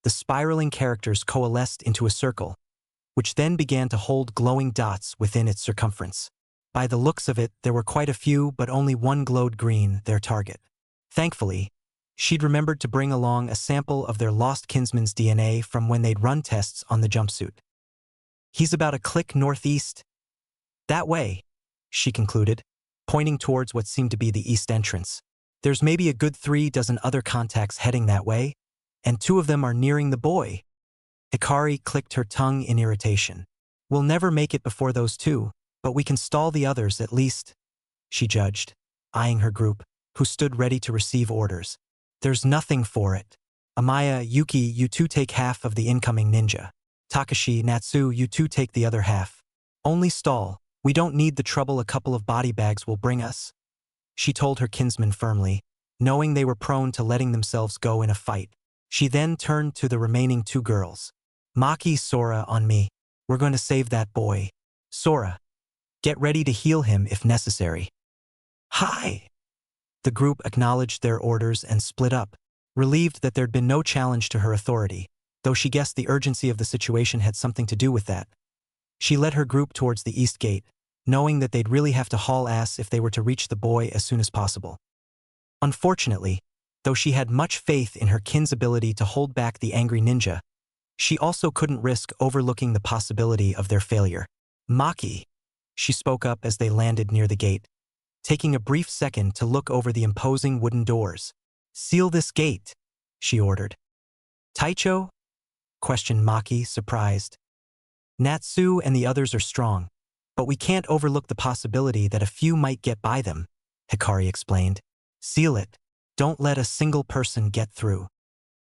the spiraling characters coalesced into a circle, which then began to hold glowing dots within its circumference. By the looks of it, there were quite a few, but only one glowed green, their target. Thankfully, she'd remembered to bring along a sample of their lost kinsman's DNA from when they'd run tests on the jumpsuit. He's about a click northeast. That way, she concluded, pointing towards what seemed to be the east entrance. There's maybe a good 3 dozen other contacts heading that way, and 2 of them are nearing the boy. Hikari clicked her tongue in irritation. We'll never make it before those 2, but we can stall the others at least, she judged, eyeing her group, who stood ready to receive orders. There's nothing for it. Amaya, Yuki, you 2 take half of the incoming ninja. Takashi, Natsu, you 2 take the other half. Only stall. We don't need the trouble a couple of body bags will bring us, she told her kinsman firmly, knowing they were prone to letting themselves go in a fight. She then turned to the remaining 2 girls. Maki, Sora, on me. We're going to save that boy. Sora, get ready to heal him if necessary. Hi! The group acknowledged their orders and split up, relieved that there'd been no challenge to her authority, though she guessed the urgency of the situation had something to do with that. She led her group towards the east gate, knowing that they'd really have to haul ass if they were to reach the boy as soon as possible. Unfortunately, though she had much faith in her kin's ability to hold back the angry ninja, she also couldn't risk overlooking the possibility of their failure. Maki, she spoke up as they landed near the gate, taking a brief second to look over the imposing wooden doors. Seal this gate, she ordered. Taicho? Questioned Maki, surprised. Natsu and the others are strong, but we can't overlook the possibility that a few might get by them, Hikari explained. Seal it. Don't let a single person get through.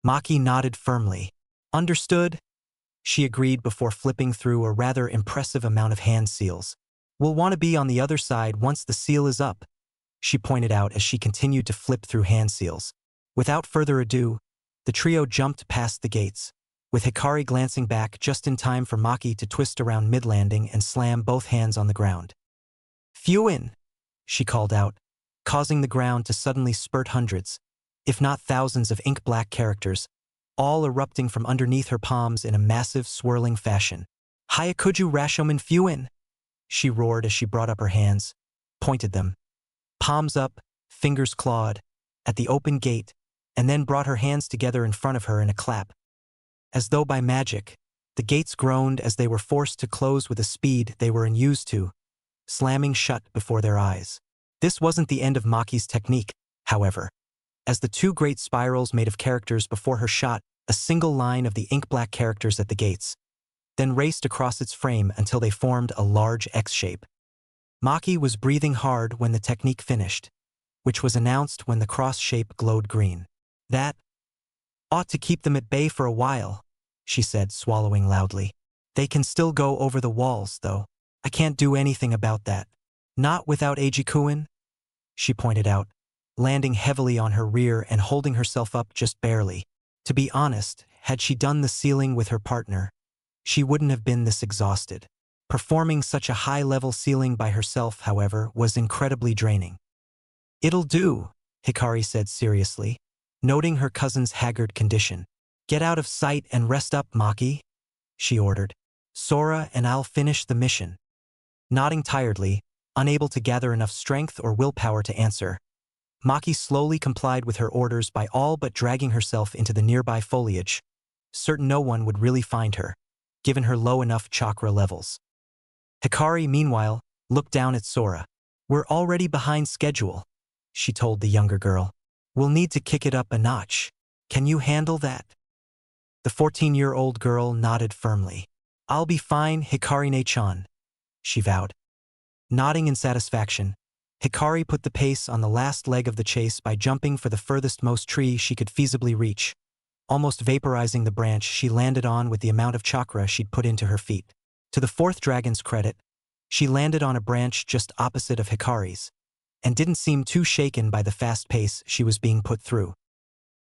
Maki nodded firmly. Understood? She agreed before flipping through a rather impressive amount of hand seals. We'll want to be on the other side once the seal is up, she pointed out as she continued to flip through hand seals. Without further ado, the trio jumped past the gates, with Hikari glancing back just in time for Maki to twist around mid-landing and slam both hands on the ground. Fuin, she called out, causing the ground to suddenly spurt hundreds, if not thousands of ink-black characters, all erupting from underneath her palms in a massive, swirling fashion. Hayakuju Rashoman Fuin, she roared as she brought up her hands, pointed them, palms up, fingers clawed, at the open gate, and then brought her hands together in front of her in a clap. As though by magic, the gates groaned as they were forced to close with a speed they were unused to, slamming shut before their eyes. This wasn't the end of Maki's technique, however. As the 2 great spirals made of characters before her shot a single line of the ink-black characters at the gates, then raced across its frame until they formed a large X shape. Maki was breathing hard when the technique finished, which was announced when the cross shape glowed green. That ought to keep them at bay for a while, she said, swallowing loudly. They can still go over the walls, though. I can't do anything about that. Not without Eiji-kun, she pointed out, landing heavily on her rear and holding herself up just barely. To be honest, had she done the sealing with her partner, she wouldn't have been this exhausted. Performing such a high-level sealing by herself, however, was incredibly draining. It'll do, Hikari said seriously, noting her cousin's haggard condition. Get out of sight and rest up, Maki, she ordered. Sora and I'll finish the mission. Nodding tiredly, unable to gather enough strength or willpower to answer, Maki slowly complied with her orders by all but dragging herself into the nearby foliage, certain no one would really find her, given her low enough chakra levels. Hikari, meanwhile, looked down at Sora. We're already behind schedule, she told the younger girl. We'll need to kick it up a notch. Can you handle that? The 14-year-old girl nodded firmly. I'll be fine, Hikari-ne-chan, she vowed. Nodding in satisfaction, Hikari put the pace on the last leg of the chase by jumping for the furthest-most tree she could feasibly reach, almost vaporizing the branch she landed on with the amount of chakra she'd put into her feet. To the 4th dragon's credit, she landed on a branch just opposite of Hikari's, and didn't seem too shaken by the fast pace she was being put through.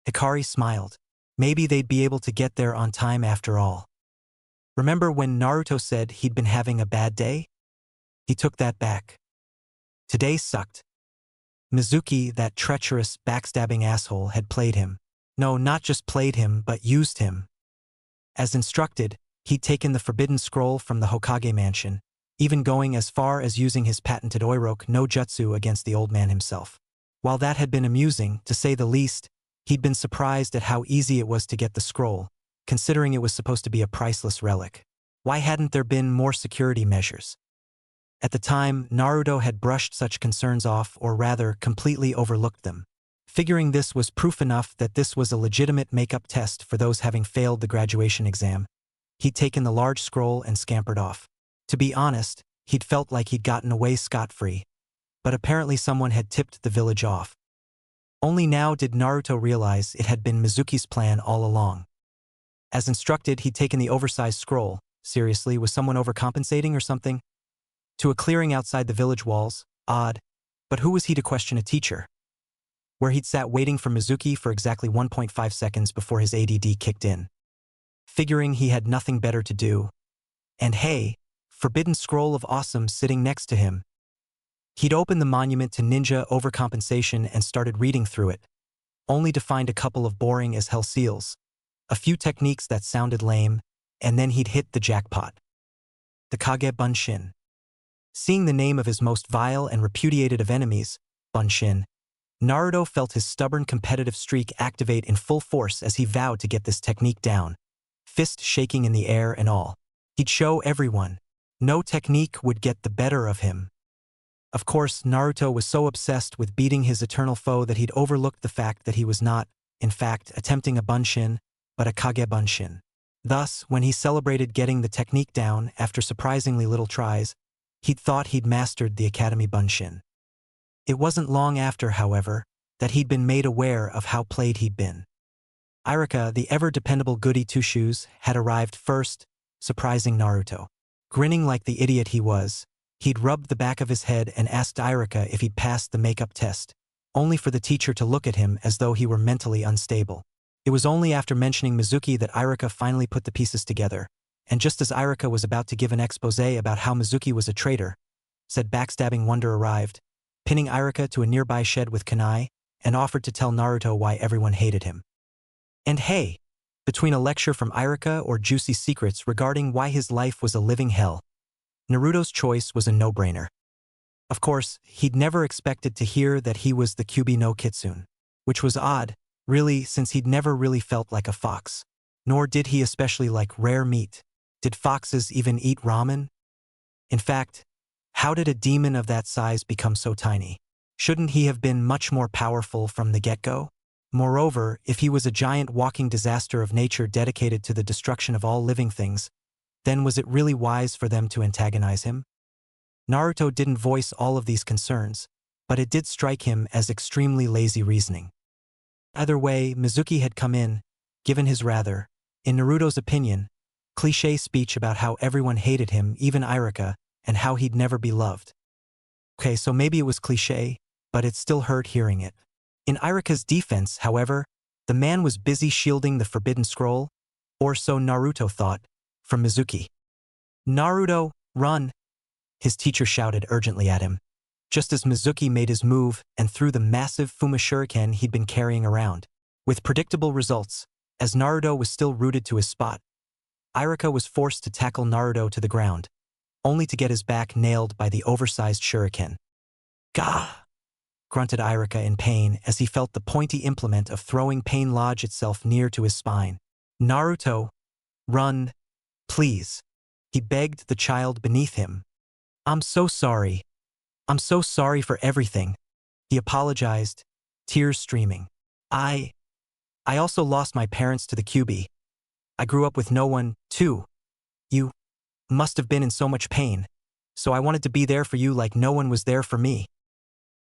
Hikari smiled. Maybe they'd be able to get there on time after all. Remember when Naruto said he'd been having a bad day? He took that back. Today sucked. Mizuki, that treacherous, backstabbing asshole, had played him. No, not just played him, but used him. As instructed, he'd taken the forbidden scroll from the Hokage mansion, even going as far as using his patented Oiroke no Jutsu against the old man himself. While that had been amusing, to say the least, he'd been surprised at how easy it was to get the scroll, considering it was supposed to be a priceless relic. Why hadn't there been more security measures? At the time, Naruto had brushed such concerns off, or rather, completely overlooked them. Figuring this was proof enough that this was a legitimate make-up test for those having failed the graduation exam, he'd taken the large scroll and scampered off. To be honest, he'd felt like he'd gotten away scot-free, but apparently someone had tipped the village off. Only now did Naruto realize it had been Mizuki's plan all along. As instructed, he'd taken the oversized scroll. Seriously, was someone overcompensating or something? To a clearing outside the village walls. Odd. But who was he to question a teacher? Where he'd sat waiting for Mizuki for exactly 1.5 seconds before his ADD kicked in. Figuring he had nothing better to do. And hey, forbidden scroll of awesome sitting next to him. He'd opened the monument to ninja overcompensation and started reading through it, only to find a couple of boring as hell seals, a few techniques that sounded lame, and then he'd hit the jackpot. The Kage Bunshin. Seeing the name of his most vile and repudiated of enemies, Bunshin, Naruto felt his stubborn competitive streak activate in full force as he vowed to get this technique down, fist shaking in the air and all. He'd show everyone. No technique would get the better of him. Of course, Naruto was so obsessed with beating his eternal foe that he'd overlooked the fact that he was not, in fact, attempting a Bunshin, but a Kage Bunshin. Thus, when he celebrated getting the technique down after surprisingly little tries, he'd thought he'd mastered the Academy Bunshin. It wasn't long after, however, that he'd been made aware of how played he'd been. Iruka, the ever-dependable goody two-shoes, had arrived first, surprising Naruto. Grinning like the idiot he was, he'd rubbed the back of his head and asked Iruka if he'd passed the makeup test, only for the teacher to look at him as though he were mentally unstable. It was only after mentioning Mizuki that Iruka finally put the pieces together, and just as Iruka was about to give an exposé about how Mizuki was a traitor, said backstabbing wonder arrived, pinning Iruka to a nearby shed with kunai, and offered to tell Naruto why everyone hated him. And hey, between a lecture from Iruka or juicy secrets regarding why his life was a living hell, Naruto's choice was a no-brainer. Of course, he'd never expected to hear that he was the Kyuubi no Kitsune, which was odd, really, since he'd never really felt like a fox. Nor did he especially like rare meat. Did foxes even eat ramen? In fact, how did a demon of that size become so tiny? Shouldn't he have been much more powerful from the get-go? Moreover, if he was a giant walking disaster of nature dedicated to the destruction of all living things, then was it really wise for them to antagonize him? Naruto didn't voice all of these concerns, but it did strike him as extremely lazy reasoning. Either way, Mizuki had come in, given his rather, in Naruto's opinion, cliché speech about how everyone hated him, even Iruka, and how he'd never be loved. Okay, so maybe it was cliché, but it still hurt hearing it. In Iruka's defense, however, the man was busy shielding the forbidden scroll, or so Naruto thought, from Mizuki. "Naruto, run!" his teacher shouted urgently at him, just as Mizuki made his move and threw the massive Fuma Shuriken he'd been carrying around. With predictable results, as Naruto was still rooted to his spot, Iruka was forced to tackle Naruto to the ground, only to get his back nailed by the oversized shuriken. "Gah!" grunted Iruka in pain as he felt the pointy implement of throwing pain lodge itself near to his spine. "Naruto, run, please," he begged the child beneath him. "I'm so sorry. I'm so sorry for everything," he apologized, tears streaming. I also lost my parents to the Kyuubi. I grew up with no one, too. You must have been in so much pain, so I wanted to be there for you like no one was there for me."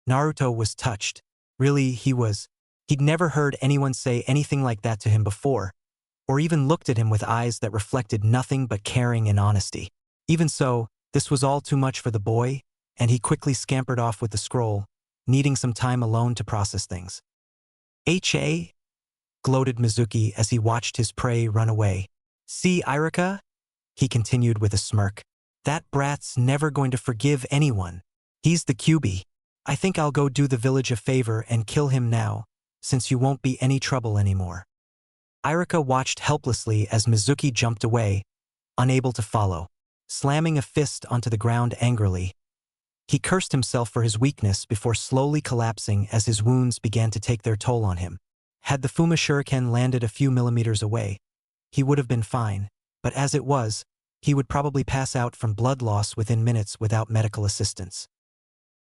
Naruto was touched. Really, he was. He'd never heard anyone say anything like that to him before, or even looked at him with eyes that reflected nothing but caring and honesty. Even so, this was all too much for the boy, and he quickly scampered off with the scroll, needing some time alone to process things. "Ha?" gloated Mizuki as he watched his prey run away. "See, Iruka?" he continued with a smirk. That brat's never going to forgive anyone. He's the QB. I think I'll go do the village a favor and kill him now, since you won't be any trouble anymore. Iruka watched helplessly as Mizuki jumped away, unable to follow, slamming a fist onto the ground angrily. He cursed himself for his weakness before slowly collapsing as his wounds began to take their toll on him. Had the Fuma shuriken landed a few millimeters away, he would have been fine, but as it was, he would probably pass out from blood loss within minutes without medical assistance.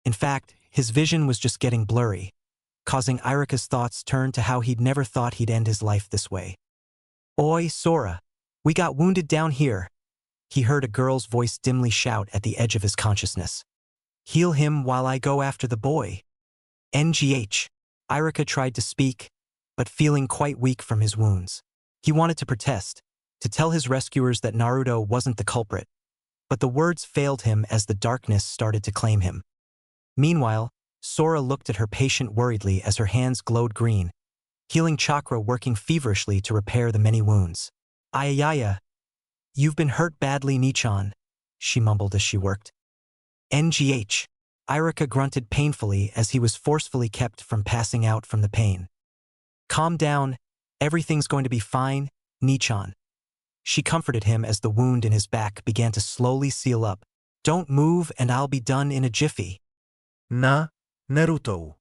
In fact, his vision was just getting blurry, causing Iruka's thoughts turn to how he'd never thought he'd end his life this way. "Oi, Sora! We got wounded down here!" He heard a girl's voice dimly shout at the edge of his consciousness. "Heal him while I go after the boy." NGH. Iruka tried to speak, but feeling quite weak from his wounds. He wanted to protest, to tell his rescuers that Naruto wasn't the culprit, but the words failed him as the darkness started to claim him. Meanwhile, Sora looked at her patient worriedly as her hands glowed green, healing chakra working feverishly to repair the many wounds. "Ayaya. You've been hurt badly, Nichan," she mumbled as she worked. NGH. Iruka grunted painfully as he was forcefully kept from passing out from the pain. "Calm down, everything's going to be fine, Nichan." She comforted him as the wound in his back began to slowly seal up. "Don't move and I'll be done in a jiffy." Naruto.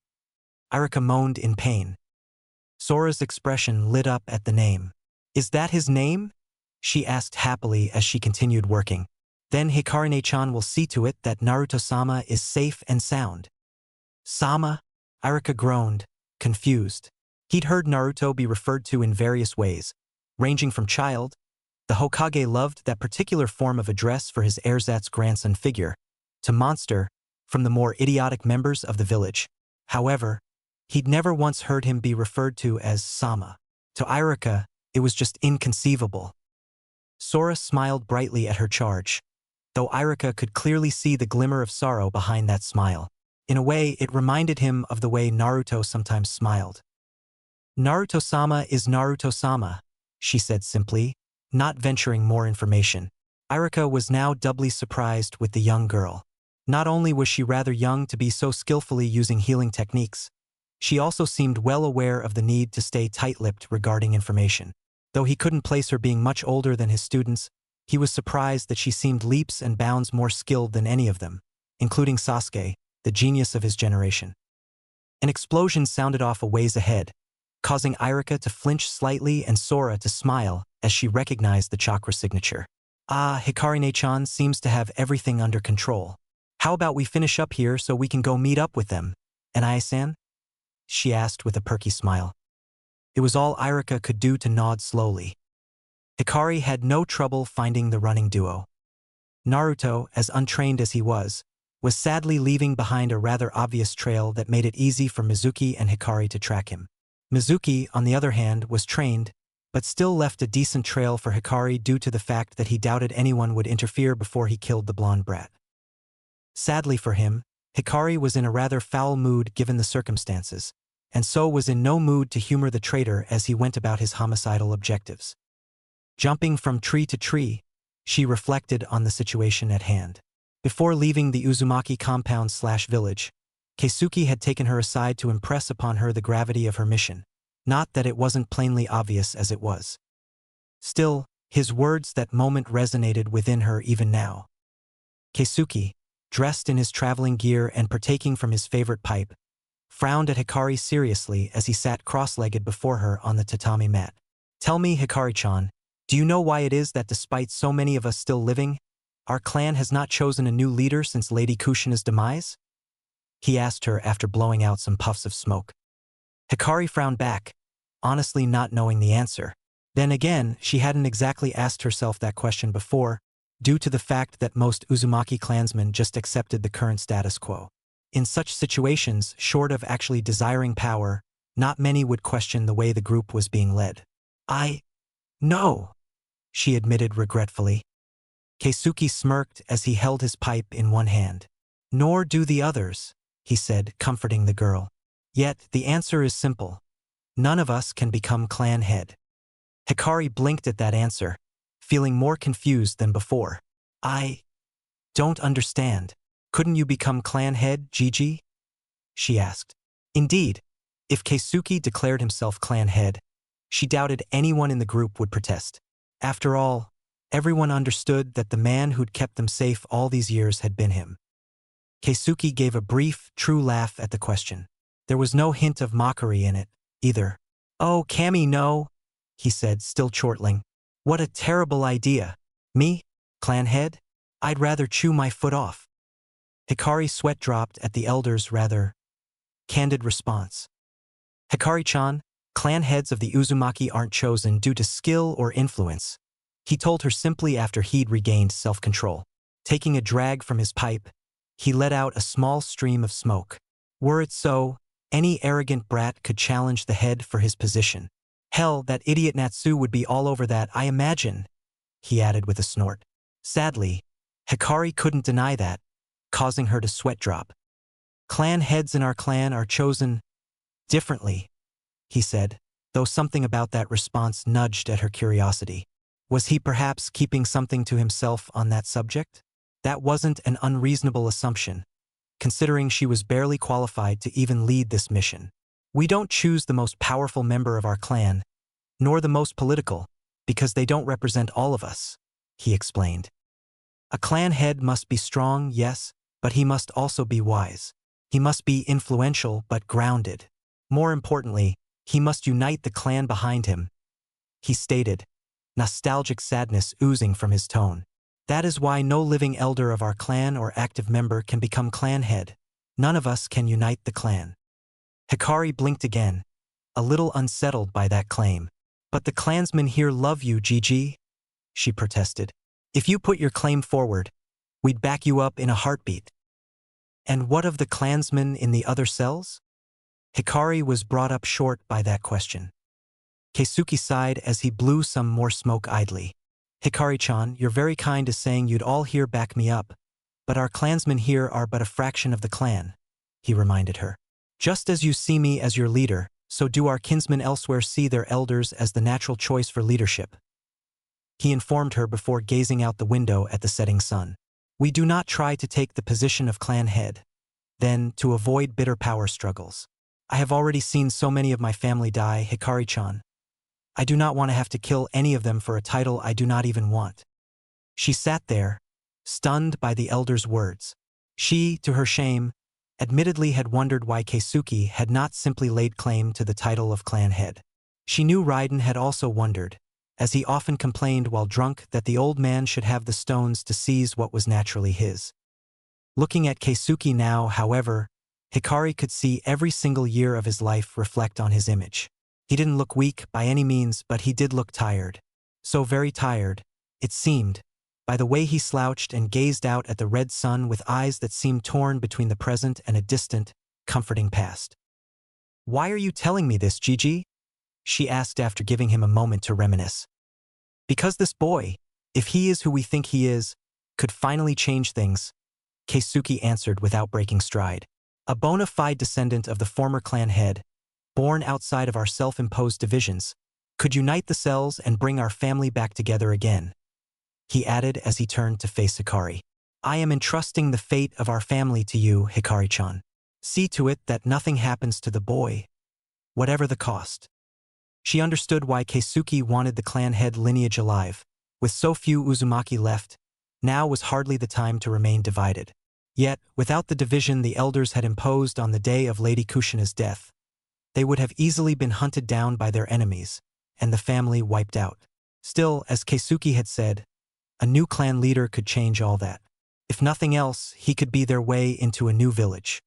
Iruka moaned in pain. Sora's expression lit up at the name. "Is that his name?" she asked happily as she continued working. "Then Hikari-chan will see to it that Naruto-sama is safe and sound." "Sama?" Iruka groaned, confused. He'd heard Naruto be referred to in various ways, ranging from child, the Hokage loved that particular form of address for his ersatz grandson figure, to monster, from the more idiotic members of the village. However, he'd never once heard him be referred to as Sama. To Iruka, it was just inconceivable. Sora smiled brightly at her charge, though Iruka could clearly see the glimmer of sorrow behind that smile. In a way, it reminded him of the way Naruto sometimes smiled. "Naruto-sama is Naruto-sama," she said simply, not venturing more information. Iruka was now doubly surprised with the young girl. Not only was she rather young to be so skillfully using healing techniques, she also seemed well aware of the need to stay tight-lipped regarding information. Though he couldn't place her being much older than his students, he was surprised that she seemed leaps and bounds more skilled than any of them, including Sasuke, the genius of his generation. An explosion sounded off a ways ahead, causing Iruka to flinch slightly and Sora to smile as she recognized the chakra signature. "Ah, Hikari-chan seems to have everything under control. How about we finish up here so we can go meet up with them, and Ai-san?" she asked with a perky smile. It was all Iruka could do to nod slowly. Hikari had no trouble finding the running duo. Naruto, as untrained as he was sadly leaving behind a rather obvious trail that made it easy for Mizuki and Hikari to track him. Mizuki, on the other hand, was trained, but still left a decent trail for Hikari due to the fact that he doubted anyone would interfere before he killed the blonde brat. Sadly for him, Hikari was in a rather foul mood given the circumstances, and so was in no mood to humor the traitor as he went about his homicidal objectives. Jumping from tree to tree, she reflected on the situation at hand. Before leaving the Uzumaki compound/village, Keisuke had taken her aside to impress upon her the gravity of her mission, not that it wasn't plainly obvious as it was. Still, his words that moment resonated within her even now. Keisuke, dressed in his traveling gear and partaking from his favorite pipe, frowned at Hikari seriously as he sat cross-legged before her on the tatami mat. "Tell me, Hikari-chan, do you know why it is that despite so many of us still living, our clan has not chosen a new leader since Lady Kushina's demise?" he asked her after blowing out some puffs of smoke. Hikari frowned back, honestly not knowing the answer. Then again, she hadn't exactly asked herself that question before, due to the fact that most Uzumaki clansmen just accepted the current status quo. In such situations, short of actually desiring power, not many would question the way the group was being led. "No," she admitted regretfully. Keisuke smirked as he held his pipe in one hand. "Nor do the others," he said, comforting the girl. "Yet, the answer is simple. None of us can become clan head." Hikari blinked at that answer, feeling more confused than before. Don't understand. Couldn't you become clan head, Gigi? She asked. Indeed, if Keisuke declared himself clan head, she doubted anyone in the group would protest. After all, everyone understood that the man who'd kept them safe all these years had been him. Keisuke gave a brief, true laugh at the question. There was no hint of mockery in it, either. Oh, Cammy, no, he said, still chortling. What a terrible idea. Me? Clan head? I'd rather chew my foot off. Hikari's sweat dropped at the elder's rather candid response. Hikari-chan, clan heads of the Uzumaki aren't chosen due to skill or influence, he told her simply after he'd regained self-control. Taking a drag from his pipe, he let out a small stream of smoke. Were it so, any arrogant brat could challenge the head for his position. Hell, that idiot Natsu would be all over that, I imagine, he added with a snort. Sadly, Hikari couldn't deny that, causing her to sweat drop. Clan heads in our clan are chosen differently, he said, though something about that response nudged at her curiosity. Was he perhaps keeping something to himself on that subject? That wasn't an unreasonable assumption, considering she was barely qualified to even lead this mission. We don't choose the most powerful member of our clan, nor the most political, because they don't represent all of us, he explained. A clan head must be strong, yes, but he must also be wise. He must be influential but grounded. More importantly, he must unite the clan behind him, he stated, nostalgic sadness oozing from his tone. That is why no living elder of our clan or active member can become clan head. None of us can unite the clan. Hikari blinked again, a little unsettled by that claim. But the clansmen here love you, Gigi, she protested. If you put your claim forward, we'd back you up in a heartbeat. And what of the clansmen in the other cells? Hikari was brought up short by that question. Keisuke sighed as he blew some more smoke idly. Hikari-chan, you're very kind to saying you'd all here back me up, but our clansmen here are but a fraction of the clan, he reminded her. Just as you see me as your leader, so do our kinsmen elsewhere see their elders as the natural choice for leadership, he informed her before gazing out the window at the setting sun. We do not try to take the position of clan head, then to avoid bitter power struggles. I have already seen so many of my family die, Hikari-chan. I do not want to have to kill any of them for a title I do not even want. She sat there, stunned by the elder's words. She, to her shame, admittedly had wondered why Keisuke had not simply laid claim to the title of clan head. She knew Raiden had also wondered, as he often complained while drunk, that the old man should have the stones to seize what was naturally his. Looking at Keisuke now, however, Hikari could see every single year of his life reflect on his image. He didn't look weak by any means, but he did look tired. So very tired, it seemed, by the way he slouched and gazed out at the red sun with eyes that seemed torn between the present and a distant, comforting past. Why are you telling me this, Gigi? She asked after giving him a moment to reminisce. Because this boy, if he is who we think he is, could finally change things, Keisuke answered without breaking stride. A bona fide descendant of the former clan head, born outside of our self-imposed divisions, could unite the cells and bring our family back together again, he added as he turned to face Hikari. I am entrusting the fate of our family to you, Hikari-chan. See to it that nothing happens to the boy, whatever the cost. She understood why Keisuke wanted the clan head lineage alive. With so few Uzumaki left, now was hardly the time to remain divided. Yet, without the division the elders had imposed on the day of Lady Kushina's death, they would have easily been hunted down by their enemies, and the family wiped out. Still, as Keisuke had said, a new clan leader could change all that. If nothing else, he could be their way into a new village.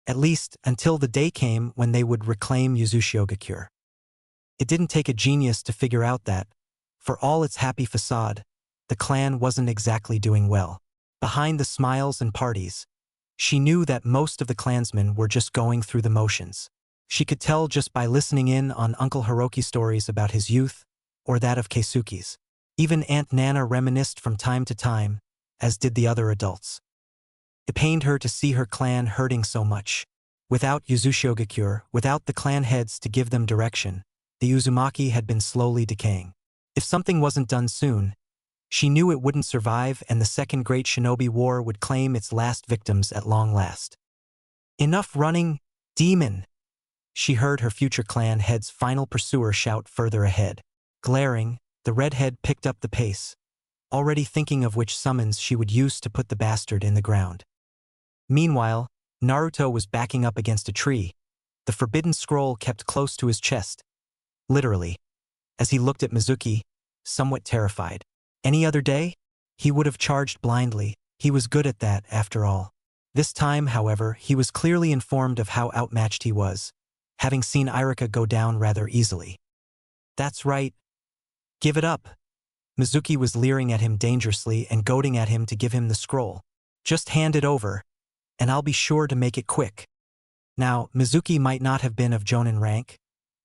At least, until the day came when they would reclaim Uzushiogakure. It didn't take a genius to figure out that, for all its happy facade, the clan wasn't exactly doing well. Behind the smiles and parties, she knew that most of the clansmen were just going through the motions. She could tell just by listening in on Uncle Hiroki's stories about his youth, or that of Keisuke's. Even Aunt Nana reminisced from time to time, as did the other adults. It pained her to see her clan hurting so much. Without Uzushiogakure, without the clan heads to give them direction, the Uzumaki had been slowly decaying. If something wasn't done soon, She knew it wouldn't survive, and the Second Great Shinobi War would claim its last victims at long last. Enough running, demon! She heard her future clan head's final pursuer shout further ahead. Glaring, the redhead picked up the pace, already thinking of which summons she would use to put the bastard in the ground. Meanwhile, Naruto was backing up against a tree, the forbidden scroll kept close to his chest. Literally. As he looked at Mizuki, somewhat terrified. Any other day? He would have charged blindly. He was good at that, after all. This time, however, he was clearly informed of how outmatched he was, having seen Iruka go down rather easily. That's right. Give it up. Mizuki was leering at him dangerously and goading at him to give him the scroll. Just hand it over, and I'll be sure to make it quick. Now, Mizuki might not have been of Jonin rank,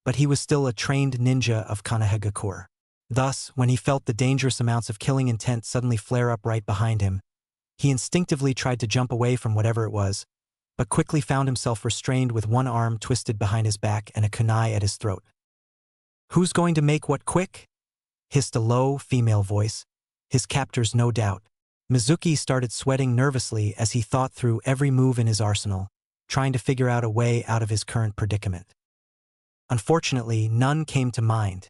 but he was still a trained ninja of Konohagakure. Thus, when he felt the dangerous amounts of killing intent suddenly flare up right behind him, he instinctively tried to jump away from whatever it was, but quickly found himself restrained with one arm twisted behind his back and a kunai at his throat. Who's going to make what quick? Hissed a low, female voice, his captors no doubt. Mizuki started sweating nervously as he thought through every move in his arsenal, trying to figure out a way out of his current predicament. Unfortunately, none came to mind.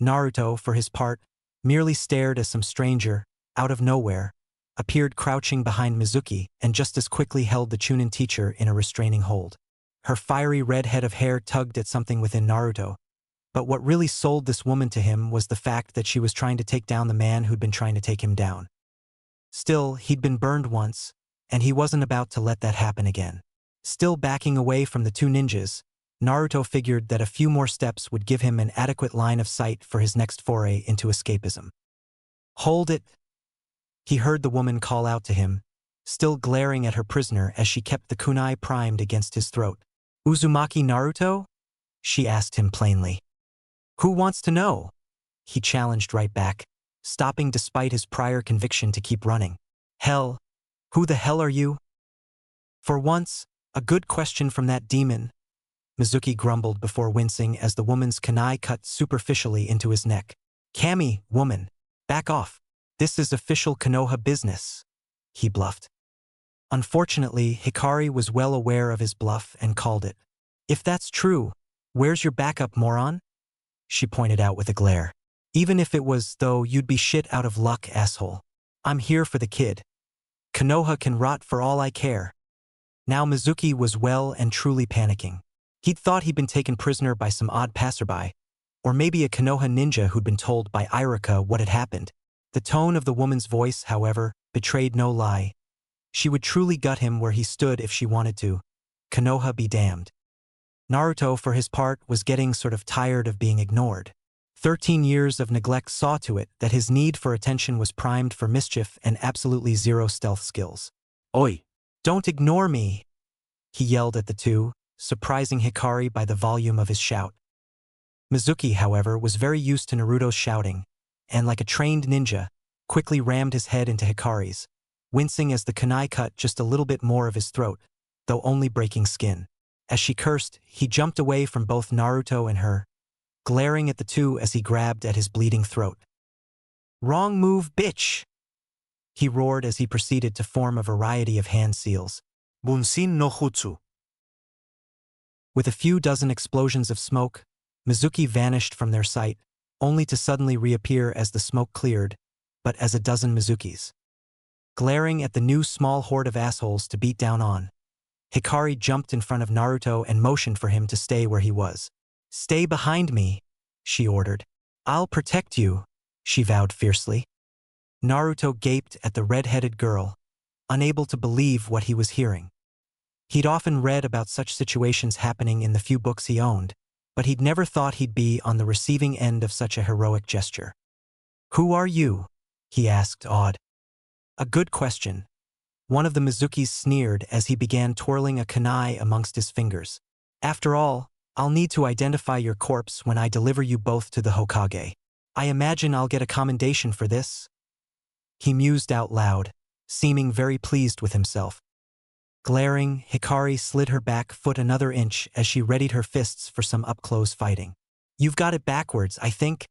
Naruto, for his part, merely stared as some stranger, out of nowhere, appeared crouching behind Mizuki and just as quickly held the Chunin teacher in a restraining hold. Her fiery red head of hair tugged at something within Naruto, but what really sold this woman to him was the fact that she was trying to take down the man who'd been trying to take him down. Still, he'd been burned once, and he wasn't about to let that happen again. Still backing away from the two ninjas, Naruto figured that a few more steps would give him an adequate line of sight for his next foray into escapism. Hold it! He heard the woman call out to him, still glaring at her prisoner as she kept the kunai primed against his throat. Uzumaki Naruto? She asked him plainly. Who wants to know? He challenged right back, stopping despite his prior conviction to keep running. Hell, who the hell are you? For once, a good question from that demon, Mizuki grumbled before wincing as the woman's kunai cut superficially into his neck. Kami, woman, back off. This is official Konoha business, he bluffed. Unfortunately, Hikari was well aware of his bluff and called it. If that's true, where's your backup, moron? She pointed out with a glare. Even if it was, though, you'd be shit out of luck, asshole. I'm here for the kid. Konoha can rot for all I care. Now Mizuki was well and truly panicking. He'd thought he'd been taken prisoner by some odd passerby, or maybe a Konoha ninja who'd been told by Iruka what had happened. The tone of the woman's voice, however, betrayed no lie. She would truly gut him where he stood if she wanted to. Konoha be damned. Naruto, for his part, was getting sort of tired of being ignored. 13 years of neglect saw to it that his need for attention was primed for mischief and absolutely zero stealth skills. Oi! Don't ignore me! He yelled at the two, surprising Hikari by the volume of his shout. Mizuki, however, was very used to Naruto's shouting, and like a trained ninja, quickly rammed his head into Hikari's, wincing as the kunai cut just a little bit more of his throat, though only breaking skin. As she cursed, he jumped away from both Naruto and her, glaring at the two as he grabbed at his bleeding throat. Wrong move, bitch! He roared as he proceeded to form a variety of hand seals. Bunsin no Jutsu. With a few dozen explosions of smoke, Mizuki vanished from their sight, only to suddenly reappear as the smoke cleared, but as a dozen Mizukis. Glaring at the new small horde of assholes to beat down on, Hikari jumped in front of Naruto and motioned for him to stay where he was. Stay behind me, she ordered. I'll protect you, she vowed fiercely. Naruto gaped at the red-headed girl, unable to believe what he was hearing. He'd often read about such situations happening in the few books he owned, but he'd never thought he'd be on the receiving end of such a heroic gesture. Who are you? He asked, awed. A good question. One of the Mizukis sneered as he began twirling a kunai amongst his fingers. After all, I'll need to identify your corpse when I deliver you both to the Hokage. I imagine I'll get a commendation for this. He mused out loud, seeming very pleased with himself. Glaring, Hikari slid her back foot another inch as she readied her fists for some up-close fighting. You've got it backwards, I think,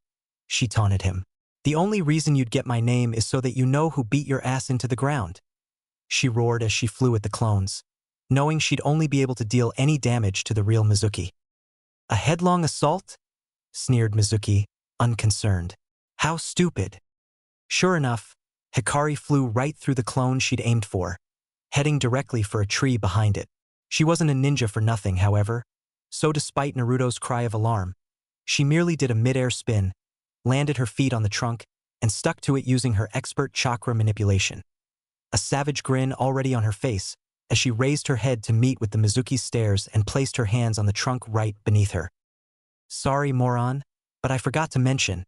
she taunted him. The only reason you'd get my name is so that you know who beat your ass into the ground. She roared as she flew at the clones, knowing she'd only be able to deal any damage to the real Mizuki. A headlong assault? Sneered Mizuki, unconcerned. How stupid. Sure enough, Hikari flew right through the clone she'd aimed for, heading directly for a tree behind it. She wasn't a ninja for nothing, however, so despite Naruto's cry of alarm, she merely did a mid-air spin, landed her feet on the trunk, and stuck to it using her expert chakra manipulation. A savage grin already on her face as she raised her head to meet with the Mizuki's stares and placed her hands on the trunk right beneath her. Sorry, moron, but I forgot to mention,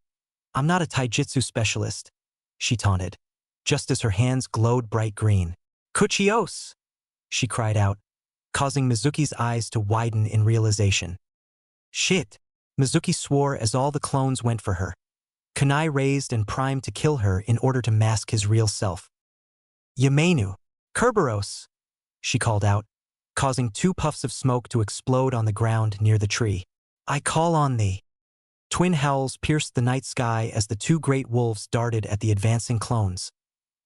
I'm not a taijutsu specialist, she taunted, just as her hands glowed bright green. Kuchios! She cried out, causing Mizuki's eyes to widen in realization. Shit! Mizuki swore as all the clones went for her. Kunai raised and primed to kill her in order to mask his real self. Yamenu! Kerberos! She called out, causing 2 puffs of smoke to explode on the ground near the tree. I call on thee. Twin howls pierced the night sky as the 2 great wolves darted at the advancing clones,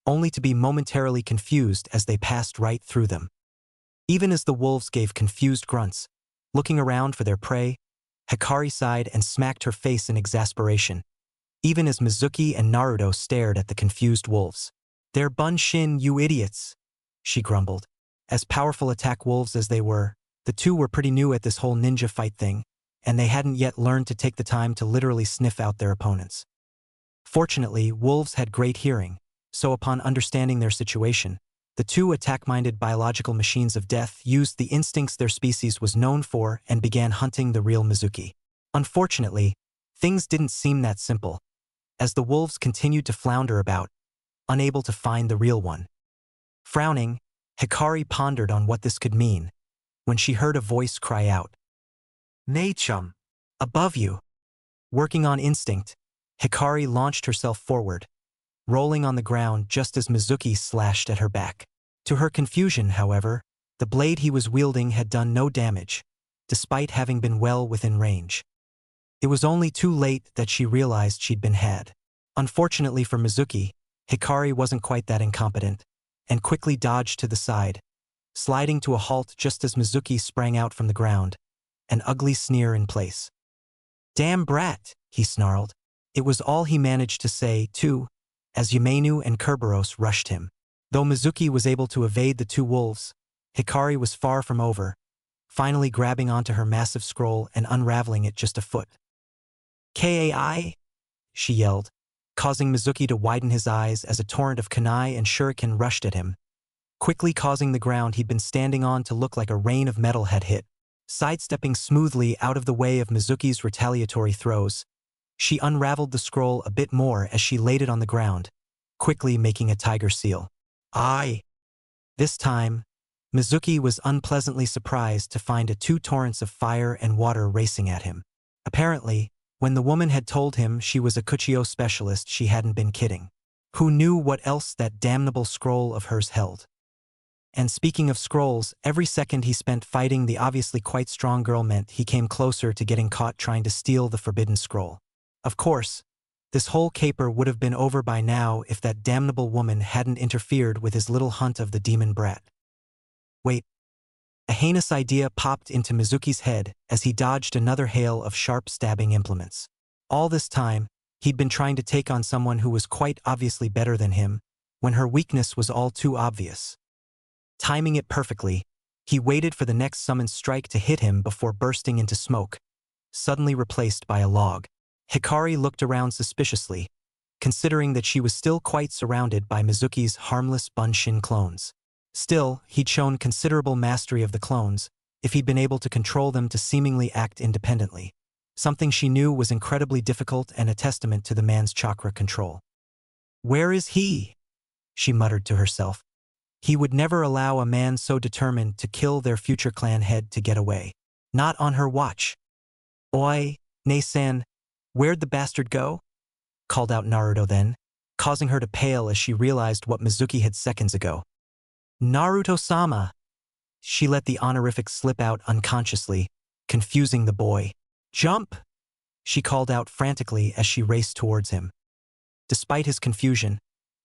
only to be momentarily confused as they passed right through them. Even as the wolves gave confused grunts, looking around for their prey, Hikari sighed and smacked her face in exasperation, even as Mizuki and Naruto stared at the confused wolves. They're bunshin, you idiots, she grumbled. As powerful attack wolves as they were, the 2 were pretty new at this whole ninja fight thing, and they hadn't yet learned to take the time to literally sniff out their opponents. Fortunately, wolves had great hearing, so upon understanding their situation, the 2 attack-minded biological machines of death used the instincts their species was known for and began hunting the real Mizuki. Unfortunately, things didn't seem that simple, as the wolves continued to flounder about, unable to find the real one. Frowning, Hikari pondered on what this could mean, when she heard a voice cry out. Nei-chum! Above you! Working on instinct, Hikari launched herself forward, rolling on the ground just as Mizuki slashed at her back. To her confusion, however, the blade he was wielding had done no damage, despite having been well within range. It was only too late that she realized she'd been had. Unfortunately for Mizuki, Hikari wasn't quite that incompetent, and quickly dodged to the side, sliding to a halt just as Mizuki sprang out from the ground, an ugly sneer in place. Damn brat, he snarled. It was all he managed to say, too, as Yamenu and Kerberos rushed him. Though Mizuki was able to evade the 2 wolves, Hikari was far from over, finally grabbing onto her massive scroll and unraveling it just a foot. Kai? She yelled, causing Mizuki to widen his eyes as a torrent of kunai and shuriken rushed at him, quickly causing the ground he'd been standing on to look like a rain of metal had hit. Sidestepping smoothly out of the way of Mizuki's retaliatory throws, she unraveled the scroll a bit more as she laid it on the ground, quickly making a tiger seal. Aye! This time, Mizuki was unpleasantly surprised to find 2 torrents of fire and water racing at him. Apparently, when the woman had told him she was a Kuchio specialist, she hadn't been kidding. Who knew what else that damnable scroll of hers held? And speaking of scrolls, every second he spent fighting the obviously quite strong girl meant he came closer to getting caught trying to steal the forbidden scroll. Of course, this whole caper would have been over by now if that damnable woman hadn't interfered with his little hunt of the demon brat. Wait. A heinous idea popped into Mizuki's head as he dodged another hail of sharp stabbing implements. All this time, he'd been trying to take on someone who was quite obviously better than him, when her weakness was all too obvious. Timing it perfectly, he waited for the next summoned strike to hit him before bursting into smoke, suddenly replaced by a log. Hikari looked around suspiciously, considering that she was still quite surrounded by Mizuki's harmless bunshin clones. Still, he'd shown considerable mastery of the clones, if he'd been able to control them to seemingly act independently, something she knew was incredibly difficult and a testament to the man's chakra control. Where is he? She muttered to herself. He would never allow a man so determined to kill their future clan head to get away. Not on her watch. Oi, Nei-san, where'd the bastard go? Called out Naruto then, causing her to pale as she realized what Mizuki had seconds ago. Naruto-sama! She let the honorific slip out unconsciously, confusing the boy. Jump! She called out frantically as she raced towards him. Despite his confusion,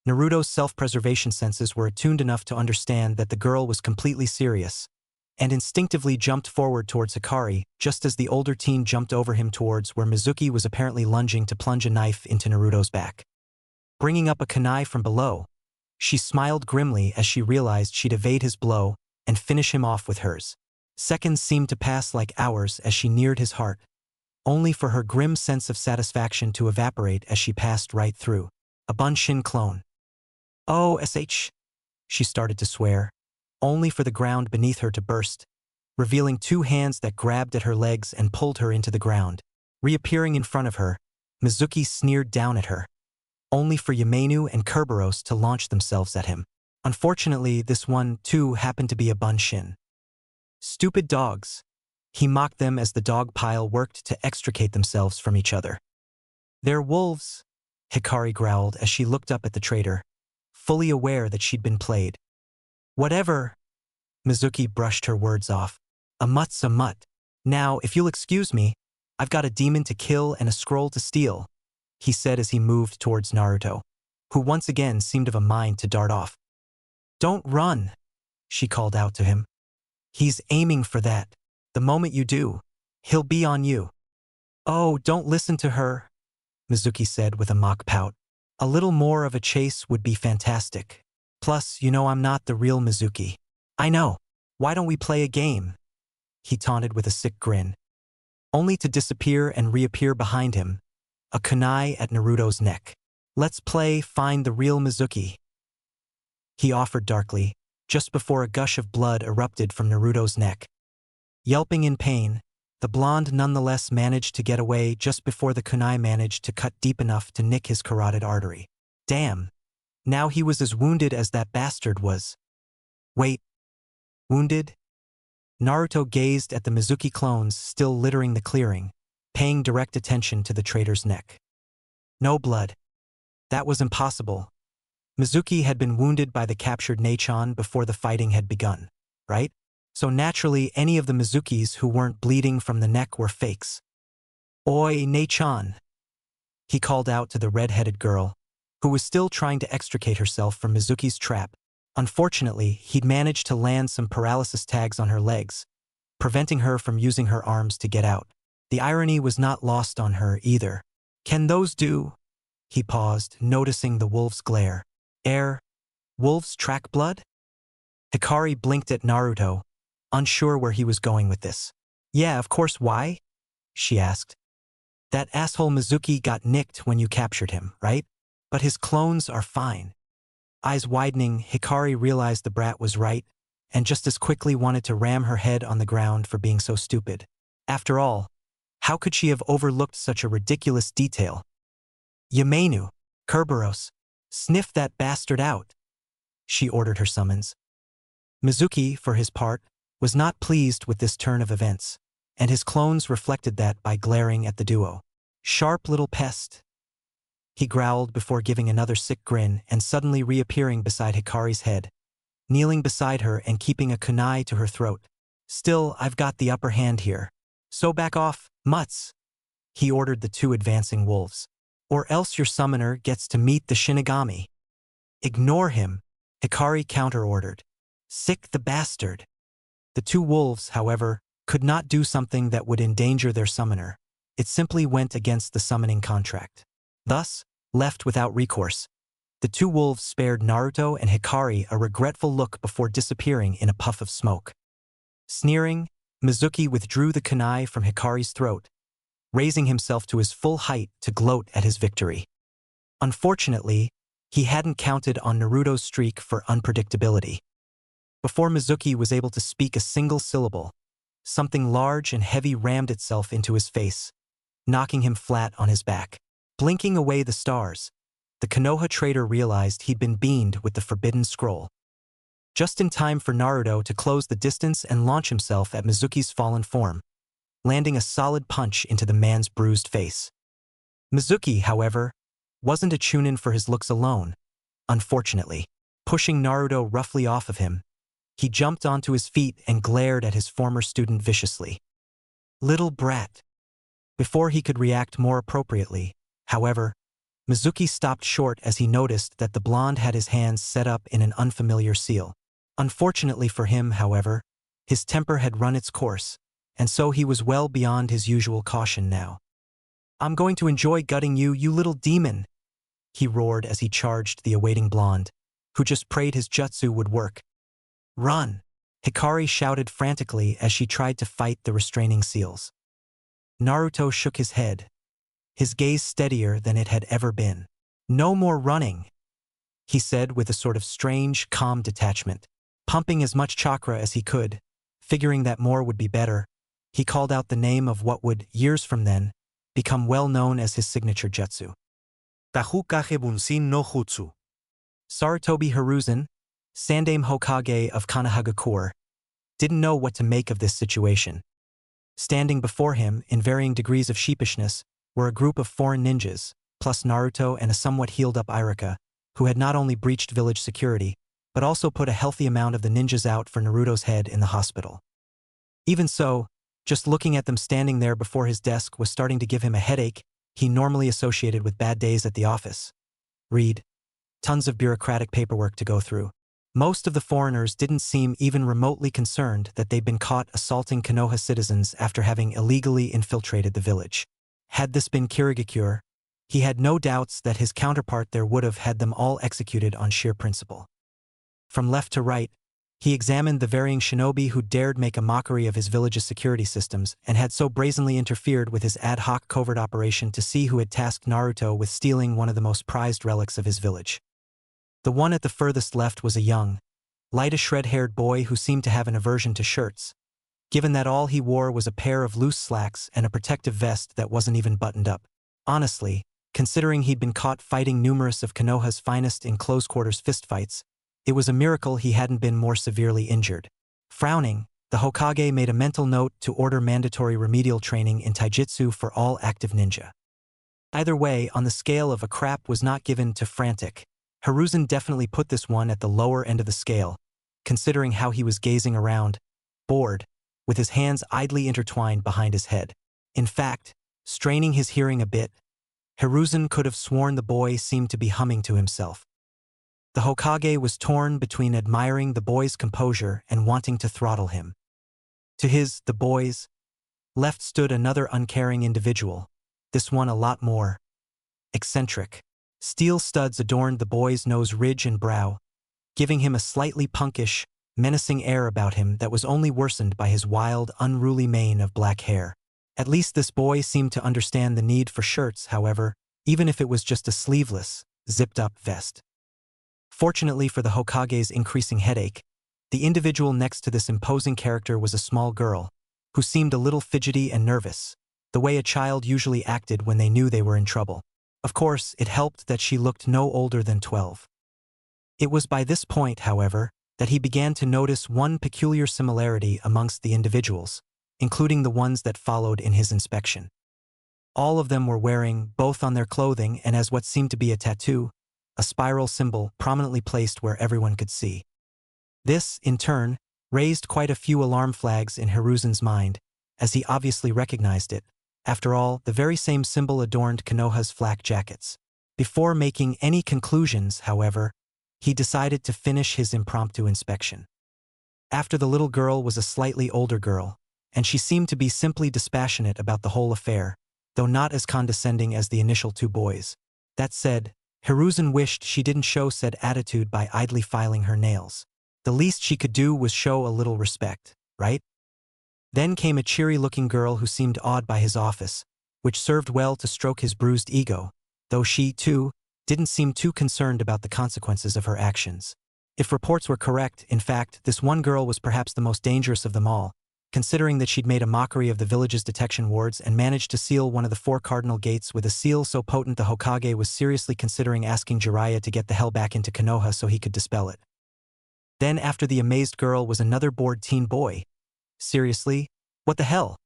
Naruto's self-preservation senses were attuned enough to understand that the girl was completely serious, and instinctively jumped forward towards Hikari just as the older teen jumped over him towards where Mizuki was apparently lunging to plunge a knife into Naruto's back. Bringing up a kunai from below, she smiled grimly as she realized she'd evade his blow and finish him off with hers. Seconds seemed to pass like hours as she neared his heart, only for her grim sense of satisfaction to evaporate as she passed right through. A Bunshin clone. "Oh, sh," she started to swear, only for the ground beneath her to burst, revealing two hands that grabbed at her legs and pulled her into the ground. Reappearing in front of her, Mizuki sneered down at her, only for Yamenu and Kerberos to launch themselves at him. Unfortunately, this one, too, happened to be a Bunshin. "Stupid dogs," he mocked them as the dog pile worked to extricate themselves from each other. "They're wolves," Hikari growled as she looked up at the traitor, fully aware that she'd been played. "Whatever," Mizuki brushed her words off. "A mutt's a mutt. Now, if you'll excuse me, I've got a demon to kill and a scroll to steal," he said as he moved towards Naruto, who once again seemed of a mind to dart off. "Don't run," she called out to him. "He's aiming for that. The moment you do, he'll be on you." "Oh, don't listen to her," Mizuki said with a mock pout. "A little more of a chase would be fantastic. Plus, you know I'm not the real Mizuki." "I know. Why don't we play a game?" he taunted with a sick grin, only to disappear and reappear behind him, a kunai at Naruto's neck. "Let's play Find the Real Mizuki," he offered darkly, just before a gush of blood erupted from Naruto's neck. Yelping in pain, the blonde nonetheless managed to get away just before the kunai managed to cut deep enough to nick his carotid artery. Damn. Now he was as wounded as that bastard was. Wait. Wounded? Naruto gazed at the Mizuki clones still littering the clearing, paying direct attention to the traitor's neck. No blood. That was impossible. Mizuki had been wounded by the captured Neichan before the fighting had begun, right? So naturally any of the Mizukis who weren't bleeding from the neck were fakes. "Oi, Neichan," he called out to the red-headed girl, who was still trying to extricate herself from Mizuki's trap. Unfortunately, he'd managed to land some paralysis tags on her legs, preventing her from using her arms to get out. The irony was not lost on her either. "Can those do?" He paused, noticing the wolf's glare. Wolves track blood?" Hikari blinked at Naruto, unsure where he was going with this. "Yeah, of course, why?" she asked. "That asshole Mizuki got nicked when you captured him, right? But his clones are fine." Eyes widening, Hikari realized the brat was right, and just as quickly wanted to ram her head on the ground for being so stupid. After all, how could she have overlooked such a ridiculous detail? "Yamenu, Kerberos, sniff that bastard out," she ordered her summons. Mizuki, for his part, was not pleased with this turn of events, and his clones reflected that by glaring at the duo. "Sharp little pest," he growled before giving another sick grin and suddenly reappearing beside Hikari's head, kneeling beside her and keeping a kunai to her throat. "Still, I've got the upper hand here. So back off, mutts," he ordered the two advancing wolves. "Or else your summoner gets to meet the Shinigami." "Ignore him," Hikari counter-ordered. "Sick the bastard." The two wolves, however, could not do something that would endanger their summoner. It simply went against the summoning contract. Thus, left without recourse, the two wolves spared Naruto and Hikari a regretful look before disappearing in a puff of smoke. Sneering, Mizuki withdrew the kunai from Hikari's throat, raising himself to his full height to gloat at his victory. Unfortunately, he hadn't counted on Naruto's streak for unpredictability. Before Mizuki was able to speak a single syllable, something large and heavy rammed itself into his face, knocking him flat on his back. Blinking away the stars, the Konoha traitor realized he'd been beamed with the forbidden scroll. Just in time for Naruto to close the distance and launch himself at Mizuki's fallen form, landing a solid punch into the man's bruised face. Mizuki, however, wasn't a chunin for his looks alone, unfortunately. Pushing Naruto roughly off of him, he jumped onto his feet and glared at his former student viciously. "Little brat." Before he could react more appropriately, however, Mizuki stopped short as he noticed that the blonde had his hands set up in an unfamiliar seal. Unfortunately for him, however, his temper had run its course, and so he was well beyond his usual caution now. "I'm going to enjoy gutting you, you little demon!" he roared as he charged the awaiting blonde, who just prayed his jutsu would work. "Run!" Hikari shouted frantically as she tried to fight the restraining seals. Naruto shook his head, his gaze steadier than it had ever been. "No more running," he said with a sort of strange, calm detachment. Pumping as much chakra as he could, figuring that more would be better, he called out the name of what would, years from then, become well known as his signature jutsu. Hokage Bunshin no Jutsu. Sarutobi Hiruzen, Sandaime Hokage of Konohagakure, didn't know what to make of this situation. Standing before him, in varying degrees of sheepishness, were a group of foreign ninjas, plus Naruto and a somewhat healed-up Iruka, who had not only breached village security, but also put a healthy amount of the ninjas out for Naruto's head in the hospital. Even so, just looking at them standing there before his desk was starting to give him a headache he normally associated with bad days at the office. Read. Tons of bureaucratic paperwork to go through. Most of the foreigners didn't seem even remotely concerned that they'd been caught assaulting Konoha citizens after having illegally infiltrated the village. Had this been Kirigakure, he had no doubts that his counterpart there would have had them all executed on sheer principle. From left to right, he examined the varying shinobi who dared make a mockery of his village's security systems and had so brazenly interfered with his ad hoc covert operation to see who had tasked Naruto with stealing one of the most prized relics of his village. The one at the furthest left was a young, lightish red-haired boy who seemed to have an aversion to shirts, given that all he wore was a pair of loose slacks and a protective vest that wasn't even buttoned up. Honestly, considering he'd been caught fighting numerous of Konoha's finest in close-quarters fistfights, it was a miracle he hadn't been more severely injured. Frowning, the Hokage made a mental note to order mandatory remedial training in taijutsu for all active ninja. Either way, on the scale of a crap was not given to frantic, Hiruzen definitely put this one at the lower end of the scale, considering how he was gazing around, bored, with his hands idly intertwined behind his head. In fact, straining his hearing a bit, Hiruzen could have sworn the boy seemed to be humming to himself. The Hokage was torn between admiring the boy's composure and wanting to throttle him. To the boy's, left stood another uncaring individual, this one a lot more eccentric. Steel studs adorned the boy's nose ridge and brow, giving him a slightly punkish, menacing air about him that was only worsened by his wild, unruly mane of black hair. At least this boy seemed to understand the need for shirts, however, even if it was just a sleeveless, zipped-up vest. Fortunately for the Hokage's increasing headache, the individual next to this imposing character was a small girl, who seemed a little fidgety and nervous, the way a child usually acted when they knew they were in trouble. Of course, it helped that she looked no older than 12. It was by this point, however, that he began to notice one peculiar similarity amongst the individuals, including the ones that followed in his inspection. All of them were wearing, both on their clothing and as what seemed to be a tattoo, a spiral symbol prominently placed where everyone could see. This, in turn, raised quite a few alarm flags in Hiruzen's mind, as he obviously recognized it. After all, the very same symbol adorned Konoha's flak jackets. Before making any conclusions, however, he decided to finish his impromptu inspection. After the little girl was a slightly older girl, and she seemed to be simply dispassionate about the whole affair, though not as condescending as the initial two boys. That said, Hiruzen wished she didn't show said attitude by idly filing her nails. The least she could do was show a little respect, right? Then came a cheery-looking girl who seemed awed by his office, which served well to stroke his bruised ego, though she, too, didn't seem too concerned about the consequences of her actions. If reports were correct, in fact, this one girl was perhaps the most dangerous of them all, considering that she'd made a mockery of the village's detection wards and managed to seal one of the 4 cardinal gates with a seal so potent the Hokage was seriously considering asking Jiraiya to get the hell back into Konoha so he could dispel it. Then after the amazed girl was another bored teen boy. Seriously? What the hell?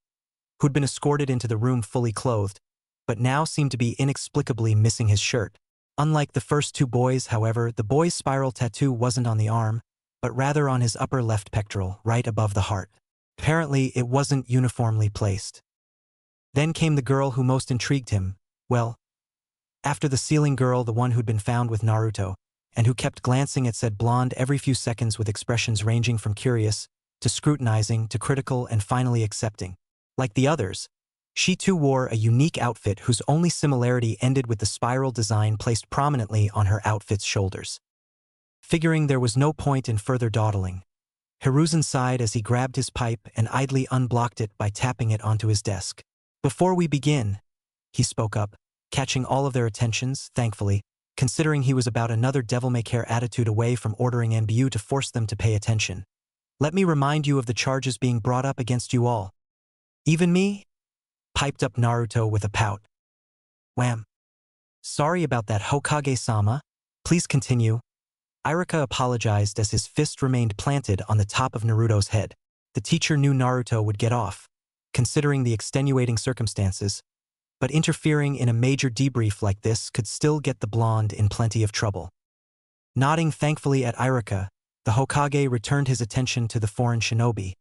Who'd been escorted into the room fully clothed, but now seemed to be inexplicably missing his shirt. Unlike the first 2 boys, however, the boy's spiral tattoo wasn't on the arm, but rather on his upper left pectoral, right above the heart. Apparently, it wasn't uniformly placed. Then came the girl who most intrigued him. Well, After the ceiling girl, the one who'd been found with Naruto, and who kept glancing at said blonde every few seconds with expressions ranging from curious, to scrutinizing, to critical, and finally accepting. Like the others, she too wore a unique outfit whose only similarity ended with the spiral design placed prominently on her outfit's shoulders. Figuring there was no point in further dawdling, Hiruzen sighed as he grabbed his pipe and idly unblocked it by tapping it onto his desk. "Before we begin," he spoke up, catching all of their attentions, thankfully, considering he was about another devil-may-care attitude away from ordering NBU to force them to pay attention. "Let me remind you of the charges being brought up against you all." "Even me?" piped up Naruto with a pout. "Wham. Sorry about that, Hokage-sama. Please continue." Iruka apologized as his fist remained planted on the top of Naruto's head. The teacher knew Naruto would get off, considering the extenuating circumstances, but interfering in a major debrief like this could still get the blonde in plenty of trouble. Nodding thankfully at Iruka, the Hokage returned his attention to the foreign shinobi,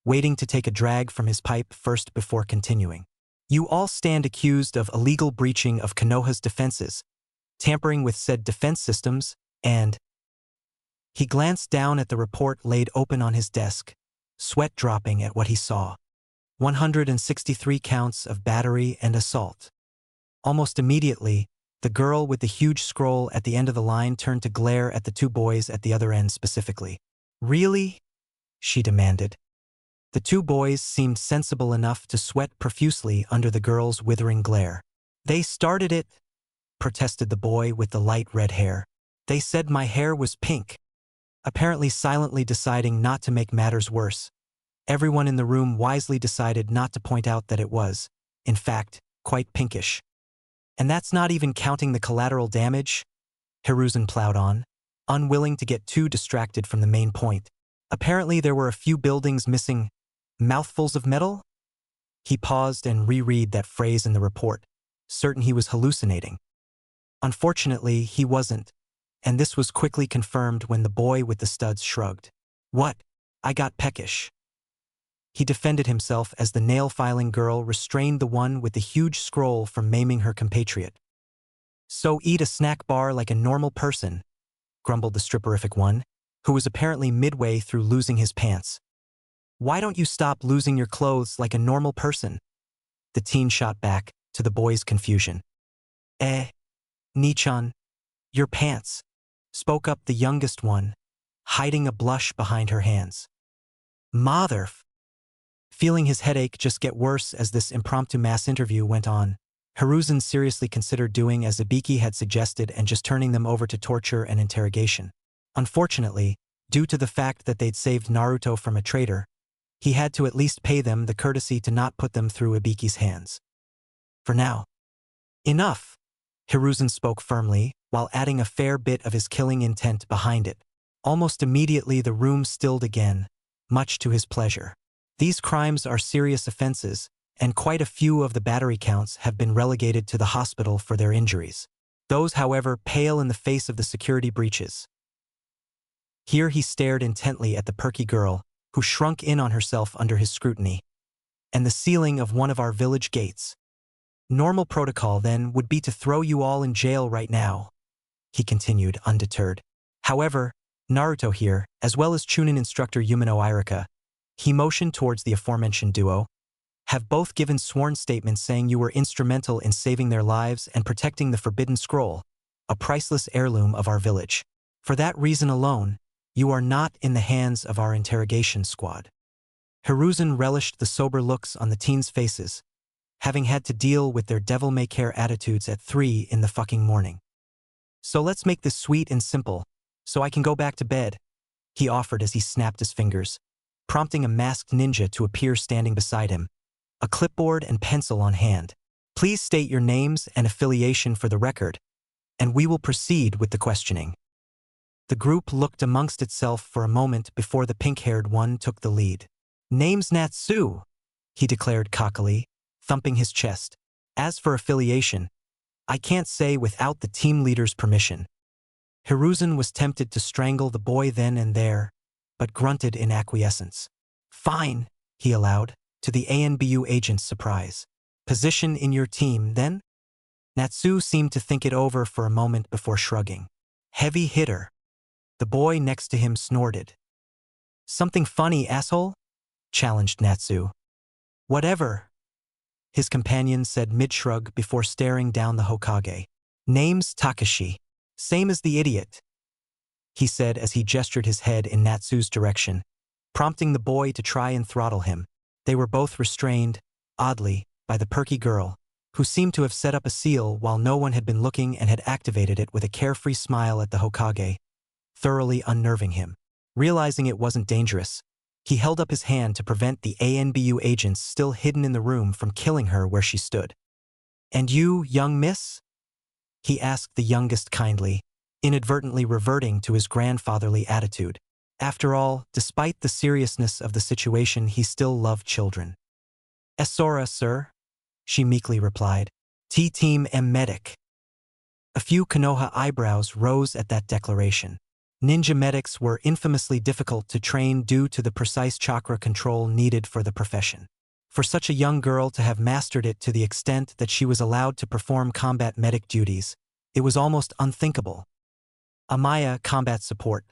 waiting to take a drag from his pipe first before continuing. "You all stand accused of illegal breaching of Konoha's defenses, tampering with said defense systems, and—" He glanced down at the report laid open on his desk, sweat dropping at what he saw. 163 counts of battery and assault. Almost immediately, the girl with the huge scroll at the end of the line turned to glare at the two boys at the other end specifically. "Really?" she demanded. The two boys seemed sensible enough to sweat profusely under the girl's withering glare. "They started it," protested the boy with the light red hair. "They said my hair was pink." Apparently silently deciding not to make matters worse, everyone in the room wisely decided not to point out that it was, in fact, quite pinkish. "And that's not even counting the collateral damage?" Hiruzen plowed on, unwilling to get too distracted from the main point. "Apparently there were a few buildings missing mouthfuls of metal?" He paused and reread that phrase in the report, certain he was hallucinating. Unfortunately, he wasn't, and this was quickly confirmed when the boy with the studs shrugged. "What? I got peckish." He defended himself as the nail-filing girl restrained the one with the huge scroll from maiming her compatriot. "So eat a snack bar like a normal person," grumbled the stripperific one, who was apparently midway through losing his pants. "Why don't you stop losing your clothes like a normal person?" The teen shot back, to the boy's confusion. Nichan, your pants," spoke up the youngest one, hiding a blush behind her hands. Feeling his headache just get worse as this impromptu mass interview went on, Hiruzen seriously considered doing as Ibiki had suggested and just turning them over to torture and interrogation. Unfortunately, due to the fact that they'd saved Naruto from a traitor, he had to at least pay them the courtesy to not put them through Ibiki's hands. "For now." "Enough," Hiruzen spoke firmly, while adding a fair bit of his killing intent behind it. Almost immediately the room stilled again, much to his pleasure. These crimes are serious offenses, and quite a few of the battery counts have been relegated to the hospital for their injuries. Those, however, pale in the face of the security breaches. Here he stared intently at the perky girl, who shrunk in on herself under his scrutiny. "And the sealing of one of our village gates. Normal protocol, then, would be to throw you all in jail right now," he continued, undeterred. "However, Naruto here, as well as Chunin instructor Yumino Iruka," he motioned towards the aforementioned duo, "have both given sworn statements saying you were instrumental in saving their lives and protecting the Forbidden Scroll, a priceless heirloom of our village. For that reason alone, you are not in the hands of our interrogation squad." Hiruzen relished the sober looks on the teens' faces, having had to deal with their devil-may-care attitudes at 3 in the fucking morning. "So let's make this sweet and simple, so I can go back to bed," he offered as he snapped his fingers, prompting a masked ninja to appear standing beside him, a clipboard and pencil on hand. "Please state your names and affiliation for the record, and we will proceed with the questioning." The group looked amongst itself for a moment before the pink-haired one took the lead. "Name's Natsu," he declared cockily, thumping his chest. "As for affiliation, I can't say without the team leader's permission." Hiruzen was tempted to strangle the boy then and there, but grunted in acquiescence. "Fine," he allowed, to the ANBU agent's surprise. "Position in your team, then?" Natsu seemed to think it over for a moment before shrugging. Heavy hitter. The boy next to him snorted. Something funny, asshole? Challenged Natsu. Whatever, his companion said mid-shrug before staring down the Hokage. Name's Takashi. Same as the idiot, he said as he gestured his head in Natsu's direction, prompting the boy to try and throttle him. They were both restrained, oddly, by the perky girl, who seemed to have set up a seal while no one had been looking and had activated it with a carefree smile at the Hokage, thoroughly unnerving him. Realizing it wasn't dangerous, he held up his hand to prevent the ANBU agents still hidden in the room from killing her where she stood. "And you, young miss?" he asked the youngest kindly, inadvertently reverting to his grandfatherly attitude. After all, despite the seriousness of the situation, he still loved children. "Esora, sir," she meekly replied. "T-Team M medic." A few Konoha eyebrows rose at that declaration. Ninja medics were infamously difficult to train due to the precise chakra control needed for the profession. For such a young girl to have mastered it to the extent that she was allowed to perform combat medic duties, it was almost unthinkable. Amaya, combat support.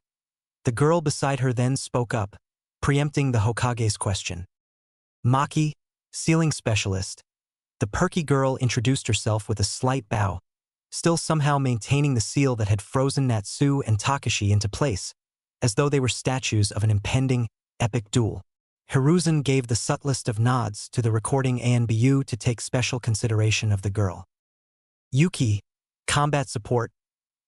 The girl beside her then spoke up, preempting the Hokage's question. Maki, sealing specialist. The perky girl introduced herself with a slight bow, still somehow maintaining the seal that had frozen Natsu and Takashi into place, as though they were statues of an impending, epic duel. Hiruzen gave the subtlest of nods to the recording ANBU to take special consideration of the girl. Yuki, combat support.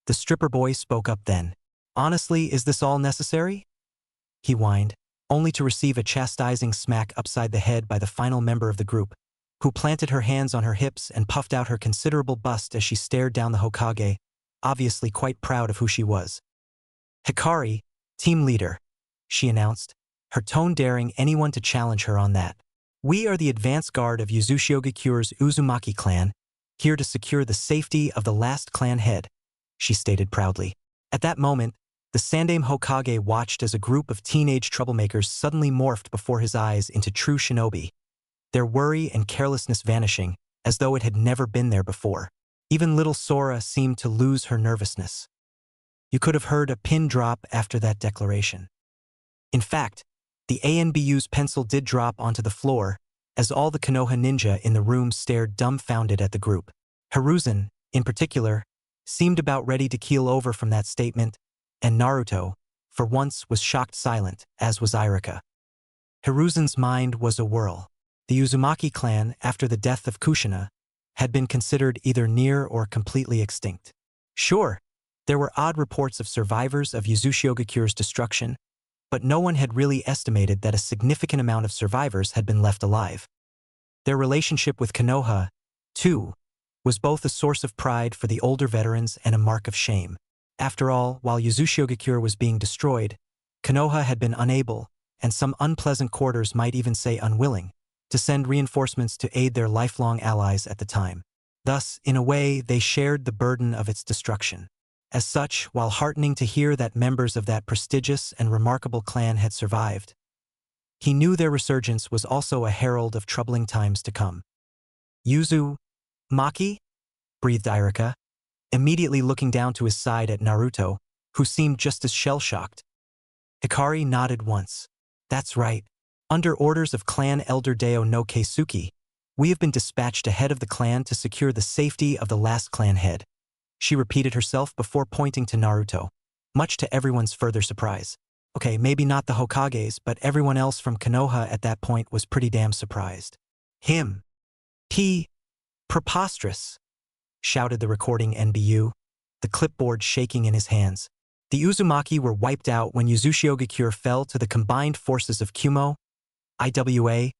The stripper boy spoke up then. "Honestly, is this all necessary?" he whined, only to receive a chastising smack upside the head by the final member of the group, who planted her hands on her hips and puffed out her considerable bust as she stared down the Hokage, obviously quite proud of who she was. "Hikari, team leader," she announced, her tone daring anyone to challenge her on that. "We are the advance guard of Uzumaki-kure's Uzumaki clan, here to secure the safety of the last clan head," she stated proudly. At that moment, the Sandaime Hokage watched as a group of teenage troublemakers suddenly morphed before his eyes into true shinobi, their worry and carelessness vanishing as though it had never been there before. Even little Sora seemed to lose her nervousness. You could have heard a pin drop after that declaration. In fact, the ANBU's pencil did drop onto the floor as all the Konoha ninja in the room stared dumbfounded at the group. Hiruzen, in particular, seemed about ready to keel over from that statement, and Naruto, for once, was shocked silent, as was Iruka. Hiruzen's mind was a whirl. The Uzumaki clan, after the death of Kushina, had been considered either near or completely extinct. Sure, there were odd reports of survivors of Uzumaki-kure's destruction, but no one had really estimated that a significant amount of survivors had been left alive. Their relationship with Konoha, too, was both a source of pride for the older veterans and a mark of shame. After all, while Uzumaki-kure was being destroyed, Konoha had been unable, and some unpleasant quarters might even say unwilling, to send reinforcements to aid their lifelong allies at the time. Thus, in a way, they shared the burden of its destruction. As such, while heartening to hear that members of that prestigious and remarkable clan had survived, he knew their resurgence was also a herald of troubling times to come. "Uzumaki?" breathed Iruka, immediately looking down to his side at Naruto, who seemed just as shell-shocked. Hikari nodded once. "That's right. Under orders of Clan Elder Deo no Keisuke, we have been dispatched ahead of the clan to secure the safety of the last clan head," she repeated herself before pointing to Naruto, much to everyone's further surprise. Okay, maybe not the Hokages, but everyone else from Konoha at that point was pretty damn surprised. "Him. Preposterous," shouted the recording NBU, the clipboard shaking in his hands. The Uzumaki were wiped out when Uzumaki-kure fell to the combined forces of Kumo, Iwa,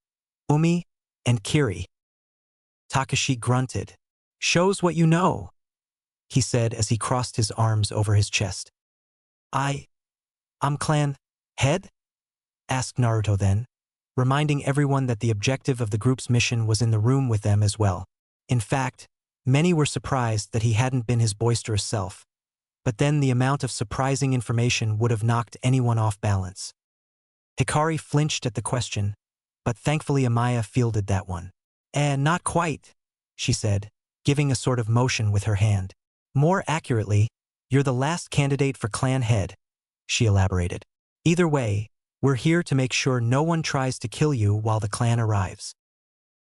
Umi, and Kiri. Takashi grunted. "Shows what you know," he said as he crossed his arms over his chest. I'm clan head?" asked Naruto then, reminding everyone that the objective of the group's mission was in the room with them as well. In fact, many were surprised that he hadn't been his boisterous self, but then the amount of surprising information would have knocked anyone off balance. Hikari flinched at the question, but thankfully Amaya fielded that one. Not quite," she said, giving a sort of motion with her hand. More accurately, you're the last candidate for clan head, she elaborated. Either way, we're here to make sure no one tries to kill you while the clan arrives.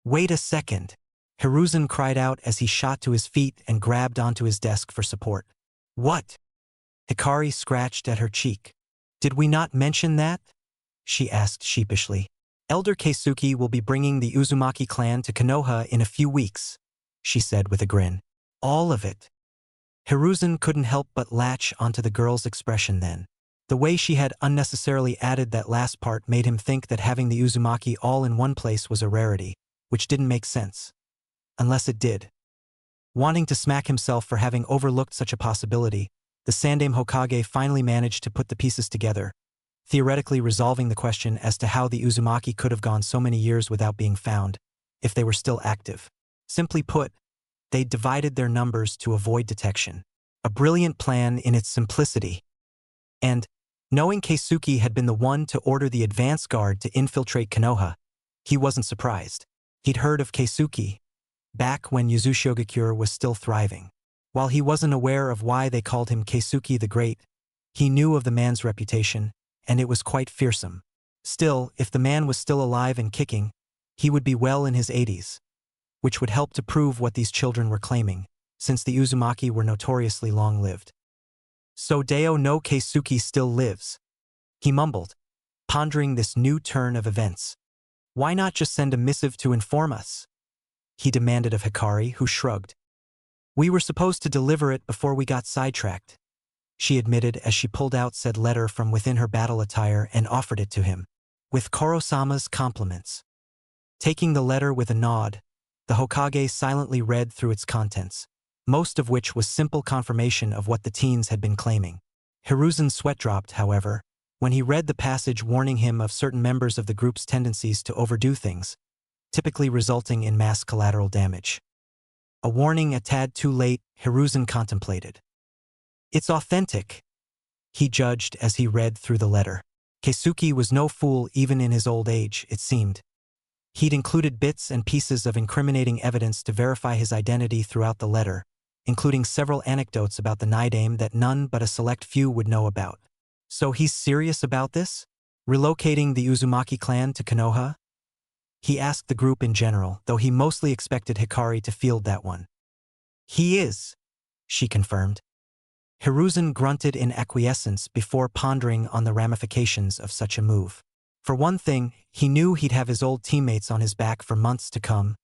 Wait a second, Hiruzen cried out as he shot to his feet and grabbed onto his desk for support. What? Hikari scratched at her cheek. Did we not mention that? She asked sheepishly. Elder Keisuke will be bringing the Uzumaki clan to Konoha in a few weeks, she said with a grin. All of it. Hiruzen couldn't help but latch onto the girl's expression then. The way she had unnecessarily added that last part made him think that having the Uzumaki all in one place was a rarity, which didn't make sense. Unless it did. Wanting to smack himself for having overlooked such a possibility, the Sandaime Hokage finally managed to put the pieces together, theoretically resolving the question as to how the Uzumaki could have gone so many years without being found, if they were still active. Simply put, they divided their numbers to avoid detection. A brilliant plan in its simplicity. And, knowing Keisuke had been the one to order the advance guard to infiltrate Konoha, he wasn't surprised. He'd heard of Keisuke back when Yuzushiogakure was still thriving. While he wasn't aware of why they called him Keisuke the Great, he knew of the man's reputation, and it was quite fearsome. Still, if the man was still alive and kicking, he would be well in his 80s, which would help to prove what these children were claiming, since the Uzumaki were notoriously long-lived. So Deo no Keisuke still lives, he mumbled, pondering this new turn of events. Why not just send a missive to inform us? He demanded of Hikari, who shrugged. We were supposed to deliver it before we got sidetracked, she admitted as she pulled out said letter from within her battle attire and offered it to him. With Koro-sama's compliments. Taking the letter with a nod, the Hokage silently read through its contents, most of which was simple confirmation of what the teens had been claiming. Hiruzen's sweat dropped, however, when he read the passage warning him of certain members of the group's tendencies to overdo things, typically resulting in mass collateral damage. A warning a tad too late, Hiruzen contemplated. It's authentic, he judged as he read through the letter. Keisuke was no fool even in his old age, it seemed. He'd included bits and pieces of incriminating evidence to verify his identity throughout the letter, including several anecdotes about the Nidaime that none but a select few would know about. So he's serious about this? Relocating the Uzumaki clan to Konoha? He asked the group in general, though he mostly expected Hikari to field that one. He is, she confirmed. Hiruzen grunted in acquiescence before pondering on the ramifications of such a move. For one thing, he knew he'd have his old teammates on his back for months to come,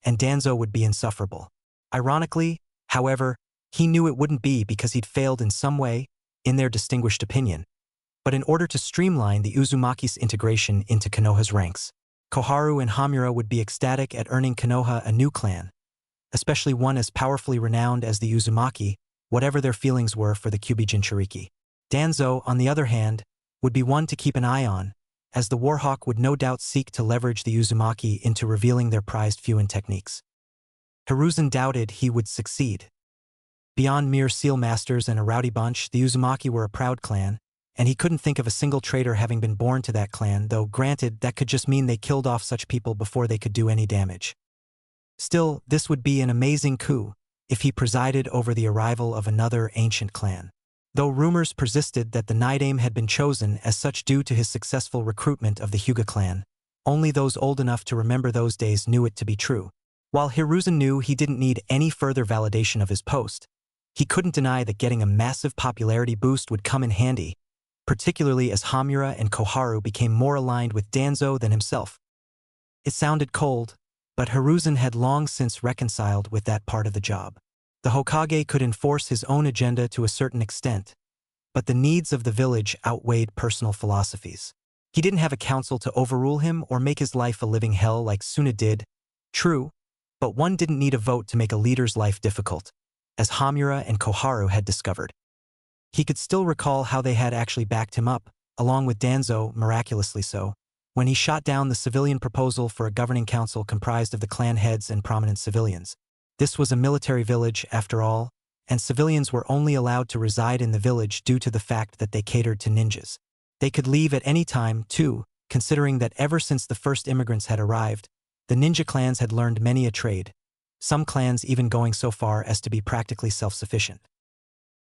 and Danzo would be insufferable. Ironically, however, he knew it wouldn't be because he'd failed in some way, in their distinguished opinion, but in order to streamline the Uzumaki's integration into Konoha's ranks. Koharu and Hamura would be ecstatic at earning Konoha a new clan, especially one as powerfully renowned as the Uzumaki, whatever their feelings were for the Kyubi Jinchuriki. Danzo, on the other hand, would be one to keep an eye on, as the Warhawk would no doubt seek to leverage the Uzumaki into revealing their prized Fuin techniques. Hiruzen doubted he would succeed. Beyond mere seal masters and a rowdy bunch, the Uzumaki were a proud clan, and he couldn't think of a single traitor having been born to that clan, though granted that could just mean they killed off such people before they could do any damage. Still, this would be an amazing coup if he presided over the arrival of another ancient clan. Though rumors persisted that the Nidaime had been chosen as such due to his successful recruitment of the Hyuga clan, only those old enough to remember those days knew it to be true. While Hiruzen knew he didn't need any further validation of his post, he couldn't deny that getting a massive popularity boost would come in handy, particularly as Hamura and Koharu became more aligned with Danzo than himself. It sounded cold, but Hiruzen had long since reconciled with that part of the job. The Hokage could enforce his own agenda to a certain extent, but the needs of the village outweighed personal philosophies. He didn't have a council to overrule him or make his life a living hell like Suna did. True, but one didn't need a vote to make a leader's life difficult, as Hamura and Koharu had discovered. He could still recall how they had actually backed him up, along with Danzo, miraculously so, when he shot down the civilian proposal for a governing council comprised of the clan heads and prominent civilians. This was a military village, after all, and civilians were only allowed to reside in the village due to the fact that they catered to ninjas. They could leave at any time, too, considering that ever since the first immigrants had arrived, the ninja clans had learned many a trade, some clans even going so far as to be practically self-sufficient.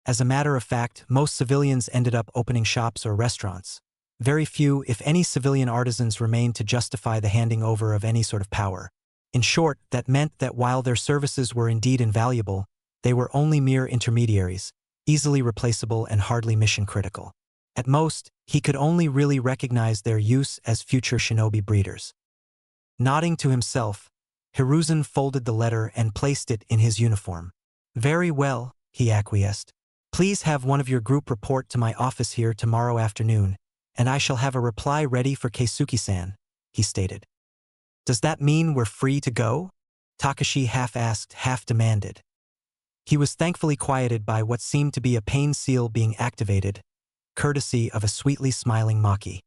As a matter of fact, most civilians ended up opening shops or restaurants. Very few, if any, civilian artisans remained to justify the handing over of any sort of power. In short, that meant that while their services were indeed invaluable, they were only mere intermediaries, easily replaceable and hardly mission-critical. At most, he could only really recognize their use as future shinobi breeders. Nodding to himself, Hiruzen folded the letter and placed it in his uniform. "Very well," he acquiesced. "Please have one of your group report to my office here tomorrow afternoon, and I shall have a reply ready for Keisuke-san," he stated. "Does that mean we're free to go?" Takashi half-asked, half-demanded. He was thankfully quieted by what seemed to be a pain seal being activated, courtesy of a sweetly smiling Maki.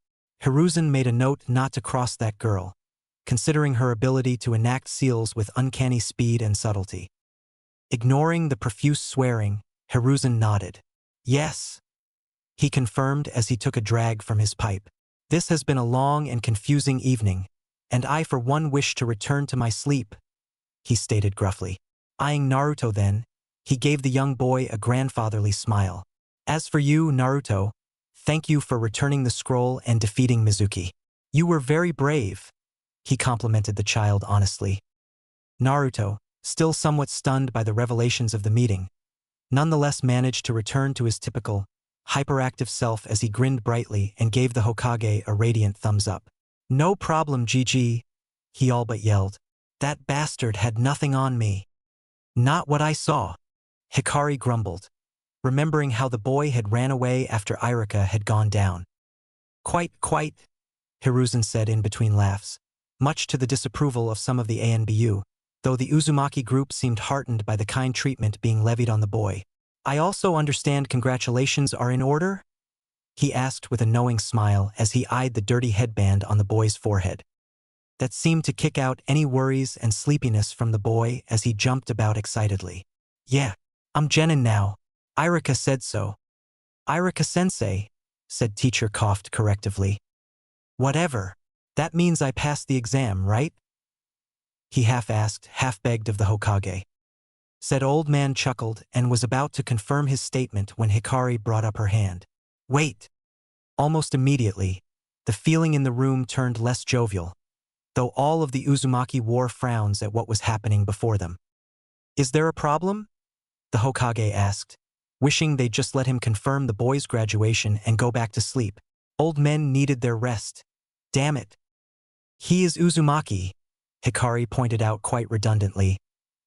Hiruzen made a note not to cross that girl, considering her ability to enact seals with uncanny speed and subtlety. Ignoring the profuse swearing, Hiruzen nodded. "Yes," he confirmed as he took a drag from his pipe. "This has been a long and confusing evening, and I for one wish to return to my sleep," he stated gruffly. Eyeing Naruto then, he gave the young boy a grandfatherly smile. "As for you, Naruto, thank you for returning the scroll and defeating Mizuki. You were very brave," he complimented the child honestly. Naruto, still somewhat stunned by the revelations of the meeting, nonetheless managed to return to his typical, hyperactive self as he grinned brightly and gave the Hokage a radiant thumbs up. "No problem, GG," he all but yelled. "That bastard had nothing on me." "Not what I saw," Hikari grumbled, remembering how the boy had ran away after Iruka had gone down. Quite, Hiruzen said in between laughs, much to the disapproval of some of the ANBU, though the Uzumaki group seemed heartened by the kind treatment being levied on the boy. "I also understand congratulations are in order?" he asked with a knowing smile as he eyed the dirty headband on the boy's forehead. That seemed to kick out any worries and sleepiness from the boy as he jumped about excitedly. "Yeah, I'm genin now. Iruka said so." "Iruka-sensei," said teacher coughed correctively. "Whatever. That means I passed the exam, right?" he half-asked, half-begged of the Hokage. Said old man chuckled and was about to confirm his statement when Hikari brought up her hand. "Wait." Almost immediately, the feeling in the room turned less jovial, though all of the Uzumaki wore frowns at what was happening before them. "Is there a problem?" the Hokage asked, wishing they'd just let him confirm the boy's graduation and go back to sleep. Old men needed their rest. Damn it. "He is Uzumaki," Hikari pointed out quite redundantly,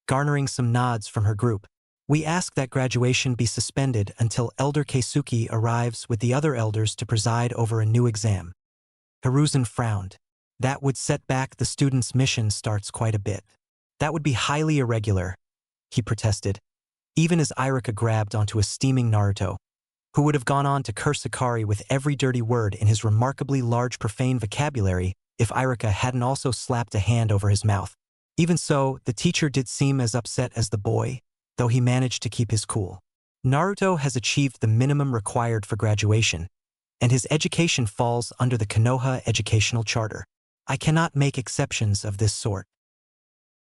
garnering some nods from her group. "We ask that graduation be suspended until Elder Keisuke arrives with the other elders to preside over a new exam." Hiruzen frowned. "That would set back the student's mission starts quite a bit. That would be highly irregular," he protested, even as Iruka grabbed onto a steaming Naruto, who would have gone on to curse Hikari with every dirty word in his remarkably large profane vocabulary if Iruka hadn't also slapped a hand over his mouth. Even so, the teacher did seem as upset as the boy, though he managed to keep his cool. "Naruto has achieved the minimum required for graduation, and his education falls under the Konoha Educational Charter. I cannot make exceptions of this sort."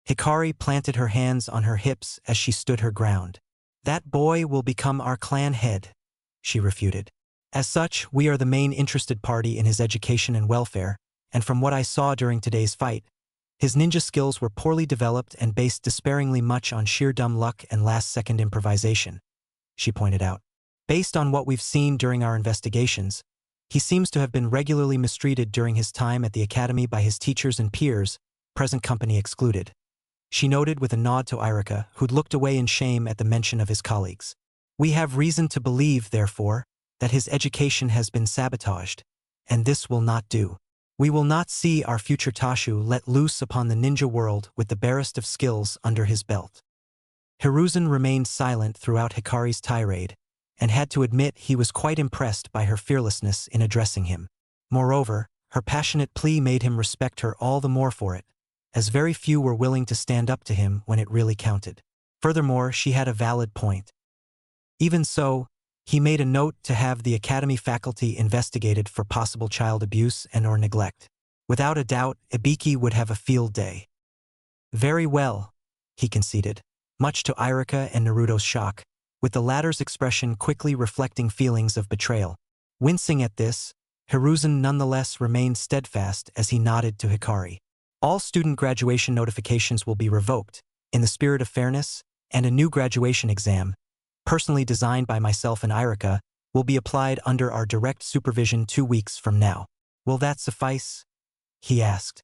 Hikari planted her hands on her hips as she stood her ground. "That boy will become our clan head," she refuted. "As such, we are the main interested party in his education and welfare, and from what I saw during today's fight, his ninja skills were poorly developed and based despairingly much on sheer dumb luck and last-second improvisation," she pointed out. "Based on what we've seen during our investigations, he seems to have been regularly mistreated during his time at the academy by his teachers and peers, present company excluded," she noted with a nod to Iruka, who'd looked away in shame at the mention of his colleagues. "We have reason to believe, therefore, that his education has been sabotaged, and this will not do. We will not see our future Tashu let loose upon the ninja world with the barest of skills under his belt." Hiruzen remained silent throughout Hikari's tirade, and had to admit he was quite impressed by her fearlessness in addressing him. Moreover, her passionate plea made him respect her all the more for it, as very few were willing to stand up to him when it really counted. Furthermore, she had a valid point. Even so, he made a note to have the academy faculty investigated for possible child abuse and/or neglect. Without a doubt, Ibiki would have a field day. "Very well," he conceded, much to Iruka and Naruto's shock, with the latter's expression quickly reflecting feelings of betrayal. Wincing at this, Hiruzen nonetheless remained steadfast as he nodded to Hikari. All student graduation notifications will be revoked, in the spirit of fairness, and a new graduation exam, personally designed by myself and Iruka, will be applied under our direct supervision 2 weeks from now. Will that suffice? He asked.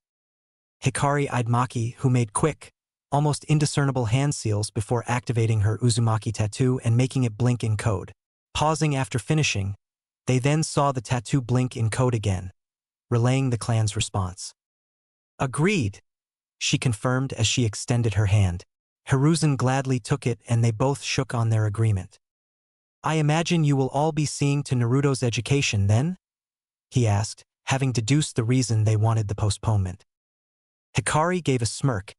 Hikari eyed Maki, who made quick, almost indiscernible hand seals before activating her Uzumaki tattoo and making it blink in code. Pausing after finishing, they then saw the tattoo blink in code again, relaying the clan's response. Agreed, she confirmed as she extended her hand. Hiruzen gladly took it and they both shook on their agreement. I imagine you will all be seeing to Naruto's education then? He asked, having deduced the reason they wanted the postponement. Hikari gave a smirk,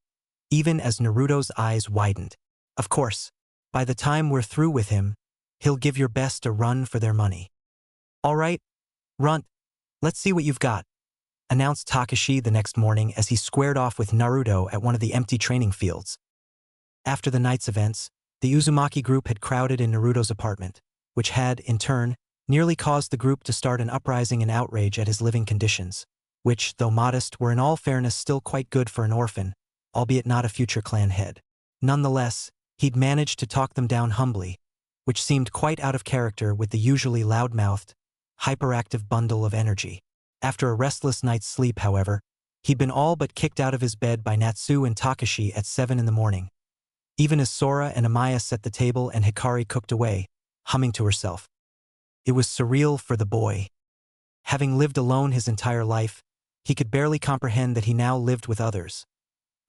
even as Naruto's eyes widened. Of course, by the time we're through with him, he'll give your best a run for their money. All right, Runt, let's see what you've got, announced Takashi the next morning as he squared off with Naruto at one of the empty training fields. After the night's events, the Uzumaki group had crowded in Naruto's apartment, which had, in turn, nearly caused the group to start an uprising and outrage at his living conditions, which, though modest, were in all fairness still quite good for an orphan, albeit not a future clan head. Nonetheless, he'd managed to talk them down humbly, which seemed quite out of character with the usually loud-mouthed, hyperactive bundle of energy. After a restless night's sleep, however, he'd been all but kicked out of his bed by Natsu and Takashi at 7 in the morning. Even as Sora and Amaya set the table and Hikari cooked away, humming to herself. It was surreal for the boy. Having lived alone his entire life, he could barely comprehend that he now lived with others,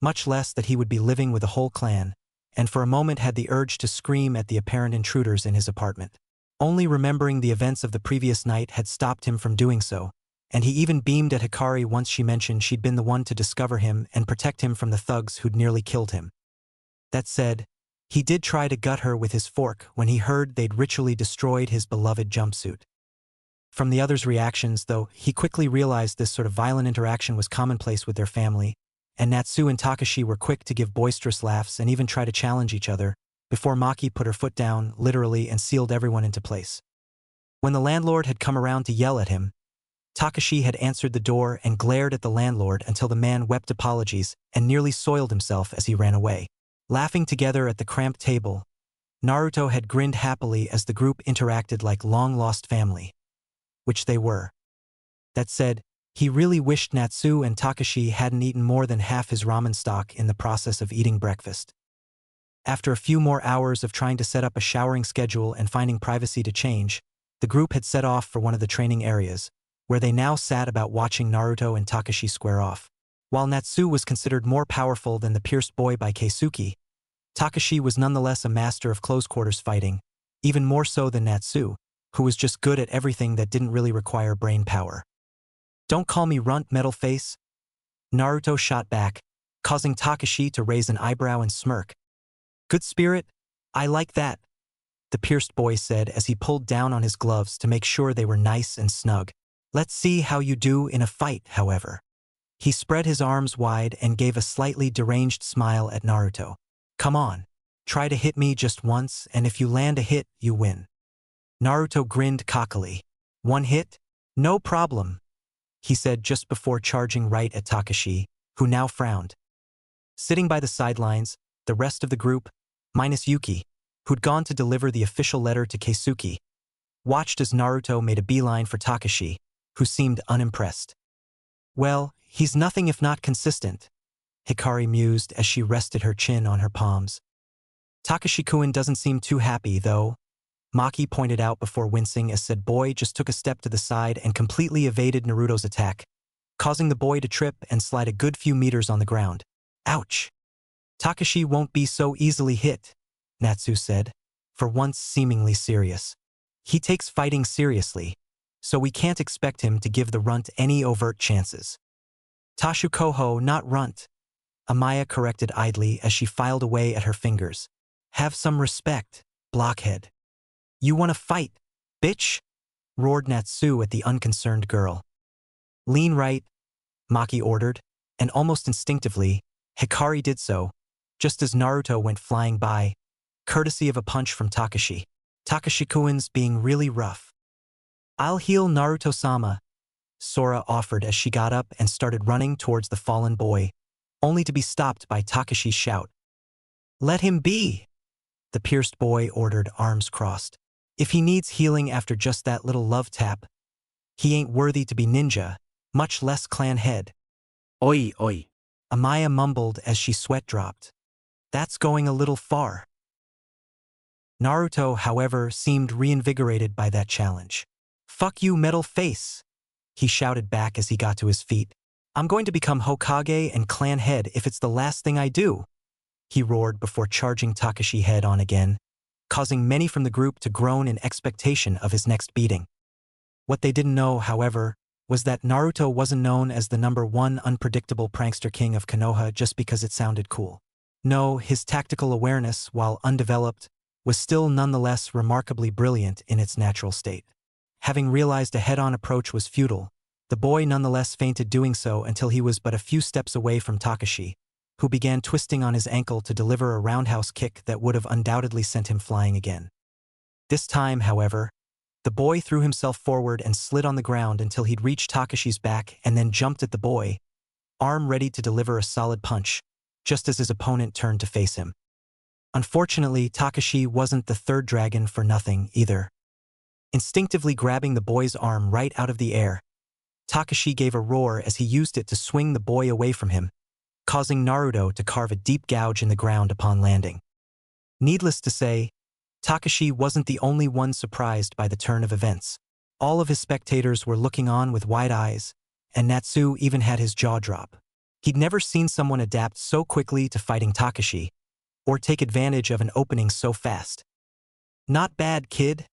much less that he would be living with a whole clan, and for a moment had the urge to scream at the apparent intruders in his apartment. Only remembering the events of the previous night had stopped him from doing so, and he even beamed at Hikari once she mentioned she'd been the one to discover him and protect him from the thugs who'd nearly killed him. That said, he did try to gut her with his fork when he heard they'd ritually destroyed his beloved jumpsuit. From the others' reactions, though, he quickly realized this sort of violent interaction was commonplace with their family, and Natsu and Takashi were quick to give boisterous laughs and even try to challenge each other, before Maki put her foot down, literally, and sealed everyone into place. When the landlord had come around to yell at him, Takashi had answered the door and glared at the landlord until the man wept apologies and nearly soiled himself as he ran away. Laughing together at the cramped table, Naruto had grinned happily as the group interacted like long-lost family, which they were. That said, he really wished Natsu and Takashi hadn't eaten more than half his ramen stock in the process of eating breakfast. After a few more hours of trying to set up a showering schedule and finding privacy to change, the group had set off for one of the training areas, where they now sat about watching Naruto and Takashi square off. While Natsu was considered more powerful than the pierced boy by Keisuke, Takashi was nonetheless a master of close-quarters fighting, even more so than Natsu, who was just good at everything that didn't really require brain power. Don't call me runt, metal face, Naruto shot back, causing Takashi to raise an eyebrow and smirk. Good spirit, I like that, the pierced boy said as he pulled down on his gloves to make sure they were nice and snug. Let's see how you do in a fight, however. He spread his arms wide and gave a slightly deranged smile at Naruto. Come on, try to hit me just once, and if you land a hit, you win. Naruto grinned cockily. One hit? No problem, he said just before charging right at Takashi, who now frowned. Sitting by the sidelines, the rest of the group, minus Yuki, who'd gone to deliver the official letter to Keisuke, watched as Naruto made a beeline for Takashi, who seemed unimpressed. Well, he's nothing if not consistent, Hikari mused as she rested her chin on her palms. Takashi-kun doesn't seem too happy, though, Maki pointed out before wincing as said boy just took a step to the side and completely evaded Naruto's attack, causing the boy to trip and slide a good few meters on the ground. Ouch! Takashi won't be so easily hit, Natsu said, for once seemingly serious. He takes fighting seriously, so we can't expect him to give the runt any overt chances. Tashu Koho, not runt, Amaya corrected idly as she filed away at her fingers. Have some respect, blockhead. You want to fight, bitch? Roared Natsu at the unconcerned girl. Lean right, Maki ordered, and almost instinctively, Hikari did so, just as Naruto went flying by, courtesy of a punch from Takashi. Takashi-kun's being really rough. I'll heal Naruto-sama, Sora offered as she got up and started running towards the fallen boy, only to be stopped by Takashi's shout. Let him be! The pierced boy ordered, arms crossed. If he needs healing after just that little love tap, he ain't worthy to be ninja, much less clan head. Oi, oi. Amaya mumbled as she sweat dropped. That's going a little far. Naruto, however, seemed reinvigorated by that challenge. Fuck you, metal face! He shouted back as he got to his feet. I'm going to become Hokage and clan head if it's the last thing I do, he roared before charging Takashi head on again, causing many from the group to groan in expectation of his next beating. What they didn't know, however, was that Naruto wasn't known as the #1 unpredictable prankster king of Konoha just because it sounded cool. No, his tactical awareness, while undeveloped, was still nonetheless remarkably brilliant in its natural state. Having realized a head-on approach was futile, the boy nonetheless feinted doing so until he was but a few steps away from Takashi, who began twisting on his ankle to deliver a roundhouse kick that would have undoubtedly sent him flying again. This time, however, the boy threw himself forward and slid on the ground until he'd reached Takashi's back and then jumped at the boy, arm ready to deliver a solid punch, just as his opponent turned to face him. Unfortunately, Takashi wasn't the third dragon for nothing either. Instinctively grabbing the boy's arm right out of the air, Takashi gave a roar as he used it to swing the boy away from him, causing Naruto to carve a deep gouge in the ground upon landing. Needless to say, Takashi wasn't the only one surprised by the turn of events. All of his spectators were looking on with wide eyes, and Natsu even had his jaw drop. He'd never seen someone adapt so quickly to fighting Takashi, or take advantage of an opening so fast. Not bad, kid,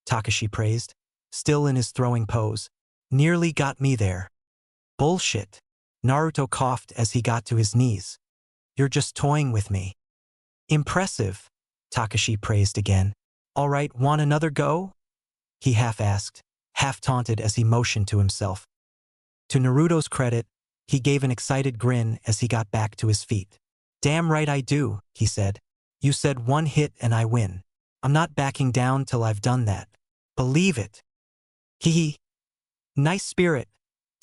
Takashi praised, still in his throwing pose. Nearly got me there. Bullshit, Naruto coughed as he got to his knees. You're just toying with me. Impressive, Takashi praised again. All right, want another go? He half-asked, half-taunted as he motioned to himself. To Naruto's credit, he gave an excited grin as he got back to his feet. Damn right I do, he said. You said one hit and I win. I'm not backing down till I've done that. Believe it. Hee. Nice spirit,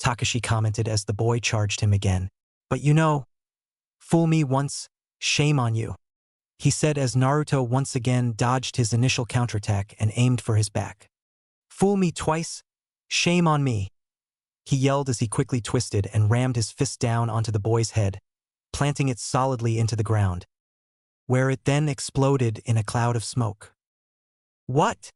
Takashi commented as the boy charged him again. But you know, fool me once, shame on you, he said as Naruto once again dodged his initial counterattack and aimed for his back. Fool me twice, shame on me, he yelled as he quickly twisted and rammed his fist down onto the boy's head, planting it solidly into the ground, where it then exploded in a cloud of smoke. What?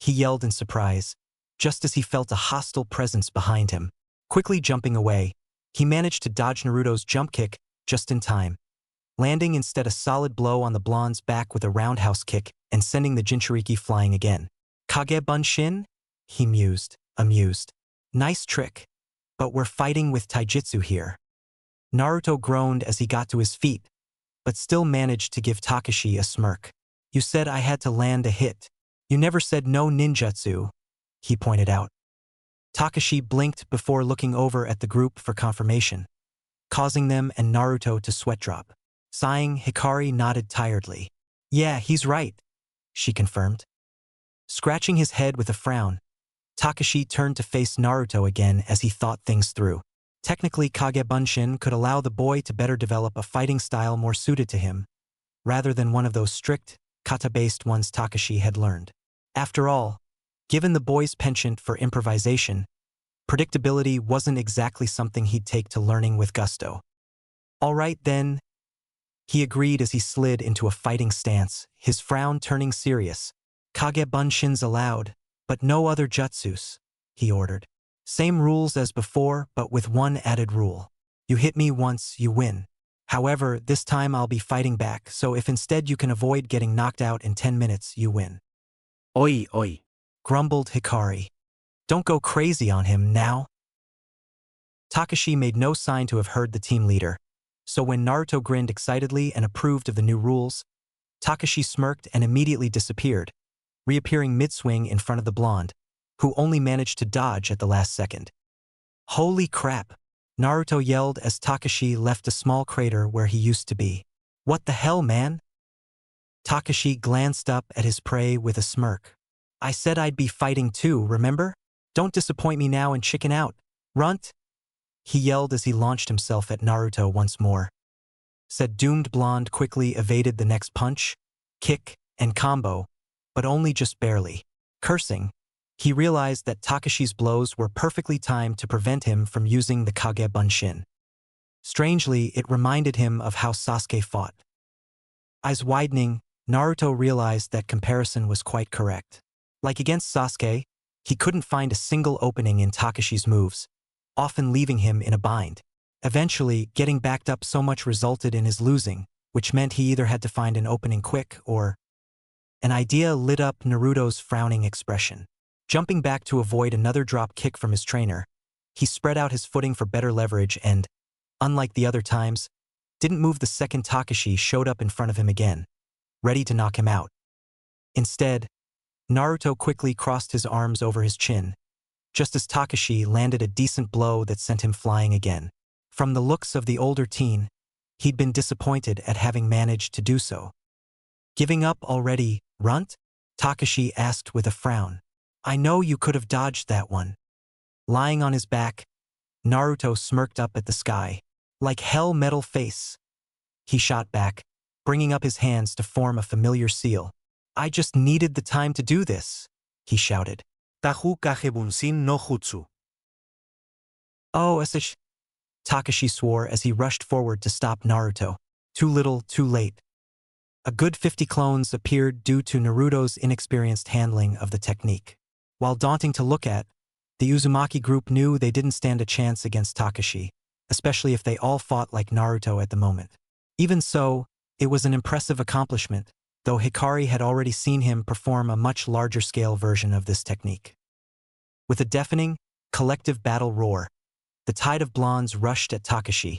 He yelled in surprise, just as he felt a hostile presence behind him. Quickly jumping away, he managed to dodge Naruto's jump kick just in time, landing instead a solid blow on the blonde's back with a roundhouse kick and sending the Jinchuriki flying again. Kage Bunshin? He mused, amused. Nice trick, but we're fighting with taijutsu here. Naruto groaned as he got to his feet, but still managed to give Takashi a smirk. You said I had to land a hit. You never said no ninjutsu, he pointed out. Takashi blinked before looking over at the group for confirmation, causing them and Naruto to sweat drop. Sighing, Hikari nodded tiredly. Yeah, he's right, she confirmed. Scratching his head with a frown, Takashi turned to face Naruto again as he thought things through. Technically, Kage Bunshin could allow the boy to better develop a fighting style more suited to him, rather than one of those strict, kata-based ones Takashi had learned. After all, given the boy's penchant for improvisation, predictability wasn't exactly something he'd take to learning with gusto. All right then, he agreed as he slid into a fighting stance, his frown turning serious. Kage Bunshin's allowed, but no other jutsus, he ordered. Same rules as before, but with one added rule. You hit me once, you win. However, this time I'll be fighting back, so if instead you can avoid getting knocked out in 10 minutes, you win. Oi, oi, Grumbled Hikari. Don't go crazy on him now. Takashi made no sign to have heard the team leader, so when Naruto grinned excitedly and approved of the new rules, Takashi smirked and immediately disappeared, reappearing mid-swing in front of the blonde, who only managed to dodge at the last second. Holy crap, Naruto yelled as Takashi left a small crater where he used to be. What the hell, man? Takashi glanced up at his prey with a smirk. I said I'd be fighting too, remember? Don't disappoint me now and chicken out, runt! He yelled as he launched himself at Naruto once more. Said doomed blonde quickly evaded the next punch, kick, and combo, but only just barely. Cursing, he realized that Takashi's blows were perfectly timed to prevent him from using the Kage Bunshin. Strangely, it reminded him of how Sasuke fought. Eyes widening, Naruto realized that comparison was quite correct. Like against Sasuke, he couldn't find a single opening in Takashi's moves, often leaving him in a bind. Eventually, getting backed up so much resulted in his losing, which meant he either had to find an opening quick or... An idea lit up Naruto's frowning expression. Jumping back to avoid another drop kick from his trainer, he spread out his footing for better leverage and, unlike the other times, didn't move the second Takashi showed up in front of him again, ready to knock him out. Instead, Naruto quickly crossed his arms over his chin, just as Takashi landed a decent blow that sent him flying again. From the looks of the older teen, he'd been disappointed at having managed to do so. Giving up already, runt? Takashi asked with a frown. I know you could have dodged that one. Lying on his back, Naruto smirked up at the sky. Like hell metal face. He shot back, bringing up his hands to form a familiar seal. I just needed the time to do this, he shouted. Tahu Kage Bunshin no Jutsu. Oh, Asish. Takashi swore as he rushed forward to stop Naruto. Too little, too late. A good 50 clones appeared due to Naruto's inexperienced handling of the technique. While daunting to look at, the Uzumaki group knew they didn't stand a chance against Takashi, especially if they all fought like Naruto at the moment. Even so, it was an impressive accomplishment, though Hikari had already seen him perform a much larger-scale version of this technique. With a deafening, collective battle roar, the tide of blondes rushed at Takashi,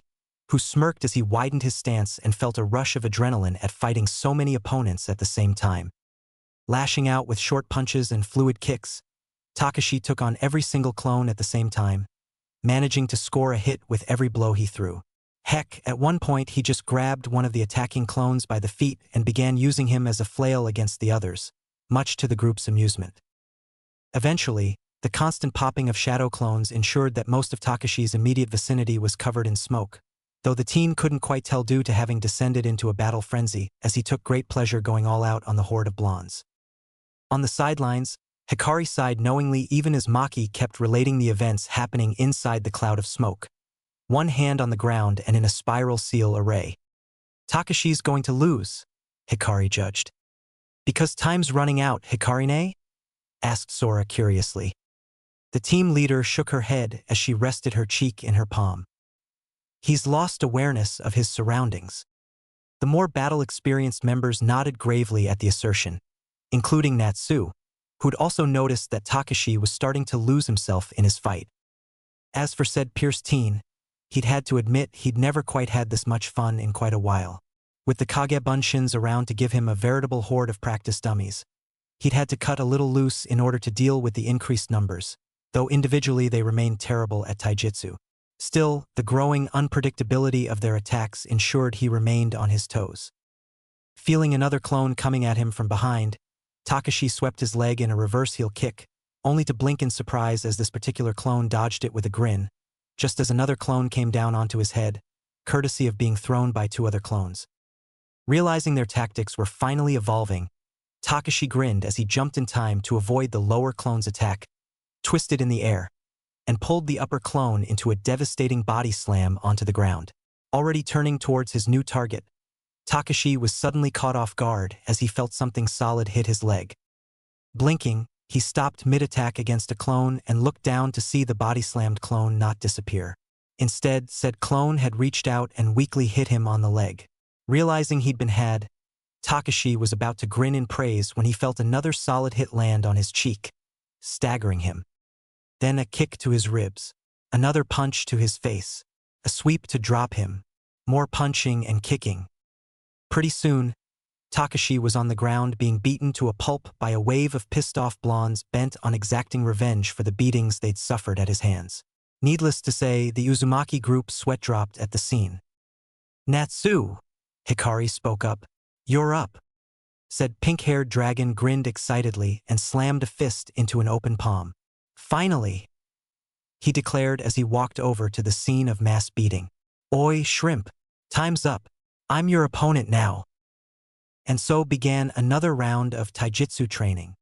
who smirked as he widened his stance and felt a rush of adrenaline at fighting so many opponents at the same time. Lashing out with short punches and fluid kicks, Takashi took on every single clone at the same time, managing to score a hit with every blow he threw. Heck, at one point he just grabbed one of the attacking clones by the feet and began using him as a flail against the others, much to the group's amusement. Eventually, the constant popping of shadow clones ensured that most of Takashi's immediate vicinity was covered in smoke, though the teen couldn't quite tell due to having descended into a battle frenzy, as he took great pleasure going all out on the horde of blondes. On the sidelines, Hikari sighed knowingly even as Maki kept relating the events happening inside the cloud of smoke, one hand on the ground and in a spiral seal array. Takashi's going to lose, Hikari judged. Because time's running out, Hikari-ne? Asked Sora curiously. The team leader shook her head as she rested her cheek in her palm. He's lost awareness of his surroundings. The more battle-experienced members nodded gravely at the assertion, including Natsu, who'd also noticed that Takashi was starting to lose himself in his fight. As for said pierced teen, he'd had to admit he'd never quite had this much fun in quite a while. With the Kage Bunshins around to give him a veritable horde of practice dummies, he'd had to cut a little loose in order to deal with the increased numbers, though individually they remained terrible at taijutsu. Still, the growing unpredictability of their attacks ensured he remained on his toes. Feeling another clone coming at him from behind, Takashi swept his leg in a reverse heel kick, only to blink in surprise as this particular clone dodged it with a grin, just as another clone came down onto his head, courtesy of being thrown by two other clones. Realizing their tactics were finally evolving, Takashi grinned as he jumped in time to avoid the lower clone's attack, twisted in the air, and pulled the upper clone into a devastating body slam onto the ground. Already turning towards his new target, Takashi was suddenly caught off guard as he felt something solid hit his leg. Blinking, he stopped mid-attack against a clone and looked down to see the body-slammed clone not disappear. Instead, said clone had reached out and weakly hit him on the leg. Realizing he'd been had, Takashi was about to grin in praise when he felt another solid hit land on his cheek, staggering him. Then a kick to his ribs, another punch to his face, a sweep to drop him, more punching and kicking. Pretty soon, Takashi was on the ground being beaten to a pulp by a wave of pissed-off blondes bent on exacting revenge for the beatings they'd suffered at his hands. Needless to say, the Uzumaki group sweat-dropped at the scene. Natsu! Hikari spoke up. You're up, said pink-haired dragon, grinned excitedly and slammed a fist into an open palm. Finally, he declared as he walked over to the scene of mass beating. Oi, shrimp, time's up. I'm your opponent now. And so began another round of taijutsu training.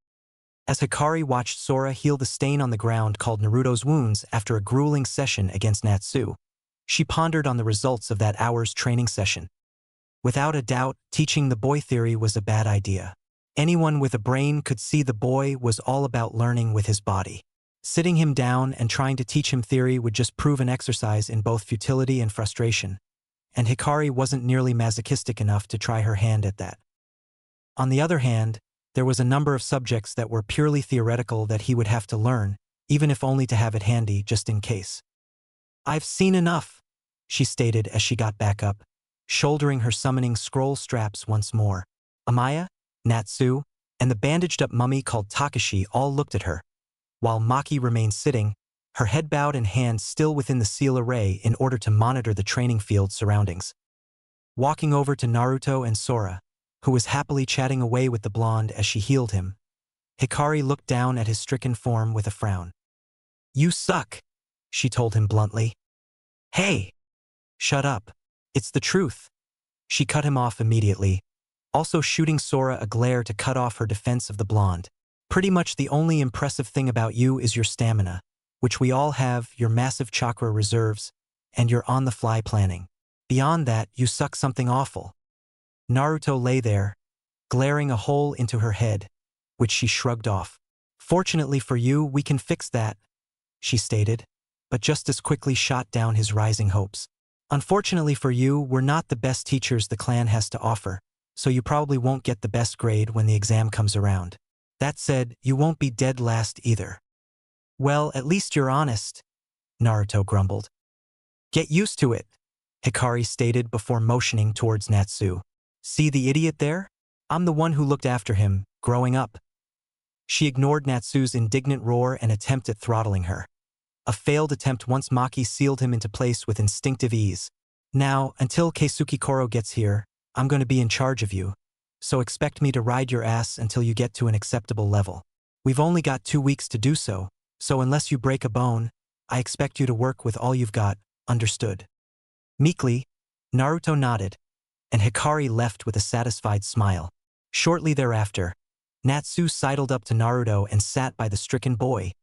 As Hikari watched Sora heal the stain on the ground called Naruto's wounds after a grueling session against Natsu, she pondered on the results of that hour's training session. Without a doubt, teaching the boy theory was a bad idea. Anyone with a brain could see the boy was all about learning with his body. Sitting him down and trying to teach him theory would just prove an exercise in both futility and frustration, and Hikari wasn't nearly masochistic enough to try her hand at that. On the other hand, there was a number of subjects that were purely theoretical that he would have to learn, even if only to have it handy just in case. I've seen enough, she stated as she got back up, shouldering her summoning scroll straps once more. Amaya, Natsu, and the bandaged-up mummy called Takashi all looked at her, while Maki remained sitting, her head bowed and hands still within the seal array in order to monitor the training field surroundings. Walking over to Naruto and Sora, who was happily chatting away with the blonde as she healed him, Hikari looked down at his stricken form with a frown. You suck, she told him bluntly. Hey! Shut up. It's the truth. She cut him off immediately, also shooting Sora a glare to cut off her defense of the blonde. Pretty much the only impressive thing about you is your stamina, which we all have, your massive chakra reserves, and your on-the-fly planning. Beyond that, you suck something awful. Naruto lay there, glaring a hole into her head, which she shrugged off. Fortunately for you, we can fix that, she stated, but just as quickly shot down his rising hopes. Unfortunately for you, we're not the best teachers the clan has to offer, so you probably won't get the best grade when the exam comes around. That said, you won't be dead last either. Well, at least you're honest, Naruto grumbled. Get used to it, Hikari stated before motioning towards Natsu. See the idiot there? I'm the one who looked after him, growing up. She ignored Natsu's indignant roar and attempt at throttling her. A failed attempt once Maki sealed him into place with instinctive ease. Now, until Keisuke Koro gets here, I'm going to be in charge of you, so expect me to ride your ass until you get to an acceptable level. We've only got 2 weeks to do so, so unless you break a bone, I expect you to work with all you've got, understood? Meekly, Naruto nodded, and Hikari left with a satisfied smile. Shortly thereafter, Natsu sidled up to Naruto and sat by the stricken boy,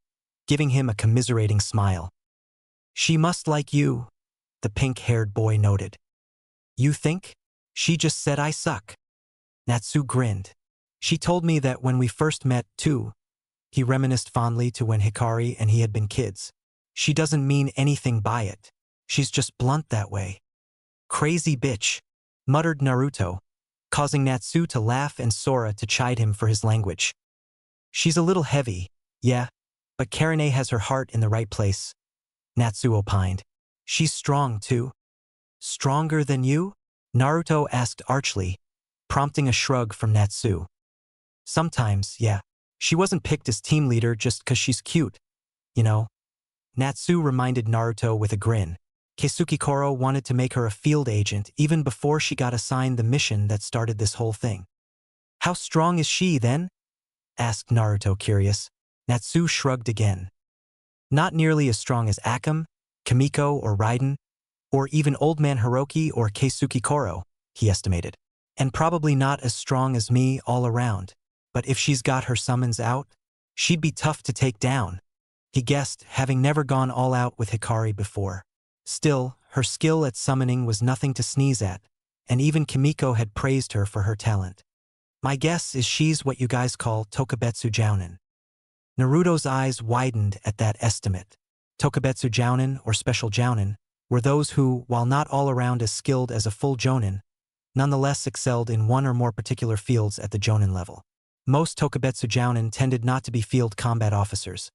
giving him a commiserating smile. She must like you, the pink-haired boy noted. You think? She just said I suck. Natsu grinned. She told me that when we first met, too. He reminisced fondly to when Hikari and he had been kids. She doesn't mean anything by it. She's just blunt that way. Crazy bitch, muttered Naruto, causing Natsu to laugh and Sora to chide him for his language. She's a little heavy, yeah, but Karine has her heart in the right place, Natsu opined. She's strong, too. Stronger than you? Naruto asked archly, prompting a shrug from Natsu. Sometimes, yeah. She wasn't picked as team leader just 'cause she's cute, you know. Natsu reminded Naruto with a grin. Keisuke Koro wanted to make her a field agent even before she got assigned the mission that started this whole thing. How strong is she, then? Asked Naruto, curious. Natsu shrugged again. Not nearly as strong as Akam, Kimiko, or Raiden, or even Old Man Hiroki or Keisuke Koro, he estimated. And probably not as strong as me all around. But if she's got her summons out, she'd be tough to take down, he guessed, having never gone all out with Hikari before. Still, her skill at summoning was nothing to sneeze at, and even Kimiko had praised her for her talent. My guess is she's what you guys call Tokubetsu Jounin. Naruto's eyes widened at that estimate. Tokubetsu Jounin, or Special Jounin, were those who, while not all around as skilled as a full Jounin, nonetheless excelled in one or more particular fields at the Jounin level. Most Tokubetsu Jounin tended not to be field combat officers,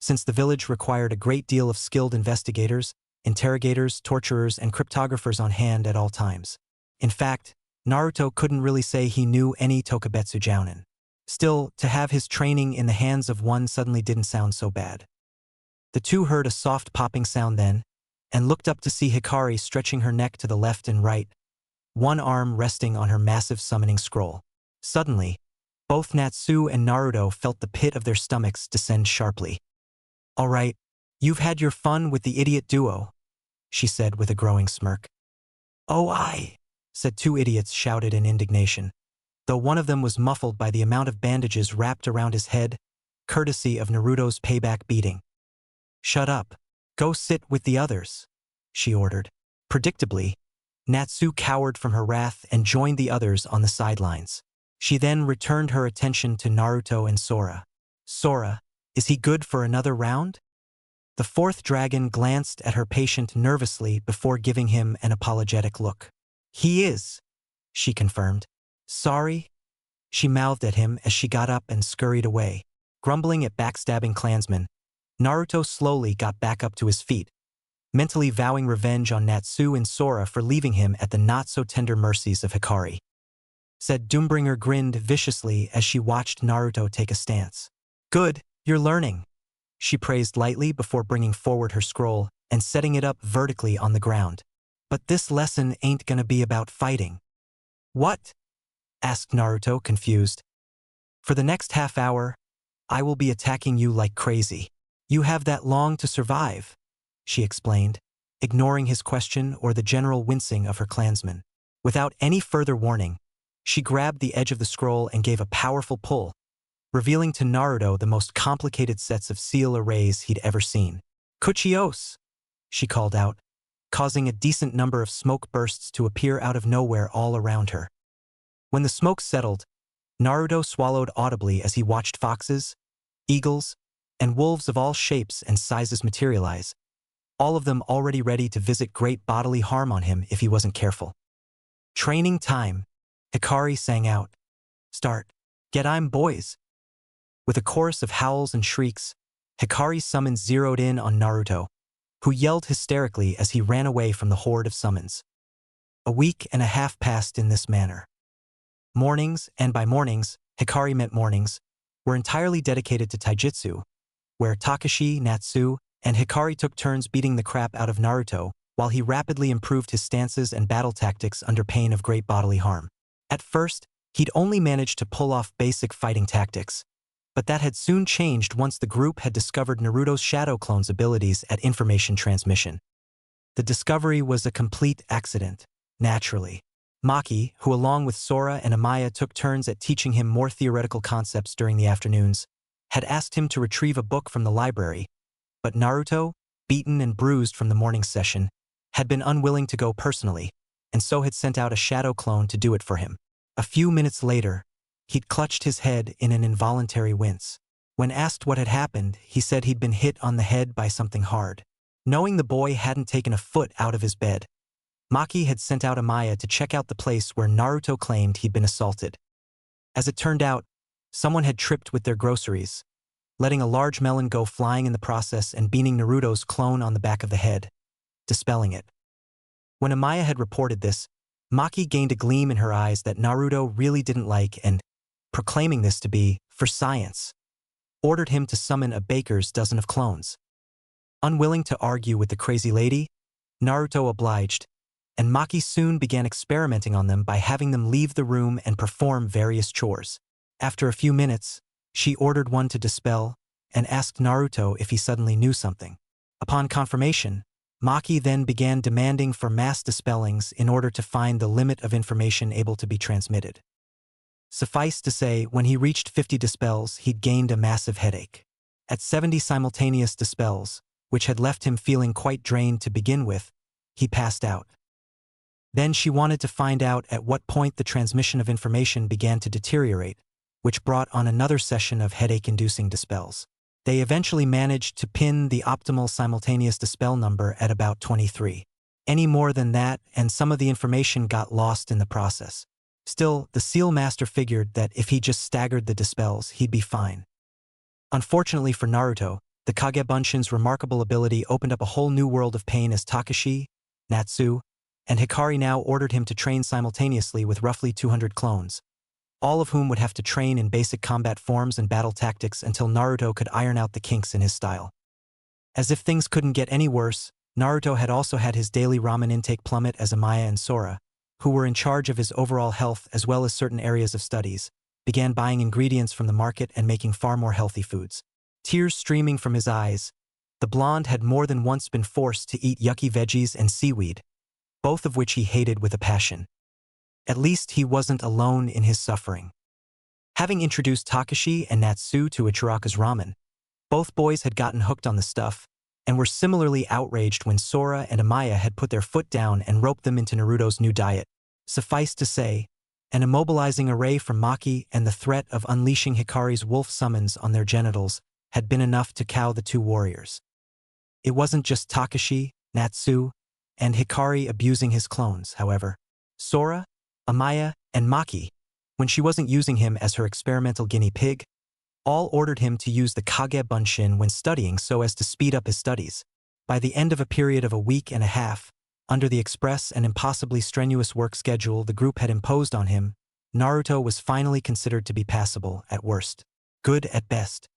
since the village required a great deal of skilled investigators, interrogators, torturers, and cryptographers on hand at all times. In fact, Naruto couldn't really say he knew any Tokubetsu Jounin. Still, to have his training in the hands of one suddenly didn't sound so bad. The two heard a soft popping sound then, and looked up to see Hikari stretching her neck to the left and right, one arm resting on her massive summoning scroll. Suddenly, both Natsu and Naruto felt the pit of their stomachs descend sharply. "All right, you've had your fun with the idiot duo," she said with a growing smirk. "Oh, aye," said two idiots shouted in indignation, though one of them was muffled by the amount of bandages wrapped around his head, courtesy of Naruto's payback beating. "Shut up. Go sit with the others," she ordered. Predictably, Natsu cowered from her wrath and joined the others on the sidelines. She then returned her attention to Naruto and Sora. "Sora, is he good for another round?" The fourth dragon glanced at her patient nervously before giving him an apologetic look. "He is," she confirmed. "Sorry," she mouthed at him as she got up and scurried away. Grumbling at backstabbing clansmen, Naruto slowly got back up to his feet, mentally vowing revenge on Natsu and Sora for leaving him at the not-so-tender mercies of Hikari. Said Doombringer grinned viciously as she watched Naruto take a stance. "Good, you're learning," she praised lightly before bringing forward her scroll and setting it up vertically on the ground. "But this lesson ain't gonna be about fighting." "What?" asked Naruto, confused. "For the next half hour, I will be attacking you like crazy. You have that long to survive," she explained, ignoring his question or the general wincing of her clansmen. Without any further warning, she grabbed the edge of the scroll and gave a powerful pull, revealing to Naruto the most complicated sets of seal arrays he'd ever seen. "Kuchios!" she called out, causing a decent number of smoke bursts to appear out of nowhere all around her. When the smoke settled, Naruto swallowed audibly as he watched foxes, eagles, and wolves of all shapes and sizes materialize, all of them already ready to visit great bodily harm on him if he wasn't careful. "Training time," Hikari sang out. "Start. Get I'm boys." With a chorus of howls and shrieks, Hikari's summons zeroed in on Naruto, who yelled hysterically as he ran away from the horde of summons. A week and a half passed in this manner. Mornings, and by mornings, Hikari meant mornings, were entirely dedicated to taijutsu, where Takashi, Natsu, and Hikari took turns beating the crap out of Naruto while he rapidly improved his stances and battle tactics under pain of great bodily harm. At first, he'd only managed to pull off basic fighting tactics, but that had soon changed once the group had discovered Naruto's Shadow Clone's abilities at information transmission. The discovery was a complete accident, naturally. Maki, who along with Sora and Amaya took turns at teaching him more theoretical concepts during the afternoons, had asked him to retrieve a book from the library, but Naruto, beaten and bruised from the morning session, had been unwilling to go personally, and so had sent out a shadow clone to do it for him. A few minutes later, he'd clutched his head in an involuntary wince. When asked what had happened, he said he'd been hit on the head by something hard. Knowing the boy hadn't taken a foot out of his bed, Maki had sent out Amaya to check out the place where Naruto claimed he'd been assaulted. As it turned out, someone had tripped with their groceries, letting a large melon go flying in the process and beaning Naruto's clone on the back of the head, dispelling it. When Amaya had reported this, Maki gained a gleam in her eyes that Naruto really didn't like and, proclaiming this to be, for science, ordered him to summon a baker's dozen of clones. Unwilling to argue with the crazy lady, Naruto obliged, and Maki soon began experimenting on them by having them leave the room and perform various chores. After a few minutes, she ordered one to dispel and asked Naruto if he suddenly knew something. Upon confirmation, Maki then began demanding for mass dispellings in order to find the limit of information able to be transmitted. Suffice to say, when he reached 50 dispels, he'd gained a massive headache. At 70 simultaneous dispels, which had left him feeling quite drained to begin with, he passed out. Then she wanted to find out at what point the transmission of information began to deteriorate, which brought on another session of headache-inducing dispels. They eventually managed to pin the optimal simultaneous dispel number at about 23. Any more than that, and some of the information got lost in the process. Still, the Seal Master figured that if he just staggered the dispels, he'd be fine. Unfortunately for Naruto, the Kagebunshin's remarkable ability opened up a whole new world of pain as Takashi, Natsu, and Hikari now ordered him to train simultaneously with roughly 200 clones, all of whom would have to train in basic combat forms and battle tactics until Naruto could iron out the kinks in his style. As if things couldn't get any worse, Naruto had also had his daily ramen intake plummet as Amaya and Sora, who were in charge of his overall health as well as certain areas of studies, began buying ingredients from the market and making far more healthy foods. Tears streaming from his eyes, the blonde had more than once been forced to eat yucky veggies and seaweed, both of which he hated with a passion. At least he wasn't alone in his suffering. Having introduced Takashi and Natsu to Ichiraka's ramen, both boys had gotten hooked on the stuff, and were similarly outraged when Sora and Amaya had put their foot down and roped them into Naruto's new diet. Suffice to say, an immobilizing array from Maki and the threat of unleashing Hikari's wolf summons on their genitals had been enough to cow the two warriors. It wasn't just Takashi, Natsu, and Hikari abusing his clones, however. Sora, Amaya, and Maki, when she wasn't using him as her experimental guinea pig, all ordered him to use the Kage Bunshin when studying so as to speed up his studies. By the end of a period of a week and a half, under the express and impossibly strenuous work schedule the group had imposed on him, Naruto was finally considered to be passable at worst, good at best.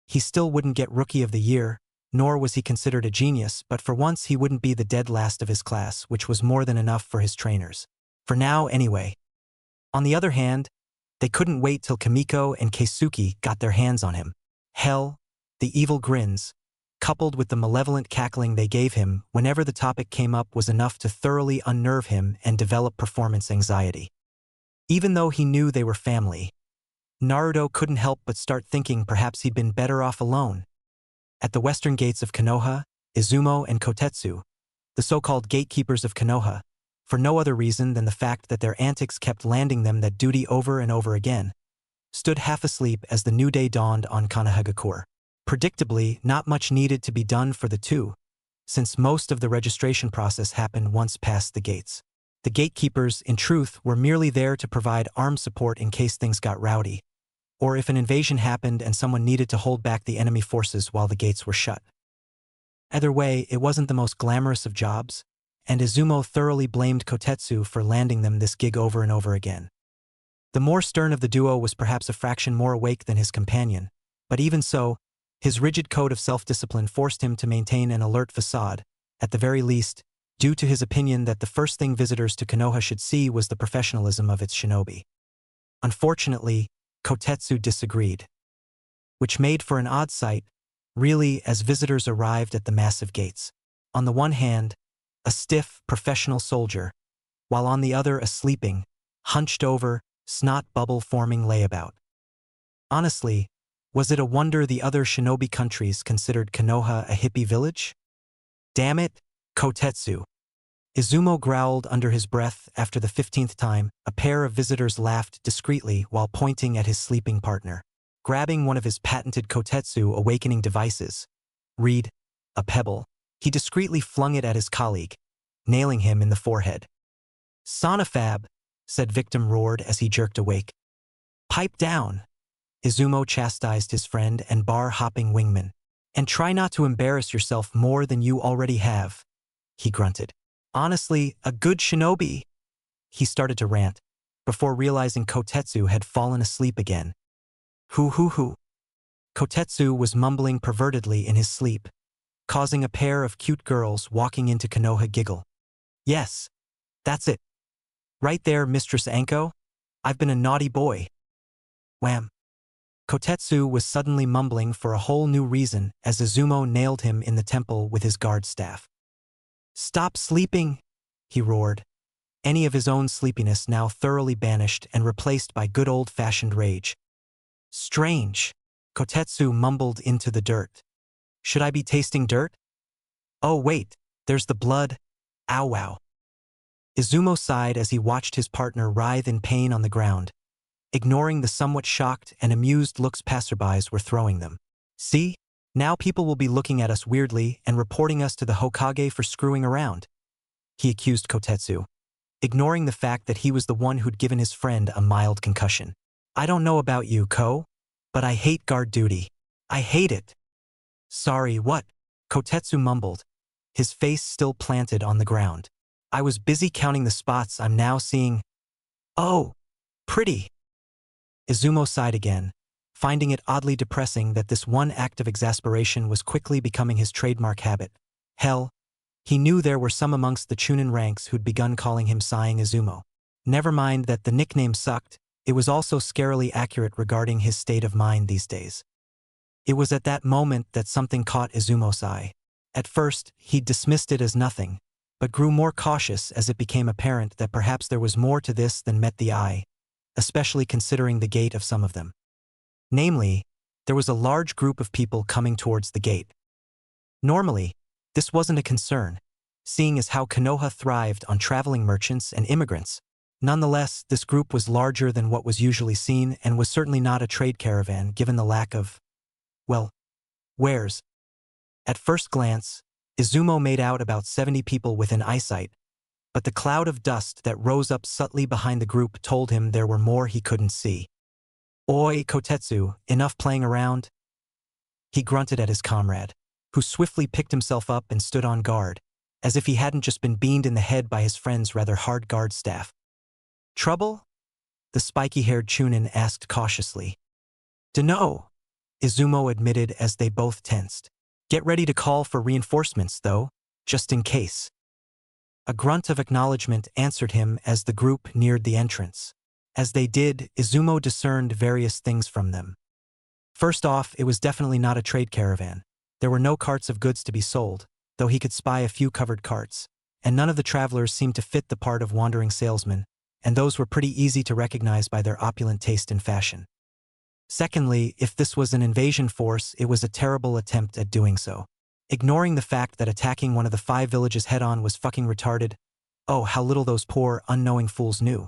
He still wouldn't get Rookie of the Year, nor was he considered a genius, but for once he wouldn't be the dead last of his class, which was more than enough for his trainers. For now, anyway. On the other hand, they couldn't wait till Kamiko and Keisuke got their hands on him. Hell, the evil grins, coupled with the malevolent cackling they gave him whenever the topic came up, was enough to thoroughly unnerve him and develop performance anxiety. Even though he knew they were family, Naruto couldn't help but start thinking perhaps he'd been better off alone. At the western gates of Konoha, Izumo and Kotetsu, the so-called gatekeepers of Konoha, for no other reason than the fact that their antics kept landing them that duty over and over again, stood half asleep as the new day dawned on Konohagakure. Predictably, not much needed to be done for the two, since most of the registration process happened once past the gates. The gatekeepers, in truth, were merely there to provide armed support in case things got rowdy, or if an invasion happened and someone needed to hold back the enemy forces while the gates were shut. Either way, it wasn't the most glamorous of jobs, and Izumo thoroughly blamed Kotetsu for landing them this gig over and over again. The more stern of the duo was perhaps a fraction more awake than his companion, but even so, his rigid code of self-discipline forced him to maintain an alert facade, at the very least, due to his opinion that the first thing visitors to Konoha should see was the professionalism of its shinobi. Unfortunately, Kotetsu disagreed, which made for an odd sight, really, as visitors arrived at the massive gates. On the one hand, a stiff, professional soldier, while on the other a sleeping, hunched-over, snot-bubble-forming layabout. Honestly, was it a wonder the other shinobi countries considered Konoha a hippie village? Damn it, Kotetsu. Izumo growled under his breath after the 15th time. A pair of visitors laughed discreetly while pointing at his sleeping partner. Grabbing one of his patented Kotetsu awakening devices, read, a pebble, he discreetly flung it at his colleague, nailing him in the forehead. "Sonafab," said Victim roared as he jerked awake. "Pipe down," Izumo chastised his friend and bar-hopping wingman. "And try not to embarrass yourself more than you already have," he grunted. "Honestly, a good shinobi." He started to rant, before realizing Kotetsu had fallen asleep again. Hoo. Kotetsu was mumbling pervertedly in his sleep, causing a pair of cute girls walking into Konoha giggle. "Yes, that's it. Right there, Mistress Anko. I've been a naughty boy." Wham. Kotetsu was suddenly mumbling for a whole new reason as Izumo nailed him in the temple with his guard staff. "Stop sleeping," he roared, any of his own sleepiness now thoroughly banished and replaced by good old-fashioned rage. "Strange," Kotetsu mumbled into the dirt. "Should I be tasting dirt? Oh wait, there's the blood. Ow wow." Izumo sighed as he watched his partner writhe in pain on the ground, ignoring the somewhat shocked and amused looks passerbys were throwing them. "See? Now people will be looking at us weirdly and reporting us to the Hokage for screwing around," he accused Kotetsu, ignoring the fact that he was the one who'd given his friend a mild concussion. "I don't know about you, Ko, but I hate guard duty. I hate it." "Sorry, what?" Kotetsu mumbled, his face still planted on the ground. "I was busy counting the spots I'm now seeing." "Oh, pretty." Izumo sighed again, finding it oddly depressing that this one act of exasperation was quickly becoming his trademark habit. Hell, He knew there were some amongst the Chunin ranks who'd begun calling him Sighing Izumo. Never mind that the nickname sucked, it was also scarily accurate regarding his state of mind these days. It was at that moment that something caught Izumo's eye. At first, he'd dismissed it as nothing, but grew more cautious as it became apparent that perhaps there was more to this than met the eye, especially considering the gait of some of them. Namely, there was a large group of people coming towards the gate. Normally, this wasn't a concern, seeing as how Konoha thrived on traveling merchants and immigrants. Nonetheless, this group was larger than what was usually seen and was certainly not a trade caravan given the lack of, well, wares. At first glance, Izumo made out about 70 people within eyesight, but the cloud of dust that rose up subtly behind the group told him there were more he couldn't see. "Oi, Kotetsu, enough playing around?" He grunted at his comrade, who swiftly picked himself up and stood on guard, as if he hadn't just been beamed in the head by his friend's rather hard guard staff. "Trouble?" the spiky-haired Chunin asked cautiously. "Dunno," Izumo admitted as they both tensed. "Get ready to call for reinforcements, though, just in case." A grunt of acknowledgement answered him as the group neared the entrance. As they did, Izumo discerned various things from them. First off, it was definitely not a trade caravan. There were no carts of goods to be sold, though he could spy a few covered carts, and none of the travelers seemed to fit the part of wandering salesmen, and those were pretty easy to recognize by their opulent taste in fashion. Secondly, if this was an invasion force, it was a terrible attempt at doing so. Ignoring the fact that attacking one of the 5 villages head-on was fucking retarded, oh, how little those poor, unknowing fools knew.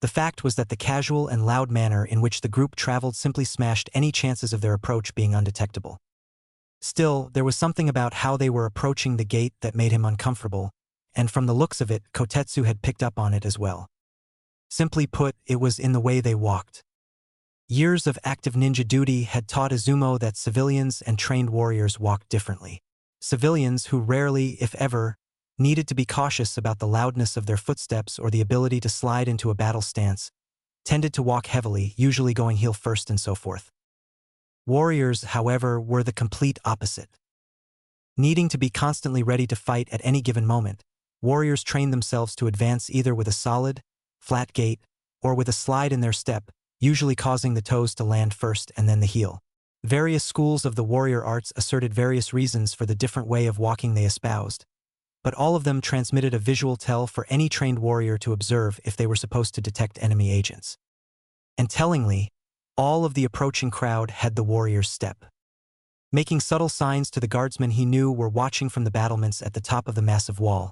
The fact was that the casual and loud manner in which the group traveled simply smashed any chances of their approach being undetectable. Still, there was something about how they were approaching the gate that made him uncomfortable, and from the looks of it, Kotetsu had picked up on it as well. Simply put, it was in the way they walked. Years of active ninja duty had taught Izumo that civilians and trained warriors walked differently. Civilians who rarely, if ever, needed to be cautious about the loudness of their footsteps or the ability to slide into a battle stance, tended to walk heavily, usually going heel first and so forth. Warriors, however, were the complete opposite. Needing to be constantly ready to fight at any given moment, warriors trained themselves to advance either with a solid, flat gait, or with a slide in their step, usually causing the toes to land first and then the heel. Various schools of the warrior arts asserted various reasons for the different way of walking they espoused, but all of them transmitted a visual tell for any trained warrior to observe if they were supposed to detect enemy agents. And tellingly, all of the approaching crowd had the warrior's step. Making subtle signs to the guardsmen he knew were watching from the battlements at the top of the massive wall,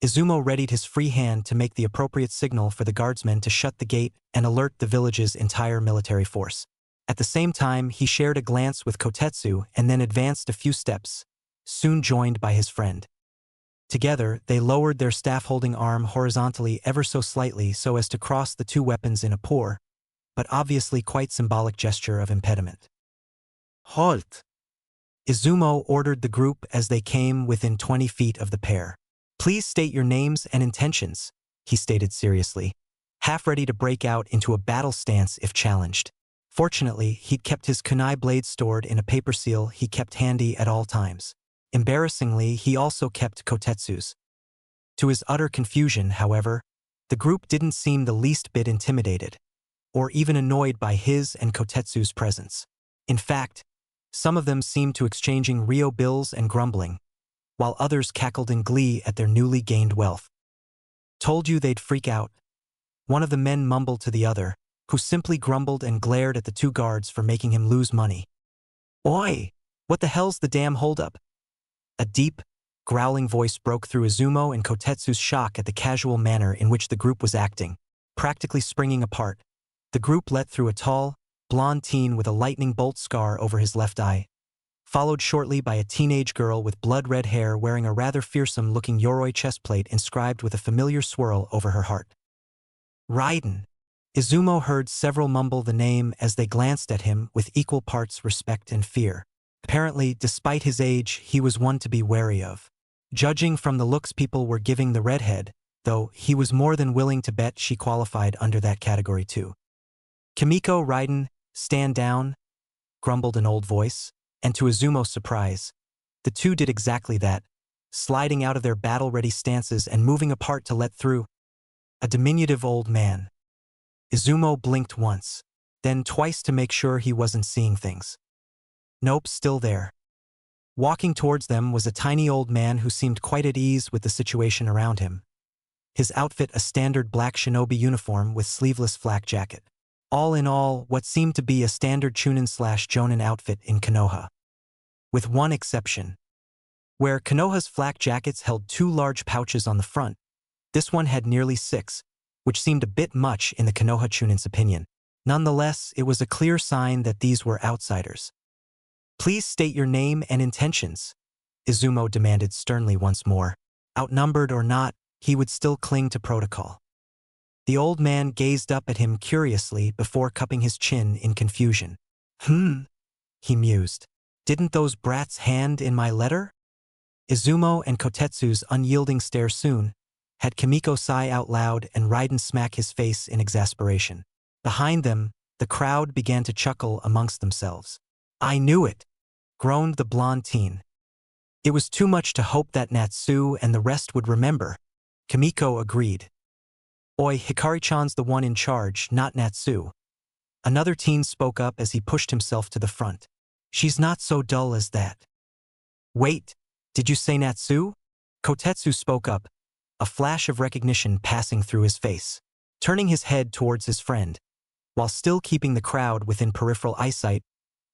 Izumo readied his free hand to make the appropriate signal for the guardsmen to shut the gate and alert the village's entire military force. At the same time, he shared a glance with Kotetsu and then advanced a few steps, soon joined by his friend. Together, they lowered their staff-holding arm horizontally ever so slightly so as to cross the two weapons in a poor, but obviously quite symbolic gesture of impediment. Halt! Izumo ordered the group as they came within 20 feet of the pair. "Please state your names and intentions," he stated seriously, half ready to break out into a battle stance if challenged. Fortunately, he'd kept his kunai blade stored in a paper seal he kept handy at all times. Embarrassingly, he also kept Kotetsu's. To his utter confusion, however, the group didn't seem the least bit intimidated, or even annoyed by his and Kotetsu's presence. In fact, some of them seemed to exchanging Ryo bills and grumbling, while others cackled in glee at their newly gained wealth. "Told you they'd freak out," one of the men mumbled to the other, who simply grumbled and glared at the two guards for making him lose money. "Oi! What the hell's the damn holdup?" A deep, growling voice broke through Izumo and Kotetsu's shock at the casual manner in which the group was acting. Practically springing apart, the group let through a tall, blonde teen with a lightning bolt scar over his left eye, followed shortly by a teenage girl with blood-red hair wearing a rather fearsome-looking Yoroi chestplate inscribed with a familiar swirl over her heart. "Raiden." Izumo heard several mumble the name as they glanced at him with equal parts respect and fear. Apparently, despite his age, he was one to be wary of. Judging from the looks people were giving the redhead, though, he was more than willing to bet she qualified under that category too. "Kimiko Raiden, stand down," grumbled an old voice, and to Izumo's surprise, the two did exactly that, sliding out of their battle-ready stances and moving apart to let through. A diminutive old man. Izumo blinked once, then twice to make sure he wasn't seeing things. Nope, still there. Walking towards them was a tiny old man who seemed quite at ease with the situation around him. His outfit a standard black shinobi uniform with sleeveless flak jacket. All in all, what seemed to be a standard chunin/jonin outfit in Konoha. With one exception. Where Konoha's flak jackets held 2 large pouches on the front, this one had nearly 6, which seemed a bit much in the Konoha chunin's opinion. Nonetheless, it was a clear sign that these were outsiders. Please state your name and intentions, Izumo demanded sternly once more. Outnumbered or not, he would still cling to protocol. The old man gazed up at him curiously before cupping his chin in confusion. He mused. Didn't those brats hand in my letter? Izumo and Kotetsu's unyielding stare soon had Kimiko sigh out loud and Raiden smack his face in exasperation. Behind them, the crowd began to chuckle amongst themselves. I knew it, groaned the blonde teen. It was too much to hope that Natsu and the rest would remember. Kimiko agreed. Oi, Hikari-chan's the one in charge, not Natsu. Another teen spoke up as he pushed himself to the front. She's not so dull as that. Wait, did you say Natsu? Kotetsu spoke up, a flash of recognition passing through his face. Turning his head towards his friend, while still keeping the crowd within peripheral eyesight,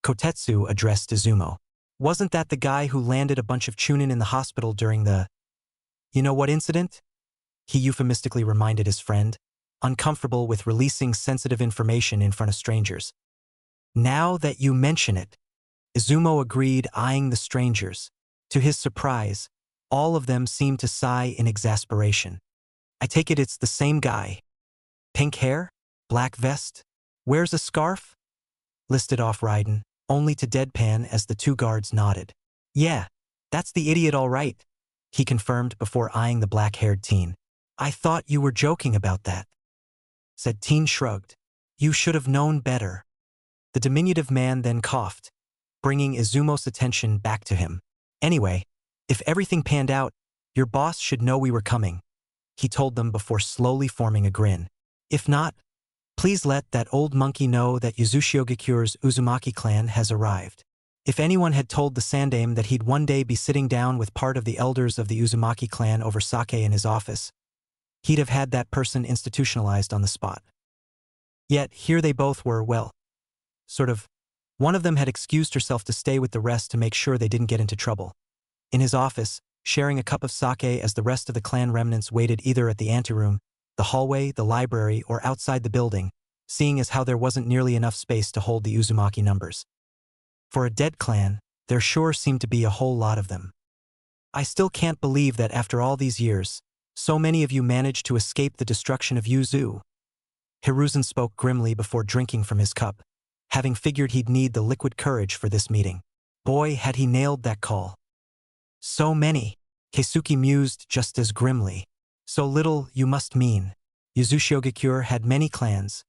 Kotetsu addressed Izumo. Wasn't that the guy who landed a bunch of chunin in the hospital during the... You know what incident? He euphemistically reminded his friend, uncomfortable with releasing sensitive information in front of strangers. Now that you mention it, Izumo agreed, eyeing the strangers. To his surprise, all of them seemed to sigh in exasperation. I take it it's the same guy. Pink hair? Black vest? Wears a scarf? Listed off Raiden, only to deadpan as the 2 guards nodded. Yeah, that's the idiot all right, he confirmed before eyeing the black-haired teen. I thought you were joking about that. Said teen shrugged. You should have known better. The diminutive man then coughed, bringing Izumo's attention back to him. Anyway, if everything panned out, your boss should know we were coming, he told them before slowly forming a grin. If not, please let that old monkey know that Yuzushiogekure's Uzumaki clan has arrived. If anyone had told the Sandaime that he'd one day be sitting down with part of the elders of the Uzumaki clan over sake in his office, he'd have had that person institutionalized on the spot. Yet here they both were, well, sort of. One of them had excused herself to stay with the rest to make sure they didn't get into trouble. In his office, sharing a cup of sake as the rest of the clan remnants waited either at the anteroom, the hallway, the library, or outside the building, seeing as how there wasn't nearly enough space to hold the Uzumaki numbers. For a dead clan, there sure seemed to be a whole lot of them. I still can't believe that after all these years, so many of you managed to escape the destruction of Yuzu. Hiruzen spoke grimly before drinking from his cup, having figured he'd need the liquid courage for this meeting. Boy, had he nailed that call. So many, Keisuke mused just as grimly. So little, you must mean. Yuzushiogekure had many clans,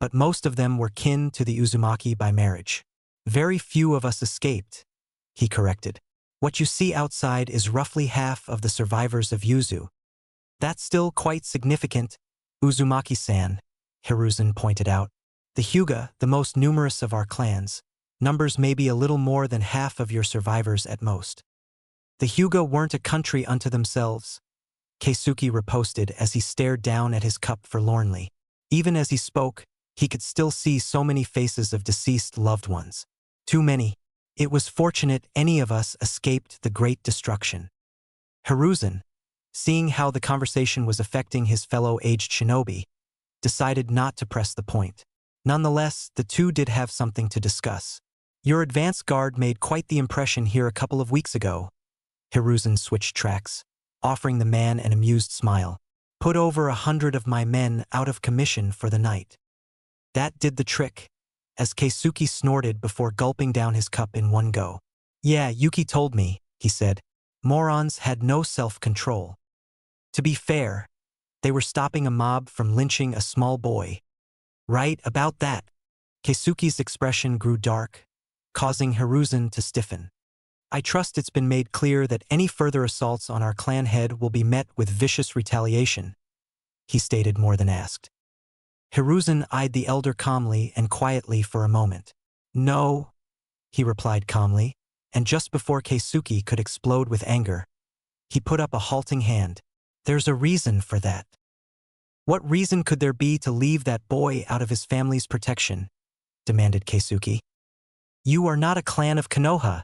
but most of them were kin to the Uzumaki by marriage. Very few of us escaped, he corrected. What you see outside is roughly half of the survivors of Yuzu. That's still quite significant, Uzumaki-san, Hiruzen pointed out. The Hyuga, the most numerous of our clans, numbers maybe a little more than half of your survivors at most. The Hyuga weren't a country unto themselves, Keisuke riposted as he stared down at his cup forlornly. Even as he spoke, he could still see so many faces of deceased loved ones. Too many. It was fortunate any of us escaped the great destruction. Hiruzen, seeing how the conversation was affecting his fellow aged shinobi, decided not to press the point. Nonetheless, the two did have something to discuss. Your advance guard made quite the impression here a couple of weeks ago. Hiruzen switched tracks, offering the man an amused smile. Put over 100 of my men out of commission for the night. That did the trick, as Keisuke snorted before gulping down his cup in one go. Yeah, Yuki told me, he said. Morons had no self-control. To be fair, they were stopping a mob from lynching a small boy. Right about that. Keisuke's expression grew dark, causing Hiruzen to stiffen. I trust it's been made clear that any further assaults on our clan head will be met with vicious retaliation, he stated more than asked. Hiruzen eyed the elder calmly and quietly for a moment. No, he replied calmly, and just before Keisuke could explode with anger, he put up a halting hand. There's a reason for that. What reason could there be to leave that boy out of his family's protection? Demanded Keisuke. You are not a clan of Konoha,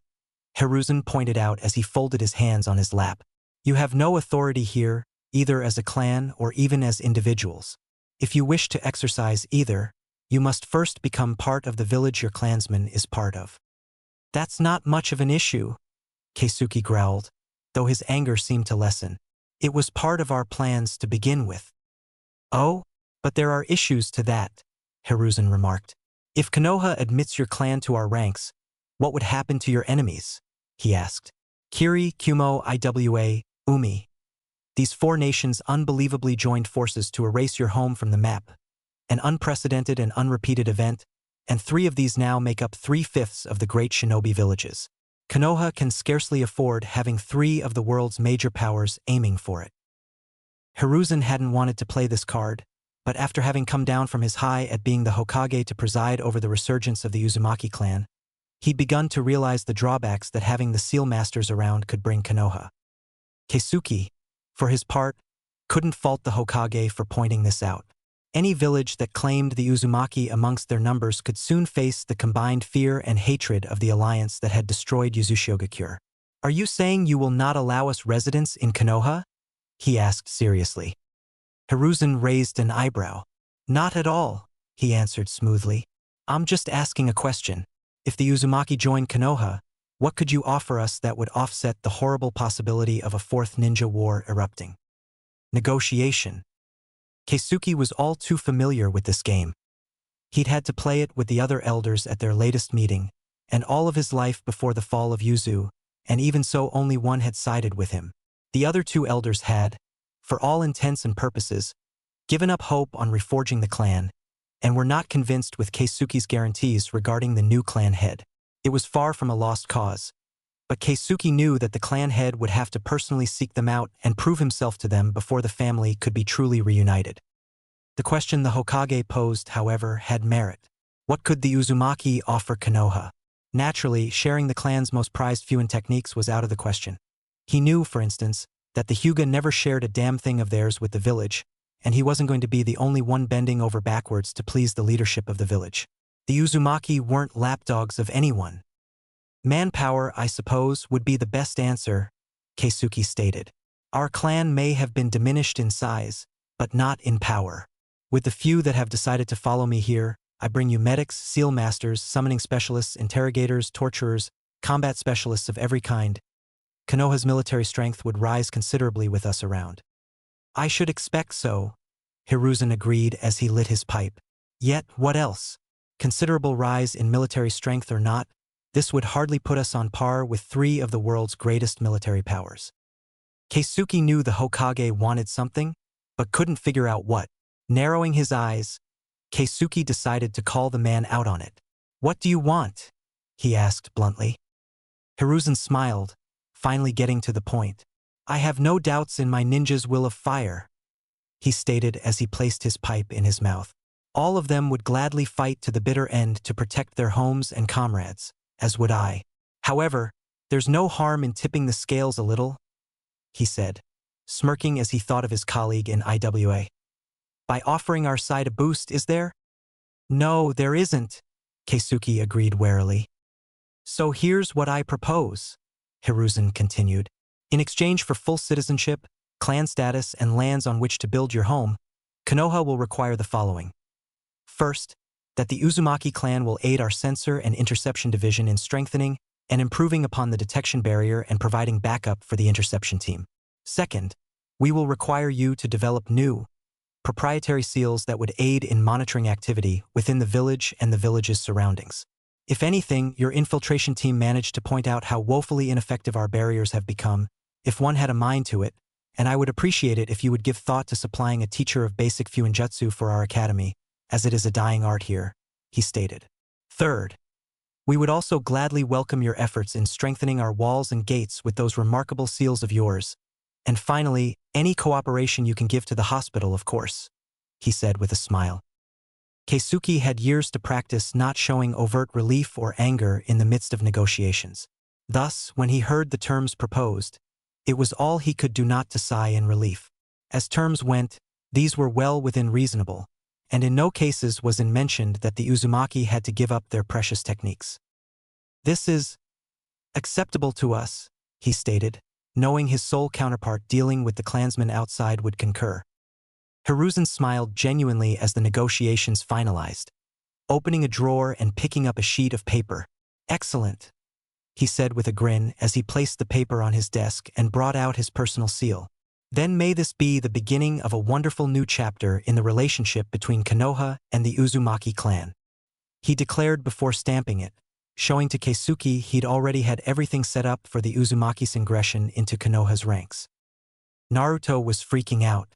Hiruzen pointed out as he folded his hands on his lap. You have no authority here, either as a clan or even as individuals. If you wish to exercise either, you must first become part of the village your clansman is part of. That's not much of an issue, Keisuke growled, though his anger seemed to lessen. It was part of our plans to begin with. Oh, but there are issues to that, Hiruzen remarked. If Konoha admits your clan to our ranks, what would happen to your enemies? He asked. Kiri, Kumo, Iwa, Umi. These four nations unbelievably joined forces to erase your home from the map. An unprecedented and unrepeated event, and 3 of these now make up 3/5 of the great shinobi villages. Konoha can scarcely afford having 3 of the world's major powers aiming for it. Hiruzen hadn't wanted to play this card, but after having come down from his high at being the Hokage to preside over the resurgence of the Uzumaki clan, he'd begun to realize the drawbacks that having the Seal Masters around could bring Konoha. Keisuke, for his part, couldn't fault the Hokage for pointing this out. Any village that claimed the Uzumaki amongst their numbers could soon face the combined fear and hatred of the alliance that had destroyed Yuzushiogakure. Are you saying you will not allow us residence in Konoha? He asked seriously. Hiruzen raised an eyebrow. Not at all, he answered smoothly. I'm just asking a question. If the Uzumaki joined Konoha, what could you offer us that would offset the horrible possibility of a 4th ninja war erupting? Negotiation. Keisuke was all too familiar with this game. He'd had to play it with the other elders at their latest meeting, and all of his life before the fall of Yuzu, and even so only one had sided with him. The other 2 elders had, for all intents and purposes, given up hope on reforging the clan, and were not convinced with Keisuke's guarantees regarding the new clan head. It was far from a lost cause, but Keisuke knew that the clan head would have to personally seek them out and prove himself to them before the family could be truly reunited. The question the Hokage posed, however, had merit. What could the Uzumaki offer Konoha? Naturally, sharing the clan's most prized Fuin techniques was out of the question. He knew, for instance, that the Hyuga never shared a damn thing of theirs with the village, and he wasn't going to be the only one bending over backwards to please the leadership of the village. The Uzumaki weren't lapdogs of anyone. Manpower, I suppose, would be the best answer, Keisuke stated. Our clan may have been diminished in size, but not in power. With the few that have decided to follow me here, I bring you medics, seal masters, summoning specialists, interrogators, torturers, combat specialists of every kind. Konoha's military strength would rise considerably with us around. I should expect so, Hiruzen agreed as he lit his pipe. Yet, what else? Considerable rise in military strength or not, this would hardly put us on par with 3 of the world's greatest military powers. Keisuke knew the Hokage wanted something, but couldn't figure out what. Narrowing his eyes, Keisuke decided to call the man out on it. What do you want? He asked bluntly. Hiruzen smiled, finally getting to the point. I have no doubts in my ninja's will of fire, he stated as he placed his pipe in his mouth. All of them would gladly fight to the bitter end to protect their homes and comrades, as would I. However, there's no harm in tipping the scales a little, he said, smirking as he thought of his colleague in Iwa. By offering our side a boost, is there? No, there isn't, Keisuke agreed warily. So here's what I propose, Hiruzen continued. In exchange for full citizenship, clan status, and lands on which to build your home, Konoha will require the following. First, that the Uzumaki clan will aid our sensor and interception division in strengthening and improving upon the detection barrier and providing backup for the interception team. Second, we will require you to develop new, proprietary seals that would aid in monitoring activity within the village and the village's surroundings. If anything, your infiltration team managed to point out how woefully ineffective our barriers have become, if one had a mind to it, and I would appreciate it if you would give thought to supplying a teacher of basic Fuinjutsu for our academy, as it is a dying art here, he stated. Third, We would also gladly welcome your efforts in strengthening our walls and gates with those remarkable seals of yours. And finally, any cooperation you can give to the hospital, of course," he said with a smile. Keisuke had years to practice not showing overt relief or anger in the midst of negotiations. Thus, when he heard the terms proposed, it was all he could do not to sigh in relief. As terms went, these were well within reasonable, and in no cases was it mentioned that the Uzumaki had to give up their precious techniques. "This is acceptable to us," he stated, knowing his sole counterpart dealing with the clansmen outside would concur. Hiruzen smiled genuinely as the negotiations finalized, opening a drawer and picking up a sheet of paper. "Excellent," he said with a grin as he placed the paper on his desk and brought out his personal seal. "Then may this be the beginning of a wonderful new chapter in the relationship between Konoha and the Uzumaki clan," he declared before stamping it, showing to Keisuke he'd already had everything set up for the Uzumaki's ingression into Konoha's ranks. Naruto was freaking out.